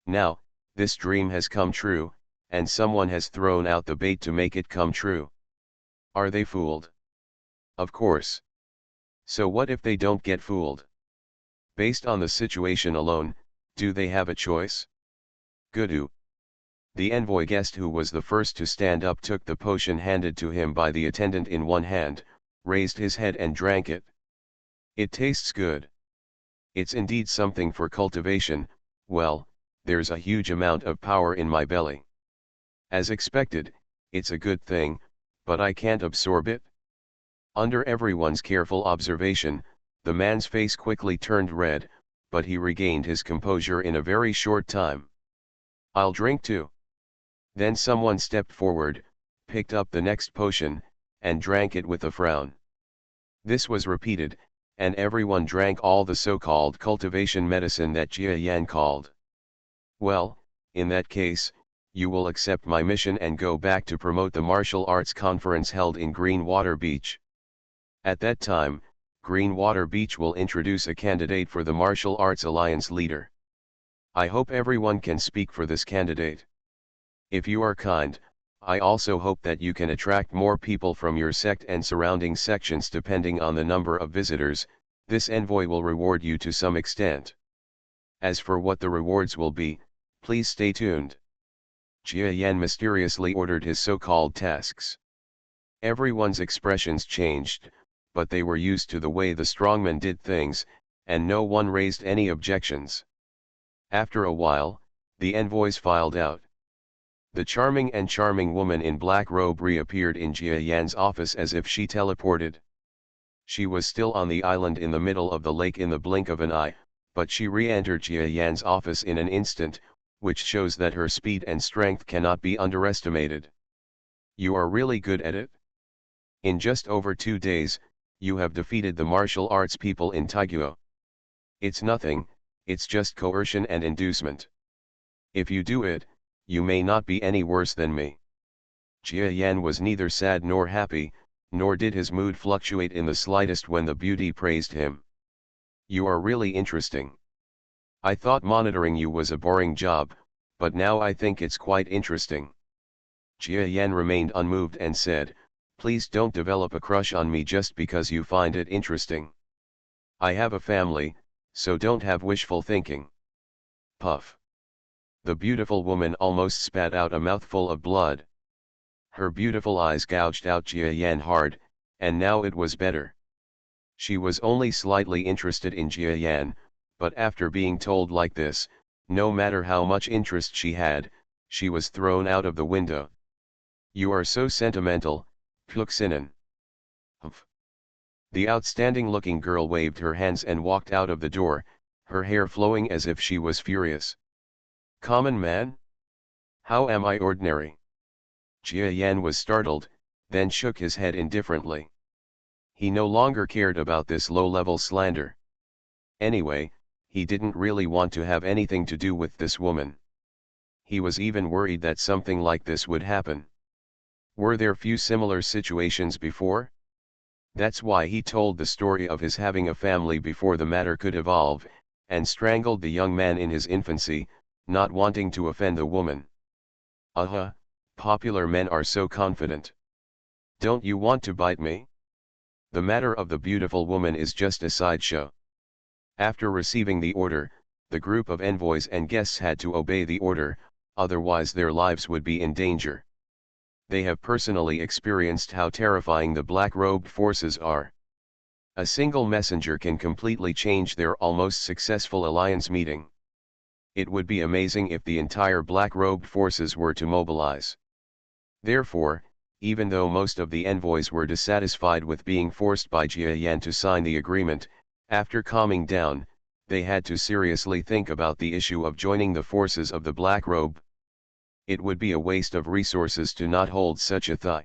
Now, this dream has come true, and someone has thrown out the bait to make it come true. Are they fooled? Of course. So what if they don't get fooled? Based on the situation alone, do they have a choice? Gudu. The envoy guest who was the first to stand up took the potion handed to him by the attendant in one hand, raised his head and drank it. It tastes good. It's indeed something for cultivation. Well, there's a huge amount of power in my belly. As expected, it's a good thing, but I can't absorb it. Under everyone's careful observation, the man's face quickly turned red, but he regained his composure in a very short time. I'll drink too. Then someone stepped forward, picked up the next potion, and drank it with a frown. This was repeated, and everyone drank all the so-called cultivation medicine that Jia Yan called. Well, in that case, you will accept my mission and go back to promote the martial arts conference held in Greenwater Beach. At that time, Greenwater Beach will introduce a candidate for the Martial Arts Alliance leader. I hope everyone can speak for this candidate. If you are kind, I also hope that you can attract more people from your sect and surrounding sections depending on the number of visitors, This envoy will reward you to some extent. As for what the rewards will be, please stay tuned. Jia Yan mysteriously ordered his so-called tasks. Everyone's expressions changed, but they were used to the way the strongman did things, and no one raised any objections. After a while, the envoys filed out. The charming woman in black robe reappeared in Jia Yan's office as if she teleported. She was still on the island in the middle of the lake in the blink of an eye, but she re-entered Jia Yan's office in an instant, which shows that her speed and strength cannot be underestimated. You are really good at it? In just over 2 days, you have defeated the martial arts people in Taiguo. It's nothing, it's just coercion and inducement. If you do it, you may not be any worse than me. Jia Yan was neither sad nor happy, nor did his mood fluctuate in the slightest when the beauty praised him. You are really interesting. I thought monitoring you was a boring job, but now I think it's quite interesting. Jia Yan remained unmoved and said, please don't develop a crush on me just because you find it interesting. I have a family, so don't have wishful thinking. Puff. The beautiful woman almost spat out a mouthful of blood. Her beautiful eyes gouged out Jia Yan hard, and now it was better. She was only slightly interested in Jia Yan, but after being told like this, no matter how much interest she had, she was thrown out of the window. You are so sentimental, Puxinen. Humph. The outstanding-looking girl waved her hands and walked out of the door, her hair flowing as if she was furious. Common man? How am I ordinary? Jia Yan was startled, then shook his head indifferently. He no longer cared about this low-level slander. Anyway, he didn't really want to have anything to do with this woman. He was even worried that something like this would happen. Were there few similar situations before? That's why he told the story of his having a family before the matter could evolve, and strangled the young man in his infancy, not wanting to offend the woman. Popular men are so confident. Don't you want to bite me? The matter of the beautiful woman is just a sideshow. After receiving the order, the group of envoys and guests had to obey the order, otherwise their lives would be in danger. They have personally experienced how terrifying the black-robed forces are. A single messenger can completely change their almost successful alliance meeting. It would be amazing if the entire black-robed forces were to mobilize. Therefore, even though most of the envoys were dissatisfied with being forced by Jia Yan to sign the agreement, after calming down, they had to seriously think about the issue of joining the forces of the Black Robe. It would be a waste of resources to not hold such a thought.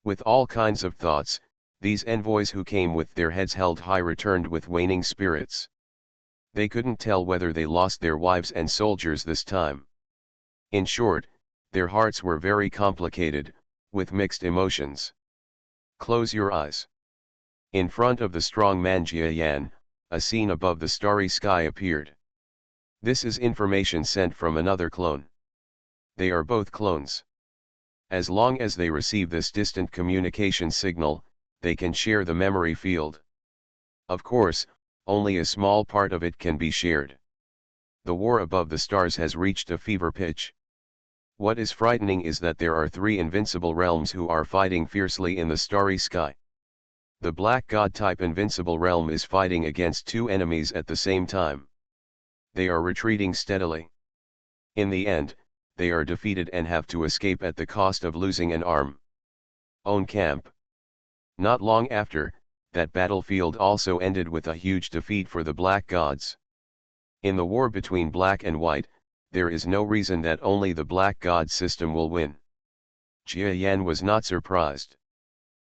With all kinds of thoughts, these envoys who came with their heads held high returned with waning spirits. They couldn't tell whether they lost their wives and soldiers this time. In short, their hearts were very complicated, with mixed emotions. Close your eyes. In front of the strong man Jia Yan, a scene above the starry sky appeared. This is information sent from another clone. They are both clones. As long as they receive this distant communication signal, they can share the memory field. Of course, only a small part of it can be shared. The war above the stars has reached a fever pitch. What is frightening is that there are 3 invincible realms who are fighting fiercely in the starry sky. The Black God-type invincible realm is fighting against 2 enemies at the same time. They are retreating steadily. In the end, they are defeated and have to escape at the cost of losing an arm. Own camp. Not long after, that battlefield also ended with a huge defeat for the Black Gods. In the war between Black and White, there is no reason that only the Black God system will win. Jia Yan was not surprised.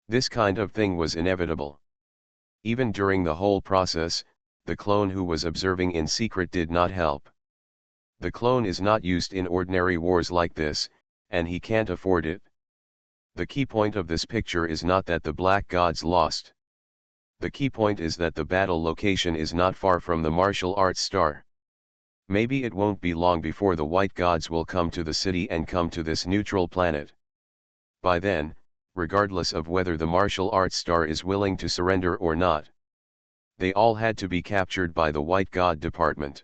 This kind of thing was inevitable. Even during the whole process, the clone who was observing in secret did not help. The clone is not used in ordinary wars like this, and he can't afford it. The key point of this picture is not that the Black Gods lost. The key point is that the battle location is not far from the martial arts star. Maybe it won't be long before the White Gods will come to the city and come to this neutral planet. By then, regardless of whether the martial arts star is willing to surrender or not, They all had to be captured by the White God Department.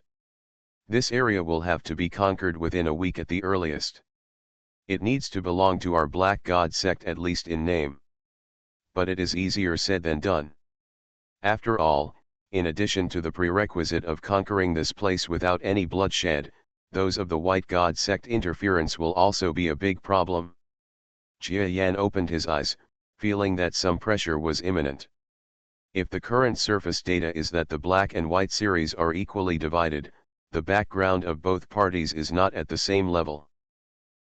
This area will have to be conquered within a week at the earliest. It needs to belong to our Black God sect, at least in name. But it is easier said than done. After all, in addition to the prerequisite of conquering this place without any bloodshed, those of the White God sect interference will also be a big problem. Jia Yan opened his eyes, feeling that some pressure was imminent. If the current surface data is that the Black and White series are equally divided, the background of both parties is not at the same level.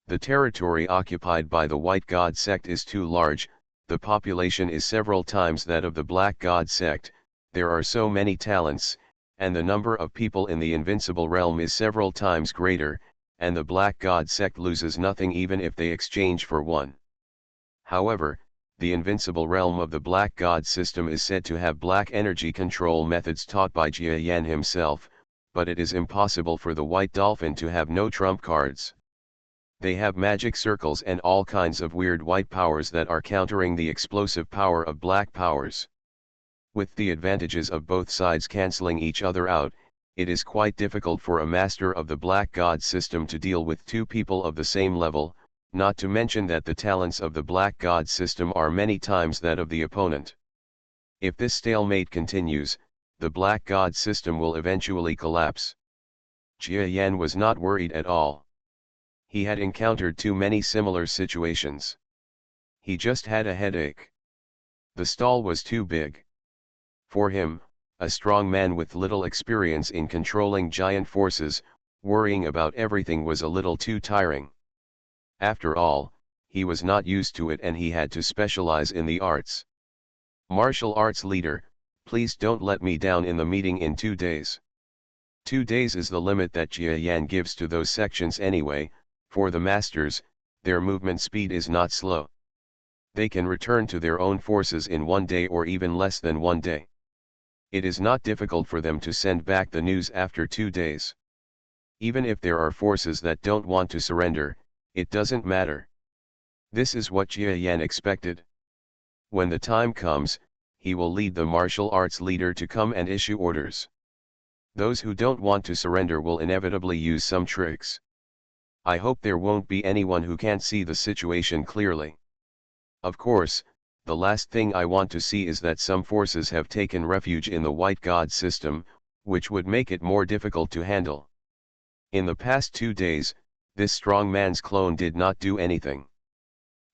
The territory occupied by the White God sect is too large, the population is several times that of the Black God sect, there are so many talents, and the number of people in the invincible realm is several times greater, and the Black God sect loses nothing even if they exchange for one. However, the invincible realm of the Black God system is said to have black energy control methods taught by Jia Yan himself, but it is impossible for the White Dolphin to have no trump cards. They have magic circles and all kinds of weird white powers that are countering the explosive power of black powers. With the advantages of both sides cancelling each other out, it is quite difficult for a master of the Black God system to deal with two people of the same level, not to mention that the talents of the Black God system are many times that of the opponent. If this stalemate continues, the Black God system will eventually collapse. Jia Yan was not worried at all. He had encountered too many similar situations. He just had a headache. The stall was too big. For him, a strong man with little experience in controlling giant forces, worrying about everything was a little too tiring. After all, he was not used to it and he had to specialize in the arts. Martial arts leader, please don't let me down in the meeting in 2 days. 2 days is the limit that Jia Yan gives to those sections anyway. For the masters, their movement speed is not slow. They can return to their own forces in 1 day or even less than 1 day. It is not difficult for them to send back the news after 2 days. Even if there are forces that don't want to surrender, it doesn't matter. This is what Jia Yan expected. When the time comes, he will lead the martial arts leader to come and issue orders. Those who don't want to surrender will inevitably use some tricks. I hope there won't be anyone who can't see the situation clearly. Of course, the last thing I want to see is that some forces have taken refuge in the White God system, which would make it more difficult to handle. In the past 2 days, this strong man's clone did not do anything.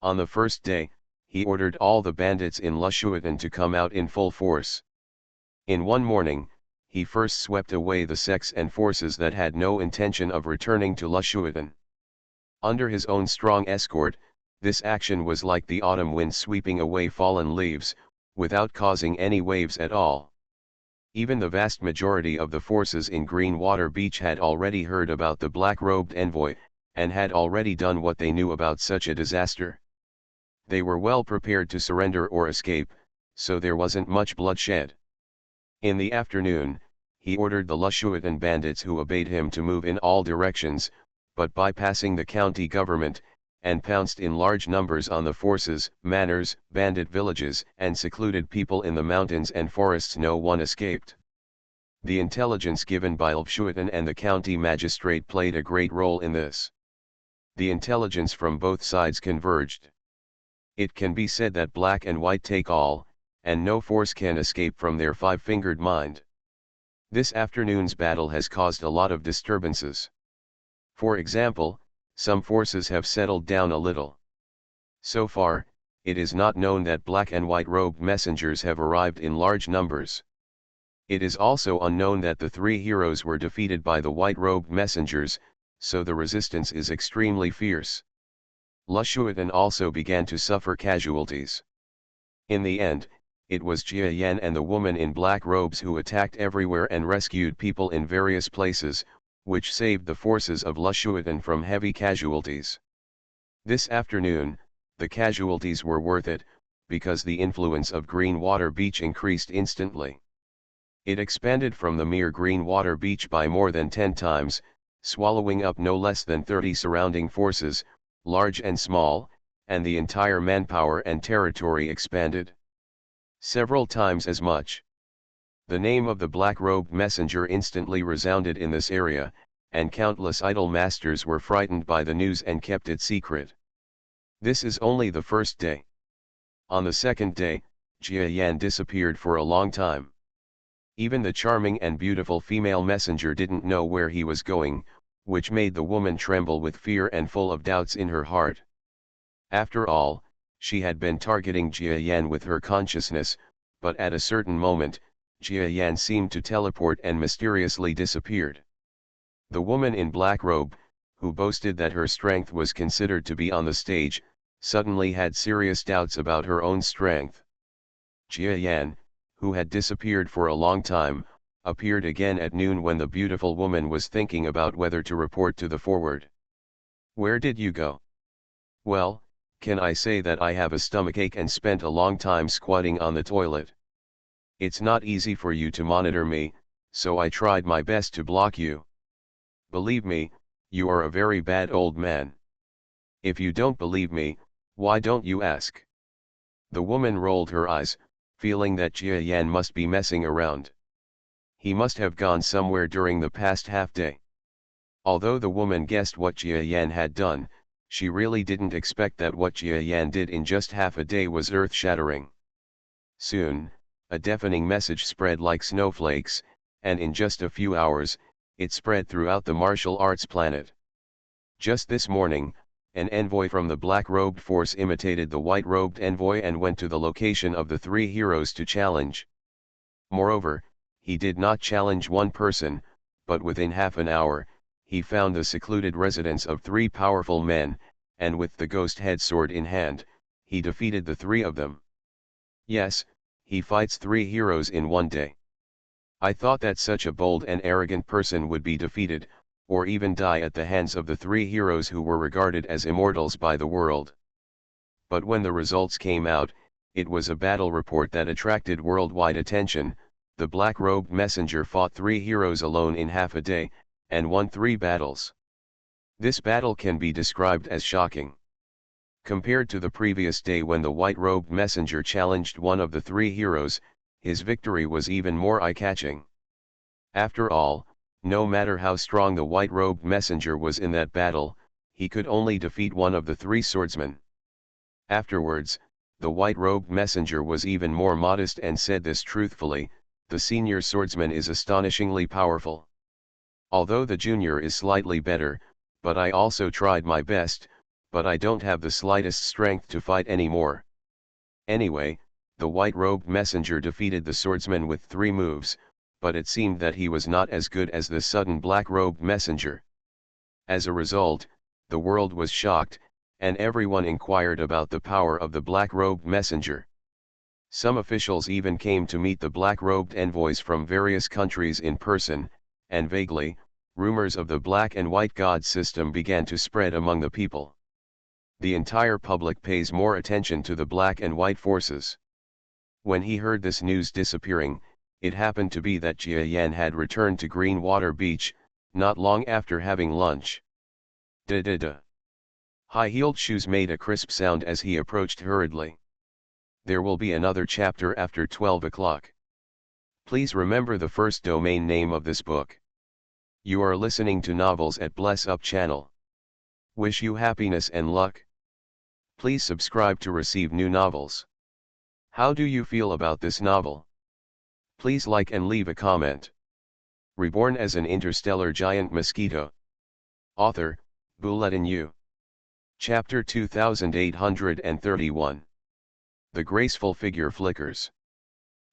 On the first day, he ordered all the bandits in Lushuatan to come out in full force. In one morning, he first swept away the sects and forces that had no intention of returning to Lushuatan. Under his own strong escort, this action was like the autumn wind sweeping away fallen leaves, without causing any waves at all. Even the vast majority of the forces in Greenwater Beach had already heard about the black-robed envoy, and had already done what they knew about such a disaster. They were well prepared to surrender or escape, so there wasn't much bloodshed. In the afternoon, he ordered the Lushuatan bandits who obeyed him to move in all directions, but bypassing the county government, and pounced in large numbers on the forces, manors, bandit villages, and secluded people in the mountains and forests. No one escaped. The intelligence given by Lushuatan and the county magistrate played a great role in this. The intelligence from both sides converged. It can be said that black and white take all, and no force can escape from their five-fingered mind. This afternoon's battle has caused a lot of disturbances. For example, some forces have settled down a little. So far, it is not known that black and white robed messengers have arrived in large numbers. It is also unknown that the 3 heroes were defeated by the white robed messengers, so the resistance is extremely fierce. Lushuatan also began to suffer casualties. In the end, it was Jia Yan and the woman in black robes who attacked everywhere and rescued people in various places, which saved the forces of Lushuatan from heavy casualties. This afternoon, the casualties were worth it, because the influence of Greenwater Beach increased instantly. It expanded from the mere Greenwater Beach by more than 10 times, swallowing up no less than 30 surrounding forces, large and small, and the entire manpower and territory expanded several times as much. The name of the black-robed messenger instantly resounded in this area, and countless idol masters were frightened by the news and kept it secret. This is only the first day. On the second day, Jia Yan disappeared for a long time. Even the charming and beautiful female messenger didn't know where he was going, which made the woman tremble with fear and full of doubts in her heart. After all, she had been targeting Jia Yan with her consciousness, but at a certain moment, Jia Yan seemed to teleport and mysteriously disappeared. The woman in black robe, who boasted that her strength was considered to be on the stage, suddenly had serious doubts about her own strength. Jia Yan, who had disappeared for a long time, appeared again at noon when the beautiful woman was thinking about whether to report to the forward. "Where did you go?" "Well, can I say that I have a stomachache and spent a long time squatting on the toilet. It's not easy for you to monitor me, so I tried my best to block you. Believe me, you are a very bad old man. If you don't believe me, why don't you ask?" The woman rolled her eyes, feeling that Jia Yan must be messing around. He must have gone somewhere during the past half day. Although the woman guessed what Jia Yan had done, she really didn't expect that what Jia Yan did in just half a day was earth-shattering. Soon, a deafening message spread like snowflakes, and in just a few hours, it spread throughout the martial arts planet. Just this morning, an envoy from the black-robed force imitated the white-robed envoy and went to the location of the three heroes to challenge. Moreover, he did not challenge one person, but within half an hour, he found the secluded residence of three powerful men, and with the ghost head sword in hand, he defeated the three of them. Yes, he fights three heroes in one day. I thought that such a bold and arrogant person would be defeated, or even die at the hands of the three heroes who were regarded as immortals by the world. But when the results came out, it was a battle report that attracted worldwide attention. The black-robed messenger fought three heroes alone in half a day, and won 3 battles. This battle can be described as shocking. Compared to the previous day when the white-robed messenger challenged one of the three heroes, his victory was even more eye-catching. After all, no matter how strong the white-robed messenger was in that battle, he could only defeat one of the three swordsmen. Afterwards, the white-robed messenger was even more modest and said this truthfully: "The senior swordsman is astonishingly powerful. Although the junior is slightly better, but I also tried my best, but I don't have the slightest strength to fight anymore." Anyway, the white-robed messenger defeated the swordsman with 3 moves, but it seemed that he was not as good as the sudden black-robed messenger. As a result, the world was shocked, and everyone inquired about the power of the black-robed messenger. Some officials even came to meet the black-robed envoys from various countries in person, and vaguely, rumors of the black and white god system began to spread among the people. The entire public pays more attention to the black and white forces. When he heard this news disappearing, it happened to be that Jia Yan had returned to Greenwater Beach, not long after having lunch. Da-da-da. High-heeled shoes made a crisp sound as he approached hurriedly. There will be another chapter after 12 o'clock. Please remember the first domain name of this book. You are listening to Novels at Bless Up channel. Wish you happiness and luck. Please subscribe to receive new novels. How do you feel about this novel? Please like and leave a comment. Reborn as an interstellar giant mosquito. Author, Bulletin U. Chapter 2831. The graceful figure flickers.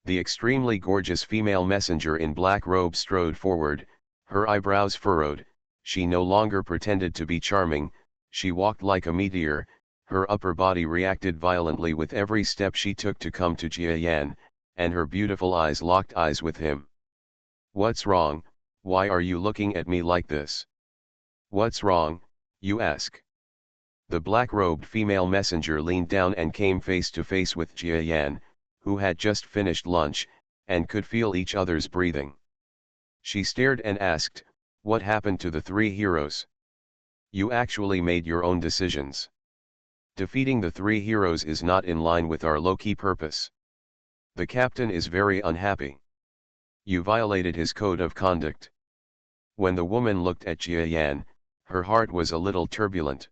The extremely gorgeous female messenger in black robe strode forward, her eyebrows furrowed. She no longer pretended to be charming, she walked like a meteor. Her upper body reacted violently with every step she took to come to Jia Yan, and her beautiful eyes locked eyes with him. "What's wrong? Why are you looking at me like this? What's wrong, you ask?" The black-robed female messenger leaned down and came face to face with Jia Yan, who had just finished lunch, and could feel each other's breathing. She stared and asked, "What happened to the three heroes? You actually made your own decisions. Defeating the three heroes is not in line with our low-key purpose. The captain is very unhappy." You violated his code of conduct. When the woman looked at Jia Yan, her heart was a little turbulent.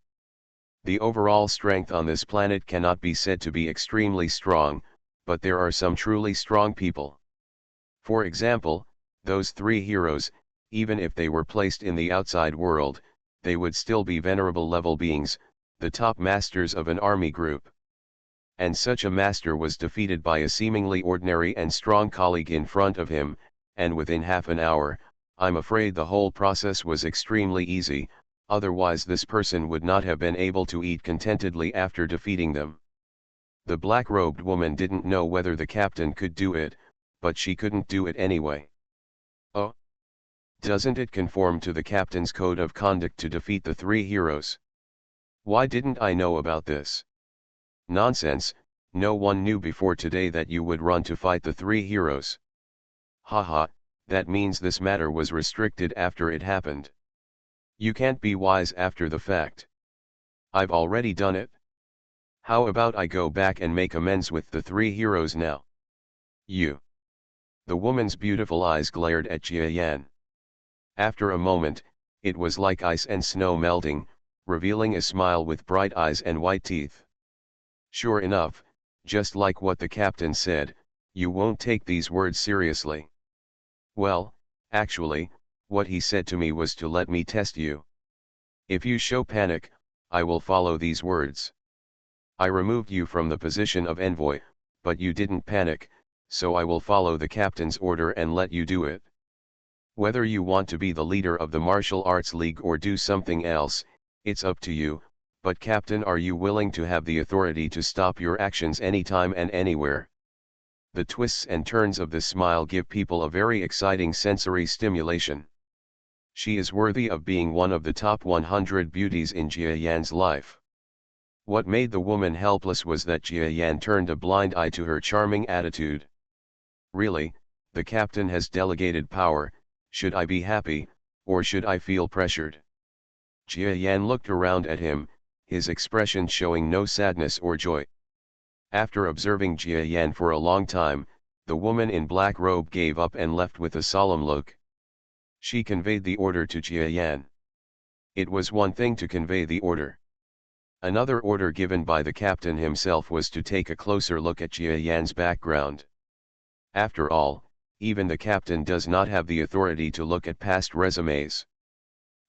The overall strength on this planet cannot be said to be extremely strong, but there are some truly strong people. For example, those three heroes, even if they were placed in the outside world, they would still be venerable level beings, the top masters of an army group. And such a master was defeated by a seemingly ordinary and strong colleague in front of him, and within half an hour, I'm afraid the whole process was extremely easy, otherwise this person would not have been able to eat contentedly after defeating them. The black-robed woman didn't know whether the captain could do it, but she couldn't do it anyway. Oh! Doesn't it conform to the captain's code of conduct to defeat the three heroes? Why didn't I know about this? Nonsense, no one knew before today that you would run to fight the three heroes. Haha, that means this matter was restricted after it happened. You can't be wise after the fact. I've already done it. How about I go back and make amends with the three heroes now? You. The woman's beautiful eyes glared at Jia Yan. After a moment, it was like ice and snow melting, revealing a smile with bright eyes and white teeth. Sure enough, just like what the captain said, you won't take these words seriously. Well, actually, what he said to me was to let me test you. If you show panic, I will follow these words. I removed you from the position of envoy, but you didn't panic, so I will follow the captain's order and let you do it. Whether you want to be the leader of the martial arts league or do something else, it's up to you, but captain, are you willing to have the authority to stop your actions anytime and anywhere? The twists and turns of this smile give people a very exciting sensory stimulation. She is worthy of being one of the top 100 beauties in Jia Yan's life. What made the woman helpless was that Jia Yan turned a blind eye to her charming attitude. Really, the captain has delegated power. Should I be happy, or should I feel pressured? Jia Yan looked around at him, his expression showing no sadness or joy. After observing Jia Yan for a long time, the woman in black robe gave up and left with a solemn look. She conveyed the order to Jia Yan. It was one thing to convey the order. Another order given by the captain himself was to take a closer look at Jia Yan's background. After all, even the captain does not have the authority to look at past resumes.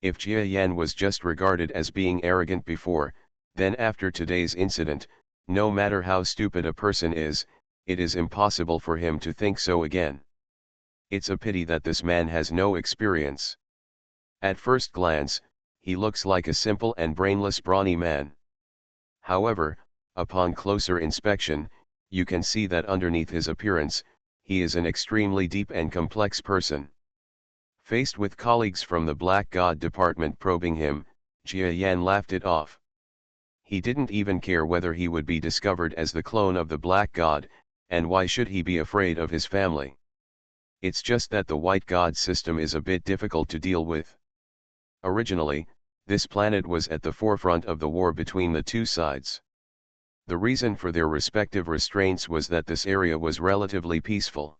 If Jia Yan was just regarded as being arrogant before, then after today's incident, no matter how stupid a person is, it is impossible for him to think so again. It's a pity that this man has no experience. At first glance, he looks like a simple and brainless brawny man. However, upon closer inspection, you can see that underneath his appearance, he is an extremely deep and complex person. Faced with colleagues from the Black God department probing him, Jia Yan laughed it off. He didn't even care whether he would be discovered as the clone of the Black God, and why should he be afraid of his family? It's just that the White God system is a bit difficult to deal with. Originally, this planet was at the forefront of the war between the two sides. The reason for their respective restraints was that this area was relatively peaceful.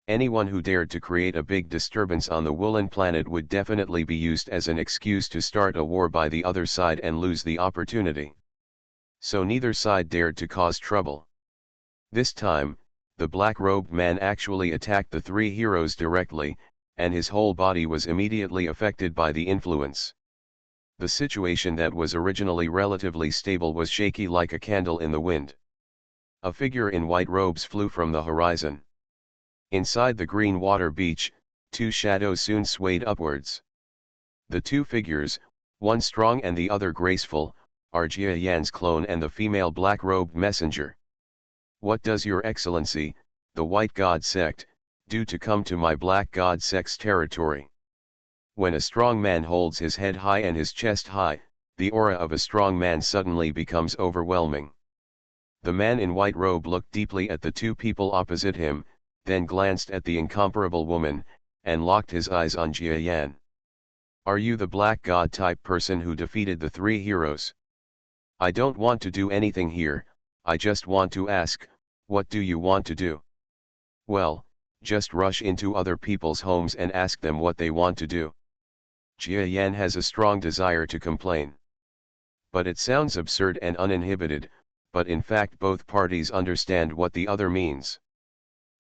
Anyone who dared to create a big disturbance on the Woolen planet would definitely be used as an excuse to start a war by the other side and lose the opportunity. So neither side dared to cause trouble. This time, the black-robed man actually attacked the three heroes directly, and his whole body was immediately affected by the influence. The situation that was originally relatively stable was shaky like a candle in the wind. A figure in white robes flew from the horizon. Inside the green water beach, two shadows soon swayed upwards. The two figures, one strong and the other graceful, are Jia Yan's clone and the female black-robed messenger. What does Your Excellency, the White God sect, do to come to my Black God sect's territory? When a strong man holds his head high and his chest high, the aura of a strong man suddenly becomes overwhelming. The man in white robe looked deeply at the two people opposite him, then glanced at the incomparable woman, and locked his eyes on Jia Yan. Are you the Black God type person who defeated the three heroes? I don't want to do anything here, I just want to ask, what do you want to do? Well, just rush into other people's homes and ask them what they want to do. Jia Yan has a strong desire to complain. But it sounds absurd and uninhibited, but in fact both parties understand what the other means.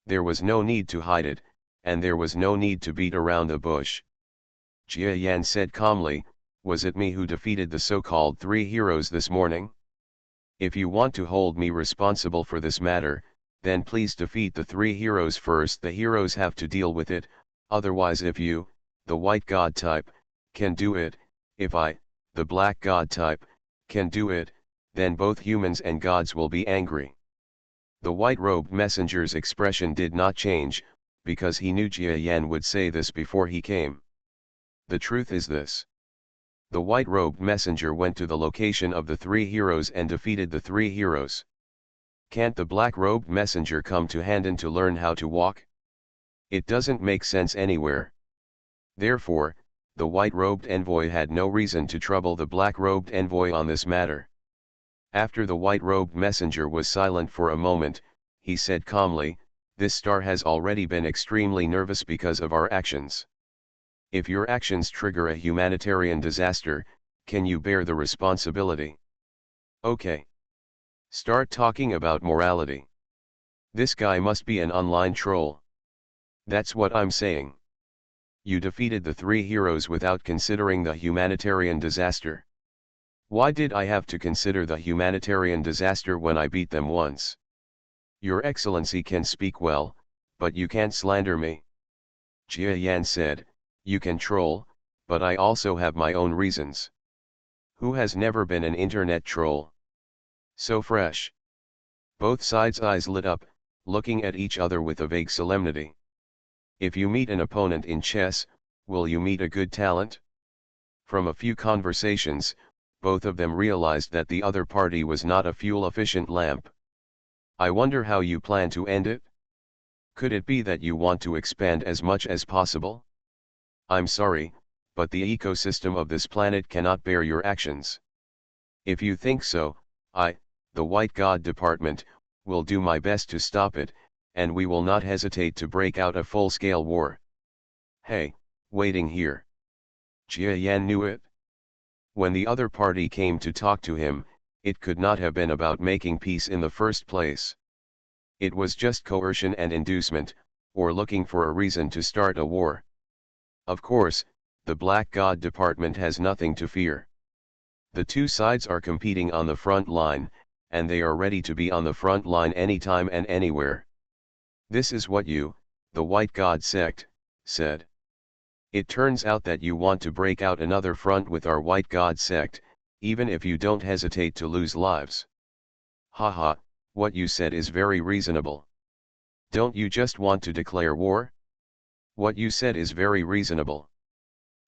There was no need to hide it, and there was no need to beat around the bush. Jia Yan said calmly, "Was it me who defeated the so-called 3 heroes this morning? If you want to hold me responsible for this matter, then please defeat the 3 heroes first. The heroes have to deal with it, otherwise if you, the white god type, can do it, if I, the black god type, can do it, then both humans and gods will be angry." The white-robed messenger's expression did not change, because he knew Jia Yan would say this before he came. The truth is this. The white-robed messenger went to the location of the 3 heroes and defeated the 3 heroes. Can't the black-robed messenger come to Handan to learn how to walk? It doesn't make sense anywhere. Therefore, the white-robed envoy had no reason to trouble the black-robed envoy on this matter. After the white-robed messenger was silent for a moment, he said calmly, "This star has already been extremely nervous because of our actions. If your actions trigger a humanitarian disaster, can you bear the responsibility? Okay. Start talking about morality. This guy must be an online troll. That's what I'm saying. You defeated the 3 heroes without considering the humanitarian disaster. Why did I have to consider the humanitarian disaster when I beat them once? Your Excellency can speak well, but you can't slander me." Jia Yan said, "You can troll, but I also have my own reasons. Who has never been an internet troll? So fresh." Both sides' eyes lit up, looking at each other with a vague solemnity. If you meet an opponent in chess, will you meet a good talent? From a few conversations, both of them realized that the other party was not a fuel-efficient lamp. "I wonder how you plan to end it? Could it be that you want to expand as much as possible? I'm sorry, but the ecosystem of this planet cannot bear your actions. If you think so, I, the White God Department, will do my best to stop it, and we will not hesitate to break out a full-scale war." "Hey, waiting here." Jia Yan knew it. When the other party came to talk to him, it could not have been about making peace in the first place. It was just coercion and inducement, or looking for a reason to start a war. Of course, the Black God Department has nothing to fear. The two sides are competing on the front line, and they are ready to be on the front line anytime and anywhere. "This is what you, the White God sect, said. It turns out that you want to break out another front with our White God sect, even if you don't hesitate to lose lives. Haha, what you said is very reasonable. Don't you just want to declare war? What you said is very reasonable.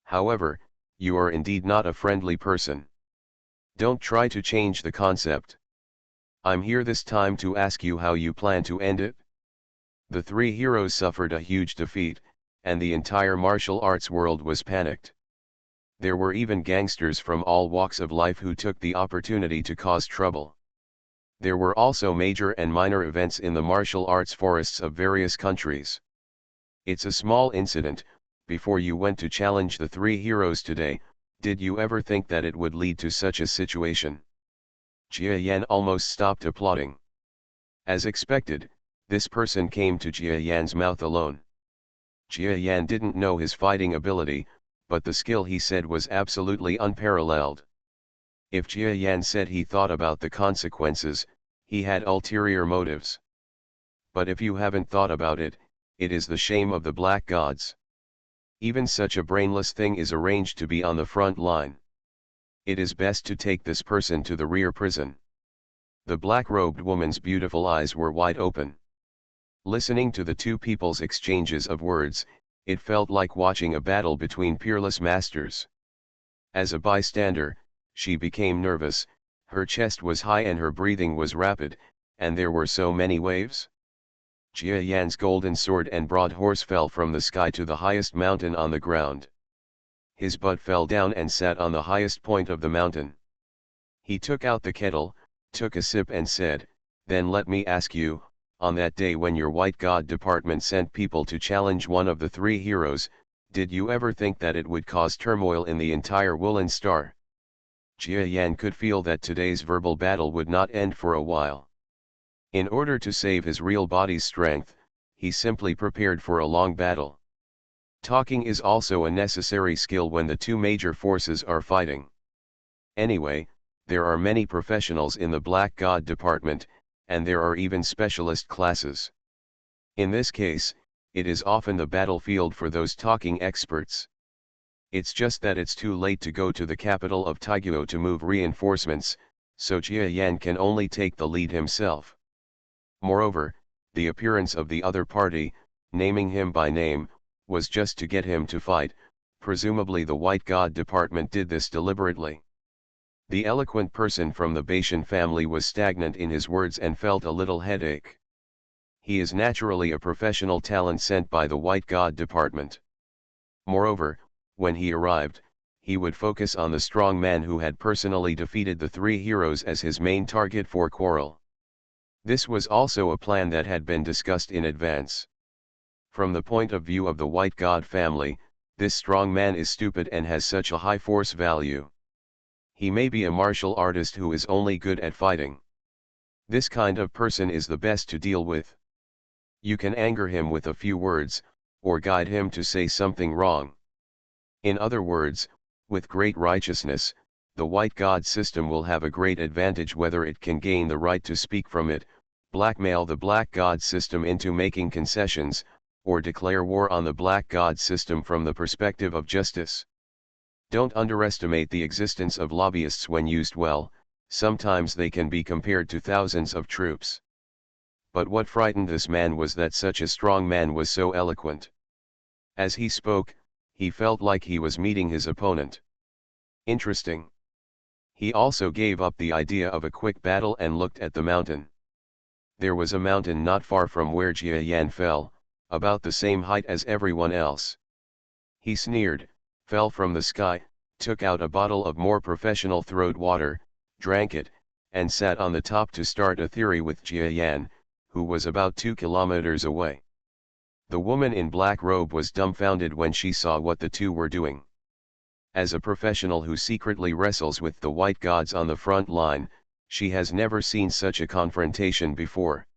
However, you are indeed not a friendly person. Don't try to change the concept. I'm here this time to ask you how you plan to end it." The 3 heroes suffered a huge defeat, and the entire martial arts world was panicked. There were even gangsters from all walks of life who took the opportunity to cause trouble. There were also major and minor events in the martial arts forests of various countries. "It's a small incident. Before you went to challenge the 3 heroes today, did you ever think that it would lead to such a situation?" Jia Yan almost stopped applauding. As expected, this person came to Jia Yan's mouth alone. Jia Yan didn't know his fighting ability, but the skill he said was absolutely unparalleled. If Jia Yan said he thought about the consequences, he had ulterior motives. But if you haven't thought about it, it is the shame of the black gods. Even such a brainless thing is arranged to be on the front line. It is best to take this person to the rear prison. The black-robed woman's beautiful eyes were wide open. Listening to the two people's exchanges of words, it felt like watching a battle between peerless masters. As a bystander, she became nervous, her chest was high and her breathing was rapid, and there were so many waves. Jia Yan's golden sword and broad horse fell from the sky to the highest mountain on the ground. His butt fell down and sat on the highest point of the mountain. He took out the kettle, took a sip and said, "Then let me ask you, on that day when your White God department sent people to challenge one of the three heroes, did you ever think that it would cause turmoil in the entire Woolen Star? Jia Yan could feel that today's verbal battle would not end for a while. In order to save his real body's strength, he simply prepared for a long battle. Talking is also a necessary skill when the two major forces are fighting. Anyway, there are many professionals in the Black God department, and there are even specialist classes. In this case, it is often the battlefield for those talking experts. It's just that it's too late to go to the capital of Taiguo to move reinforcements, so Jia Yan can only take the lead himself. Moreover, the appearance of the other party, naming him by name, was just to get him to fight. Presumably the White God department did this deliberately. The eloquent person from the Baishan family was stagnant in his words and felt a little headache. He is naturally a professional talent sent by the White God department. Moreover, when he arrived, he would focus on the strong man who had personally defeated the three heroes as his main target for quarrel. This was also a plan that had been discussed in advance. From the point of view of the White God family, this strong man is stupid and has such a high force value. He may be a martial artist who is only good at fighting. This kind of person is the best to deal with. You can anger him with a few words, or guide him to say something wrong. In other words, with great righteousness, the White God system will have a great advantage whether it can gain the right to speak from it, blackmail the Black God system into making concessions, or declare war on the Black God system from the perspective of justice. Don't underestimate the existence of lobbyists when used well, sometimes they can be compared to thousands of troops. But what frightened this man was that such a strong man was so eloquent. As he spoke, he felt like he was meeting his opponent. Interesting. He also gave up the idea of a quick battle and looked at the mountain. There was a mountain not far from where Jia Yan fell, about the same height as everyone else. He sneered, fell from the sky, took out a bottle of more professional throat water, drank it, and sat on the top to start a theory with Jia Yan, who was about 2 kilometers away. The woman in black robe was dumbfounded when she saw what the two were doing. As a professional who secretly wrestles with the White Gods on the front line, she has never seen such a confrontation before.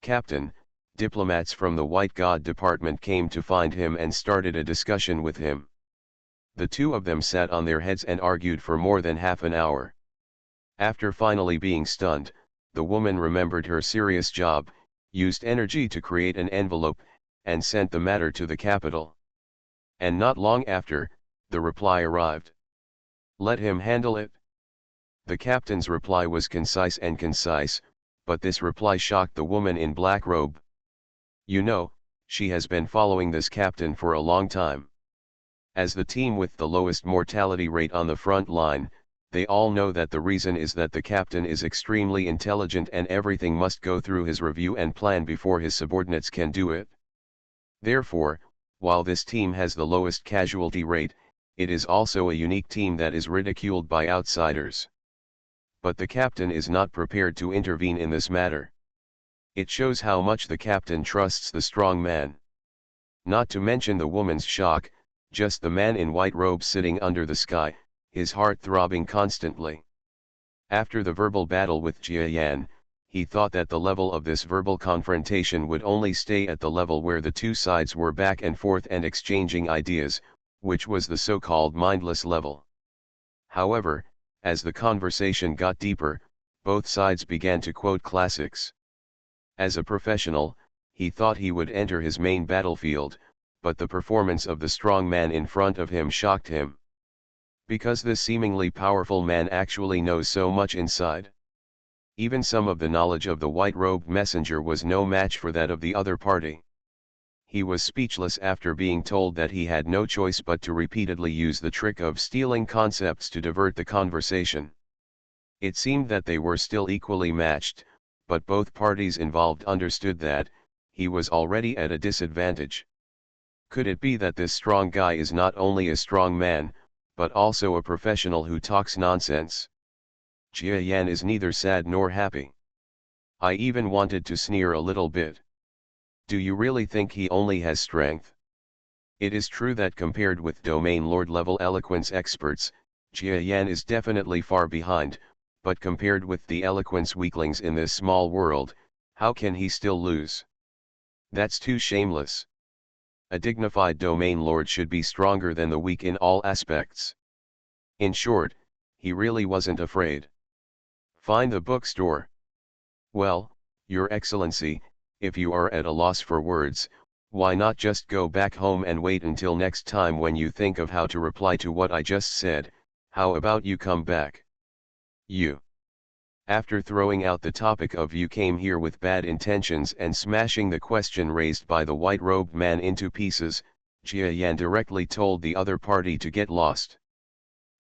Captain, diplomats from the White God department came to find him and started a discussion with him. The two of them sat on their heads and argued for more than half an hour. After finally being stunned, the woman remembered her serious job, used energy to create an envelope, and sent the matter to the capital. And not long after, the reply arrived. Let him handle it. The captain's reply was concise, but this reply shocked the woman in black robe. You know, she has been following this captain for a long time. As the team with the lowest mortality rate on the front line, they all know that the reason is that the captain is extremely intelligent and everything must go through his review and plan before his subordinates can do it. Therefore, while this team has the lowest casualty rate, it is also a unique team that is ridiculed by outsiders. But the captain is not prepared to intervene in this matter. It shows how much the captain trusts the strong man. Not to mention the woman's shock, just the man in white robe sitting under the sky, his heart throbbing constantly. After the verbal battle with Jia Yan, he thought that the level of this verbal confrontation would only stay at the level where the two sides were back and forth and exchanging ideas, which was the so-called mindless level. However, as the conversation got deeper, both sides began to quote classics. As a professional, he thought he would enter his main battlefield, but the performance of the strong man in front of him shocked him. Because this seemingly powerful man actually knows so much inside. Even some of the knowledge of the white-robed messenger was no match for that of the other party. He was speechless after being told that he had no choice but to repeatedly use the trick of stealing concepts to divert the conversation. It seemed that they were still equally matched, but both parties involved understood that he was already at a disadvantage. Could it be that this strong guy is not only a strong man, but also a professional who talks nonsense? Jia Yan is neither sad nor happy. I even wanted to sneer a little bit. Do you really think he only has strength? It is true that compared with domain lord level eloquence experts, Jia Yan is definitely far behind, but compared with the eloquence weaklings in this small world, how can he still lose? That's too shameless. A dignified domain lord should be stronger than the weak in all aspects. In short, he really wasn't afraid. Find the bookstore. Well, Your Excellency, if you are at a loss for words, why not just go back home and wait until next time when you think of how to reply to what I just said? How about you come back? You. After throwing out the topic of you came here with bad intentions and smashing the question raised by the white-robed man into pieces, Jia Yan directly told the other party to get lost.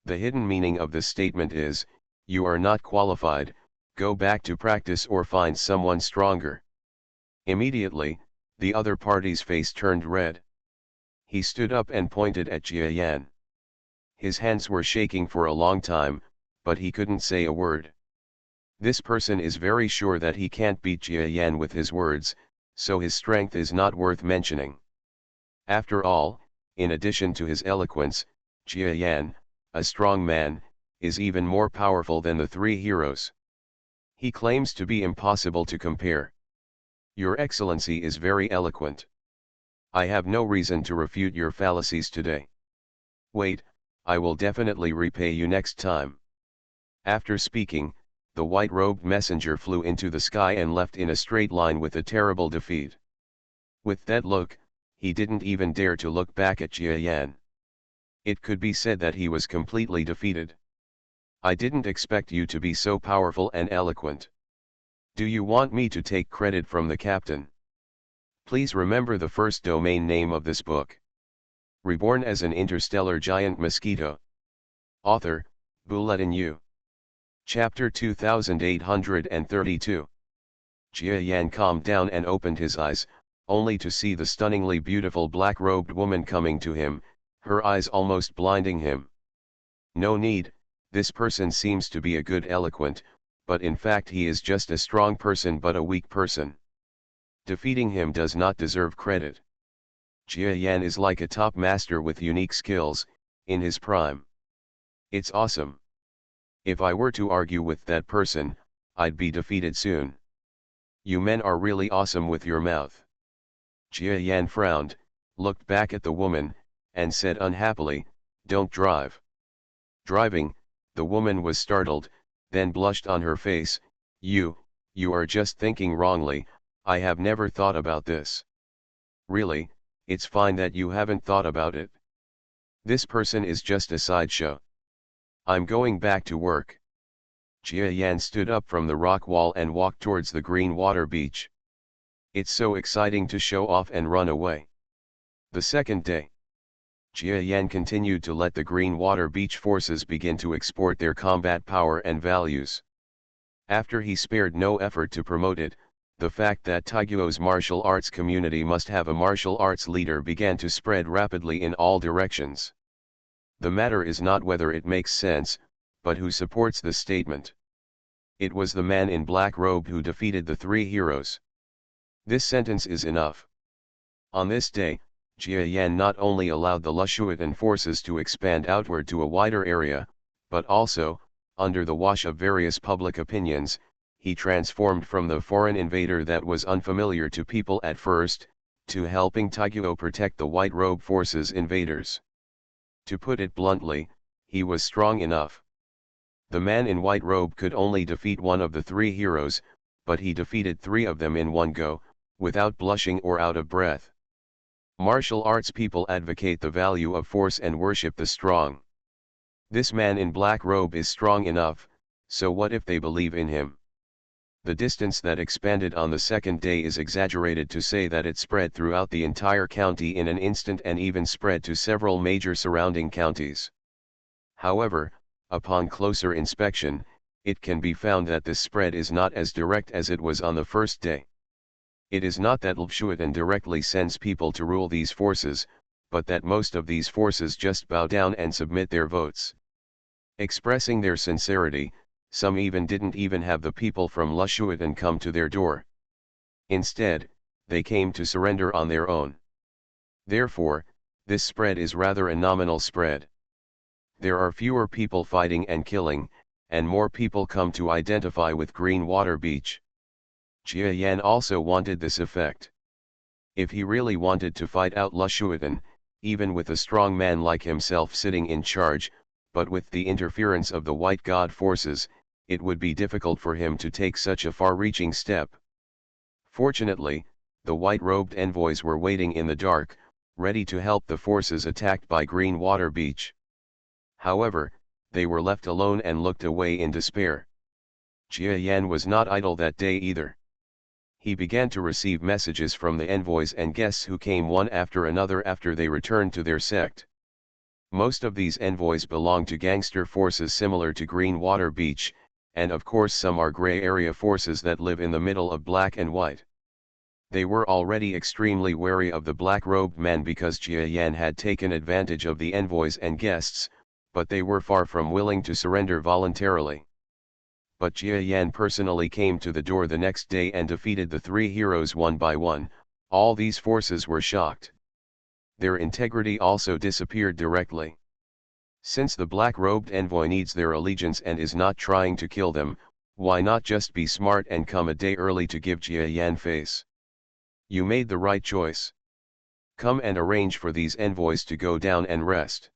The hidden meaning of this statement is, you are not qualified, go back to practice or find someone stronger. Immediately, the other party's face turned red. He stood up and pointed at Jia Yan. His hands were shaking for a long time, but he couldn't say a word. This person is very sure that he can't beat Jia Yan with his words, so his strength is not worth mentioning. After all, in addition to his eloquence, Jia Yan, a strong man, is even more powerful than the three heroes. He claims to be impossible to compare. Your Excellency is very eloquent. I have no reason to refute your fallacies today. Wait, I will definitely repay you next time. After speaking, the white-robed messenger flew into the sky and left in a straight line with a terrible defeat. With that look, he didn't even dare to look back at Jia Yan. It could be said that he was completely defeated. I didn't expect you to be so powerful and eloquent. Do you want me to take credit from the captain? Please remember the first domain name of this book. Reborn as an Interstellar Giant Mosquito. Author, Bulletin U. Chapter 2832. Jia Yan calmed down and opened his eyes, only to see the stunningly beautiful black-robed woman coming to him, her eyes almost blinding him. No need, this person seems to be a good eloquent, but in fact he is just a strong person but a weak person. Defeating him does not deserve credit. Jia Yan is like a top master with unique skills, in his prime. It's awesome. If I were to argue with that person, I'd be defeated soon. You men are really awesome with your mouth. Jia Yan frowned, looked back at the woman, and said unhappily, don't drive. Driving, the woman was startled, then blushed on her face, you are just thinking wrongly, I have never thought about this. Really, it's fine that you haven't thought about it. This person is just a sideshow. I'm going back to work. Jia Yan stood up from the rock wall and walked towards the green water beach. It's so exciting to show off and run away. The second day, Jia Yan continued to let the green water beach forces begin to export their combat power and values. After he spared no effort to promote it, the fact that Taiguo's martial arts community must have a martial arts leader began to spread rapidly in all directions. The matter is not whether it makes sense, but who supports the statement. It was the man in black robe who defeated the three heroes. This sentence is enough. On this day, Jia Yan not only allowed the Lushuitan forces to expand outward to a wider area, but also, under the wash of various public opinions, he transformed from the foreign invader that was unfamiliar to people at first, to helping Taiguo protect the white robe forces invaders. To put it bluntly, he was strong enough. The man in white robe could only defeat one of the three heroes, but he defeated three of them in one go, without blushing or out of breath. Martial arts people advocate the value of force and worship the strong. This man in black robe is strong enough, so what if they believe in him? The distance that expanded on the second day is exaggerated to say that it spread throughout the entire county in an instant and even spread to several major surrounding counties. However, upon closer inspection, it can be found that this spread is not as direct as it was on the first day. It is not that Lushuitan directly sends people to rule these forces, but that most of these forces just bow down and submit their votes. Expressing their sincerity, Some even didn't even have the people from Lushuatan come to their door. Instead, they came to surrender on their own. Therefore, this spread is rather a nominal spread. There are fewer people fighting and killing, and more people come to identify with Green Water Beach. Jia Yan also wanted this effect. If he really wanted to fight out Lushuatan, even with a strong man like himself sitting in charge, but with the interference of the White God forces, it would be difficult for him to take such a far-reaching step. Fortunately, the white-robed envoys were waiting in the dark, ready to help the forces attacked by Green Water Beach. However, they were left alone and looked away in despair. Jia Yan was not idle that day either. He began to receive messages from the envoys and guests who came one after another after they returned to their sect. Most of these envoys belong to gangster forces similar to Green Water Beach, and of course some are gray area forces that live in the middle of black and white. They were already extremely wary of the black-robed man because Jia Yan had taken advantage of the envoys and guests, but they were far from willing to surrender voluntarily. But Jia Yan personally came to the door the next day and defeated the three heroes one by one. All these forces were shocked. Their integrity also disappeared directly. Since the black-robed envoy needs their allegiance and is not trying to kill them, why not just be smart and come a day early to give Jia Yan face? You made the right choice. Come and arrange for these envoys to go down and rest.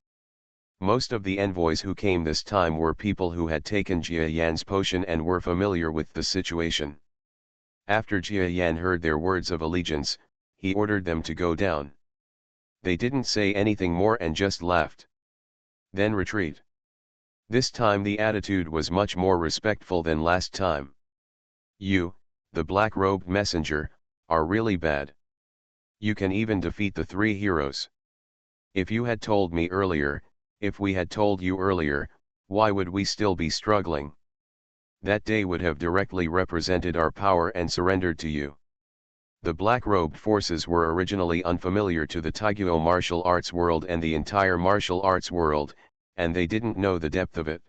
Most of the envoys who came this time were people who had taken Jia Yan's potion and were familiar with the situation. After Jia Yan heard their words of allegiance, he ordered them to go down. They didn't say anything more and just laughed. Then retreat. This time the attitude was much more respectful than last time. You, the black-robed messenger, are really bad. You can even defeat the three heroes. If you had told me earlier, if we had told you earlier, why would we still be struggling? That day would have directly represented our power and surrendered to you. The black-robed forces were originally unfamiliar to the Taiguo martial arts world and the entire martial arts world, and they didn't know the depth of it.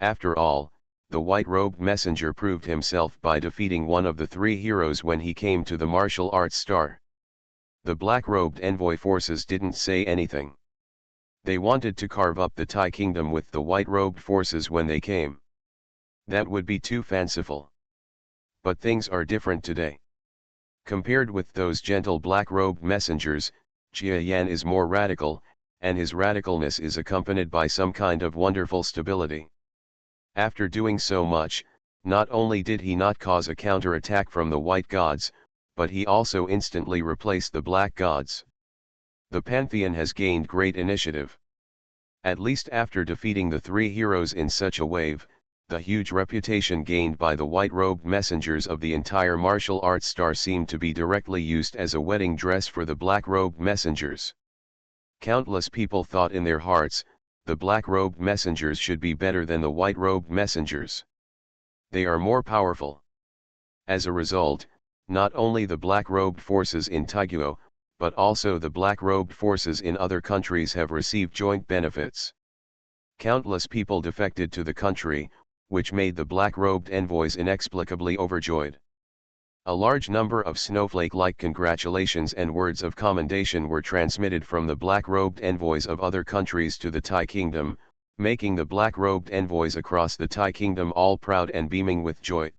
After all, the white-robed messenger proved himself by defeating one of the three heroes when he came to the martial arts star. The black-robed envoy forces didn't say anything. They wanted to carve up the Thai kingdom with the white-robed forces when they came. That would be too fanciful. But things are different today. Compared with those gentle black-robed messengers, Jia Yan is more radical, and his radicalness is accompanied by some kind of wonderful stability. After doing so much, not only did he not cause a counter-attack from the white gods, but he also instantly replaced the black gods. The pantheon has gained great initiative. At least after defeating the three heroes in such a wave, the huge reputation gained by the white-robed messengers of the entire martial arts star seemed to be directly used as a wedding dress for the black-robed messengers. Countless people thought in their hearts, the black-robed messengers should be better than the white-robed messengers. They are more powerful. As a result, not only the black-robed forces in Taiguo, but also the black-robed forces in other countries have received joint benefits. Countless people defected to the country, which made the black-robed envoys inexplicably overjoyed. A large number of snowflake-like congratulations and words of commendation were transmitted from the black-robed envoys of other countries to the Thai kingdom, making the black-robed envoys across the Thai kingdom all proud and beaming with joy.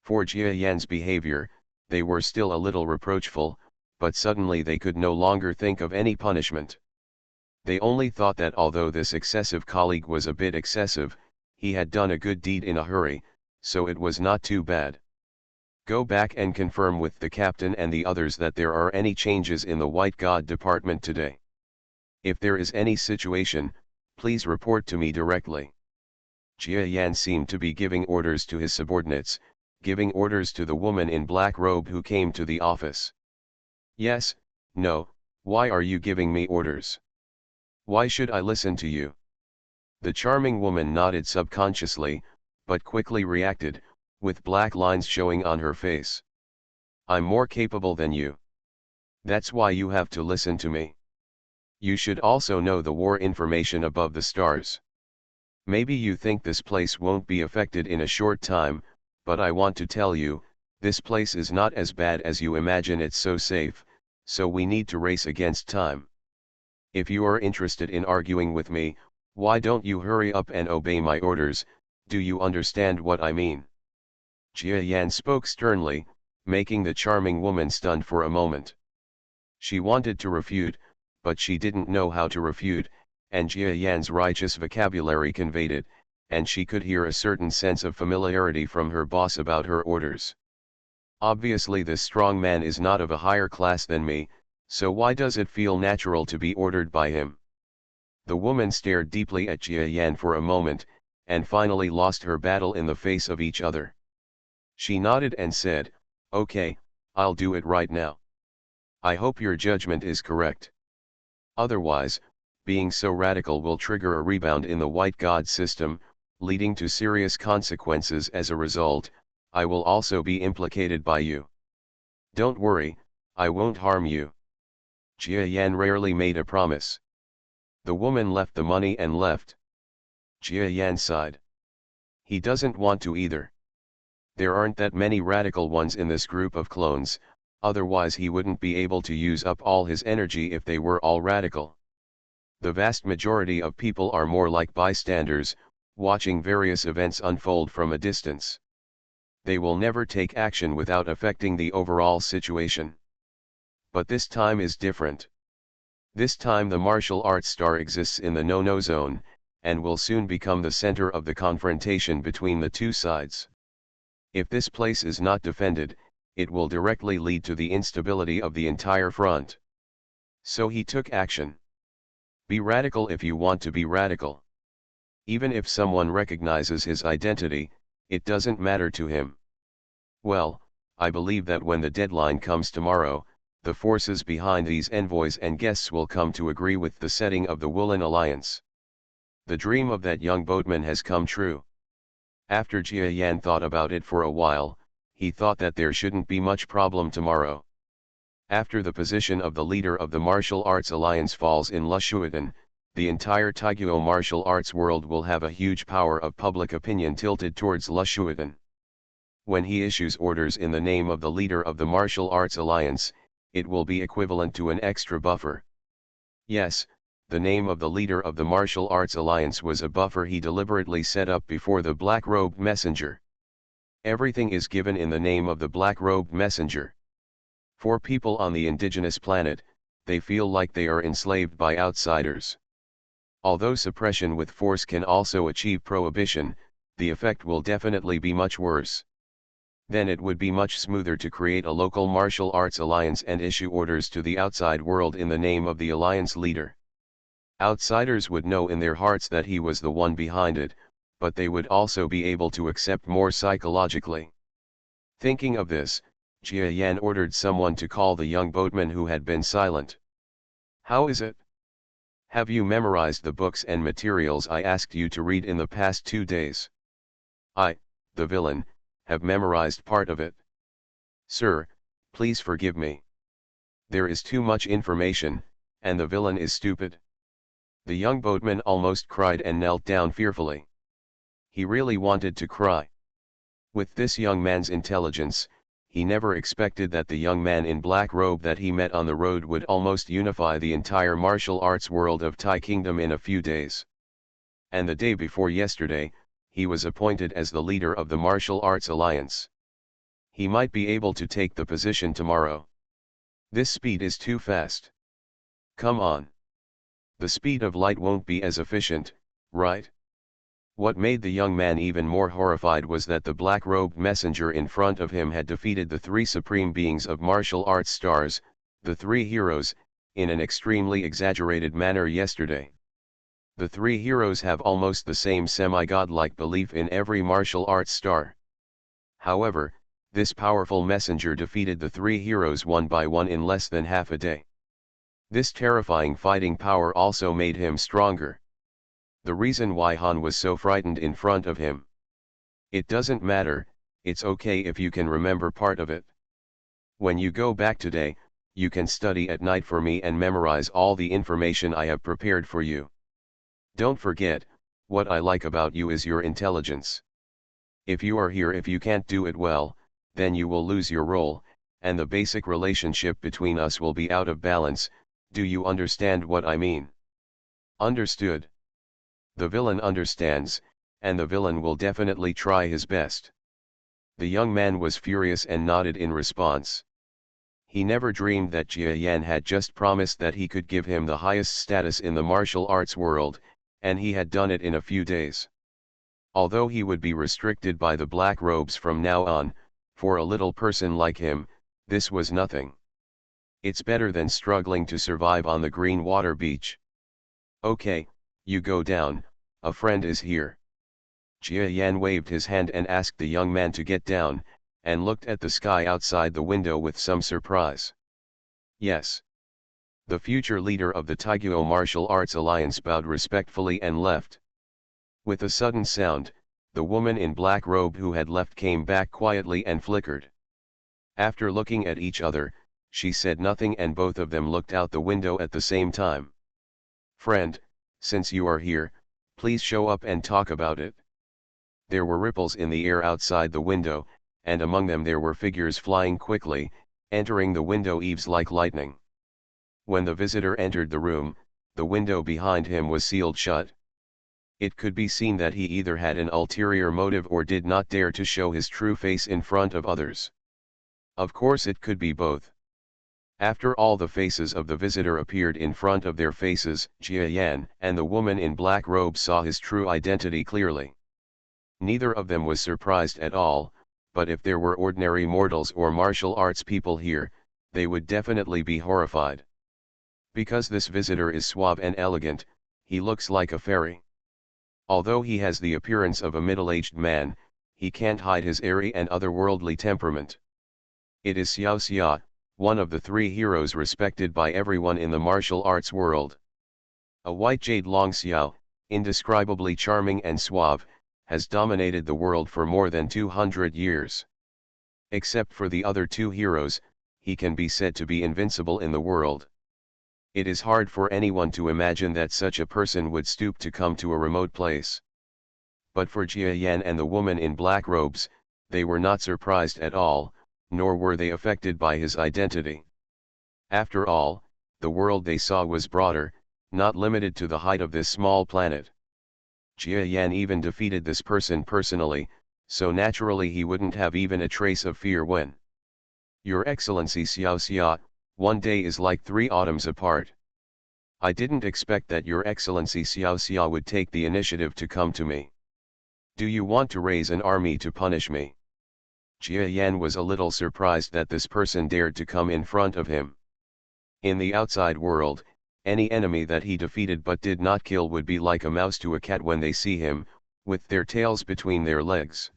For Jia Yan's behavior, they were still a little reproachful, but suddenly they could no longer think of any punishment. They only thought that although this excessive colleague was a bit excessive, he had done a good deed in a hurry, so it was not too bad. Go back and confirm with the captain and the others that there are any changes in the White God department today. If there is any situation, please report to me directly. Jia Yan seemed to be giving orders to his subordinates, giving orders to the woman in black robe who came to the office. Yes, no, why are you giving me orders? Why should I listen to you? The charming woman nodded subconsciously, but quickly reacted, with black lines showing on her face. I'm more capable than you. That's why you have to listen to me. You should also know the war information above the stars. Maybe you think this place won't be affected in a short time, but I want to tell you, this place is not as bad as you imagine. It's so safe, so we need to race against time. If you are interested in arguing with me, why don't you hurry up and obey my orders? Do you understand what I mean? Jia Yan spoke sternly, making the charming woman stunned for a moment. She wanted to refute, but she didn't know how to refute, and Jia Yan's righteous vocabulary conveyed it, and she could hear a certain sense of familiarity from her boss about her orders. Obviously this strong man is not of a higher class than me, so why does it feel natural to be ordered by him? The woman stared deeply at Jia Yan for a moment, and finally lost her battle in the face of each other. She nodded and said, "Okay, I'll do it right now. I hope your judgment is correct. Otherwise, being so radical will trigger a rebound in the white god system, leading to serious consequences. As a result, I will also be implicated by you. Don't worry, I won't harm you." Jia Yan rarely made a promise. The woman left the money and left. Jia Yan sighed. He doesn't want to either. There aren't that many radical ones in this group of clones, otherwise he wouldn't be able to use up all his energy if they were all radical. The vast majority of people are more like bystanders, watching various events unfold from a distance. They will never take action without affecting the overall situation. But this time is different. This time the martial arts star exists in the no-no zone, and will soon become the center of the confrontation between the two sides. If this place is not defended, it will directly lead to the instability of the entire front. So he took action. Be radical if you want to be radical. Even if someone recognizes his identity, it doesn't matter to him. Well, I believe that when the deadline comes tomorrow, the forces behind these envoys and guests will come to agree with the setting of the Woolen Alliance. The dream of that young boatman has come true. After Jia Yan thought about it for a while, he thought that there shouldn't be much problem tomorrow. After the position of the leader of the Martial Arts Alliance falls in Lushuatan, the entire Taiguo martial arts world will have a huge power of public opinion tilted towards Lushuatan. When he issues orders in the name of the leader of the Martial Arts Alliance, it will be equivalent to an extra buffer. Yes, the name of the leader of the Martial Arts Alliance was a buffer he deliberately set up before the black-robed messenger. Everything is given in the name of the black-robed messenger. For people on the indigenous planet, they feel like they are enslaved by outsiders. Although suppression with force can also achieve prohibition, the effect will definitely be much worse. Then it would be much smoother to create a local martial arts alliance and issue orders to the outside world in the name of the alliance leader. Outsiders would know in their hearts that he was the one behind it, but they would also be able to accept more psychologically. Thinking of this, Jia Yan ordered someone to call the young boatman who had been silent. "How is it? Have you memorized the books and materials I asked you to read in the past 2 days?" "I, the villain, have memorized part of it. Sir, please forgive me. There is too much information, and the villain is stupid." The young boatman almost cried and knelt down fearfully. He really wanted to cry. With this young man's intelligence, he never expected that the young man in black robe that he met on the road would almost unify the entire martial arts world of Tai Kingdom in a few days. And the day before yesterday, he was appointed as the leader of the Martial Arts Alliance. He might be able to take the position tomorrow. This speed is too fast. Come on. The speed of light won't be as efficient, right? What made the young man even more horrified was that the black-robed messenger in front of him had defeated the 3 supreme beings of martial arts stars, the 3 heroes, in an extremely exaggerated manner yesterday. The 3 heroes have almost the same semi-godlike belief in every martial arts star. However, this powerful messenger defeated the 3 heroes one by one in less than half a day. This terrifying fighting power also made him stronger. The reason why Han was so frightened in front of him. It doesn't matter, it's okay if you can remember part of it. When you go back today, you can study at night for me and memorize all the information I have prepared for you. Don't forget, What I like about you is your intelligence. If you are here, if you can't do it well, then you will lose your role, and the basic relationship between us will be out of balance. Do you understand what I mean? Understood. The villain understands, and the villain will definitely try his best. The young man was furious and nodded in response. He never dreamed that Jia Yan had just promised that he could give him the highest status in the martial arts world, and he had done it in a few days. Although he would be restricted by the black robes from now on, for a little person like him, this was nothing. It's better than struggling to survive on the green water beach. Okay, you go down, a friend is here. Jia Yan waved his hand and asked the young man to get down, and looked at the sky outside the window with some surprise. Yes. The future leader of the Taiguo Martial Arts Alliance bowed respectfully and left. With a sudden sound, the woman in black robe who had left came back quietly and flickered. After looking at each other, she said nothing and both of them looked out the window at the same time. Friend, since you are here, please show up and talk about it. There were ripples in the air outside the window, and among them there were figures flying quickly, entering the window eaves like lightning. When the visitor entered the room, the window behind him was sealed shut. It could be seen that he either had an ulterior motive or did not dare to show his true face in front of others. Of course it could be both. After all, the faces of the visitor appeared in front of their faces. Jia Yan and the woman in black robe saw his true identity clearly. Neither of them was surprised at all, but if there were ordinary mortals or martial arts people here, they would definitely be horrified. Because this visitor is suave and elegant, he looks like a fairy. Although he has the appearance of a middle-aged man, he can't hide his airy and otherworldly temperament. It is Xiao Xia, one of the three heroes respected by everyone in the martial arts world. A white jade Long Xiao, indescribably charming and suave, has dominated the world for more than 200 years. Except for the other two heroes, he can be said to be invincible in the world. It is hard for anyone to imagine that such a person would stoop to come to a remote place. But for Jia Yan and the woman in black robes, they were not surprised at all, nor were they affected by his identity. After all, the world they saw was broader, not limited to the height of this small planet. Jia Yan even defeated this person personally, so naturally he wouldn't have even a trace of fear when. Your Excellency Xiao Xia, one day is like 3 autumns apart. I didn't expect that Your Excellency Xiao Xia would take the initiative to come to me. Do you want to raise an army to punish me? Jia Yan was a little surprised that this person dared to come in front of him. In the outside world, any enemy that he defeated but did not kill would be like a mouse to a cat when they see him, with their tails between their legs.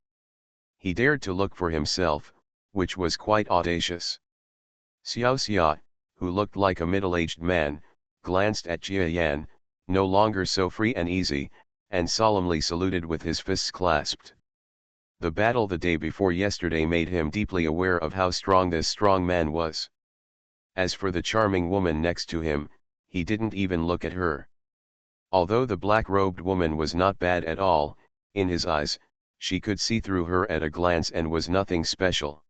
He dared to look for himself, which was quite audacious. Xiao Xia, who looked like a middle-aged man, glanced at Jia Yan, no longer so free and easy, and solemnly saluted with his fists clasped. The battle the day before yesterday made him deeply aware of how strong this strong man was. As for the charming woman next to him, he didn't even look at her. Although the black-robed woman was not bad at all, in his eyes, she could see through her at a glance and was nothing special.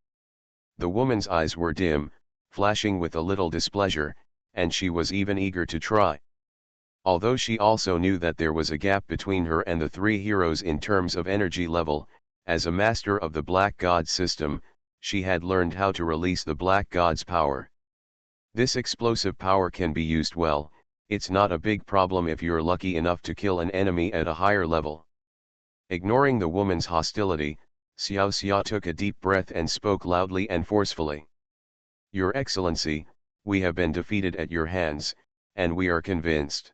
The woman's eyes were dim, flashing with a little displeasure, and she was even eager to try. Although she also knew that there was a gap between her and the 3 heroes in terms of energy level, as a master of the Black God system, she had learned how to release the Black God's power. This explosive power can be used well. It's not a big problem if you're lucky enough to kill an enemy at a higher level. Ignoring the woman's hostility, Xiao Xia took a deep breath and spoke loudly and forcefully. Your Excellency, we have been defeated at your hands, and we are convinced.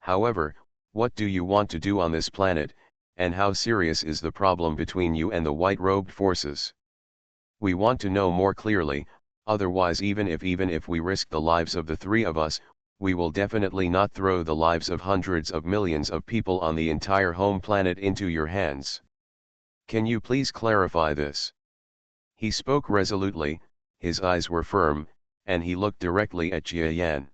However, what do you want to do on this planet, and how serious is the problem between you and the white-robed forces? We want to know more clearly. Otherwise, even if we risk the lives of the 3 of us, we will definitely not throw the lives of hundreds of millions of people on the entire home planet into your hands. Can you please clarify this? He spoke resolutely, his eyes were firm, and he looked directly at Jia Yan.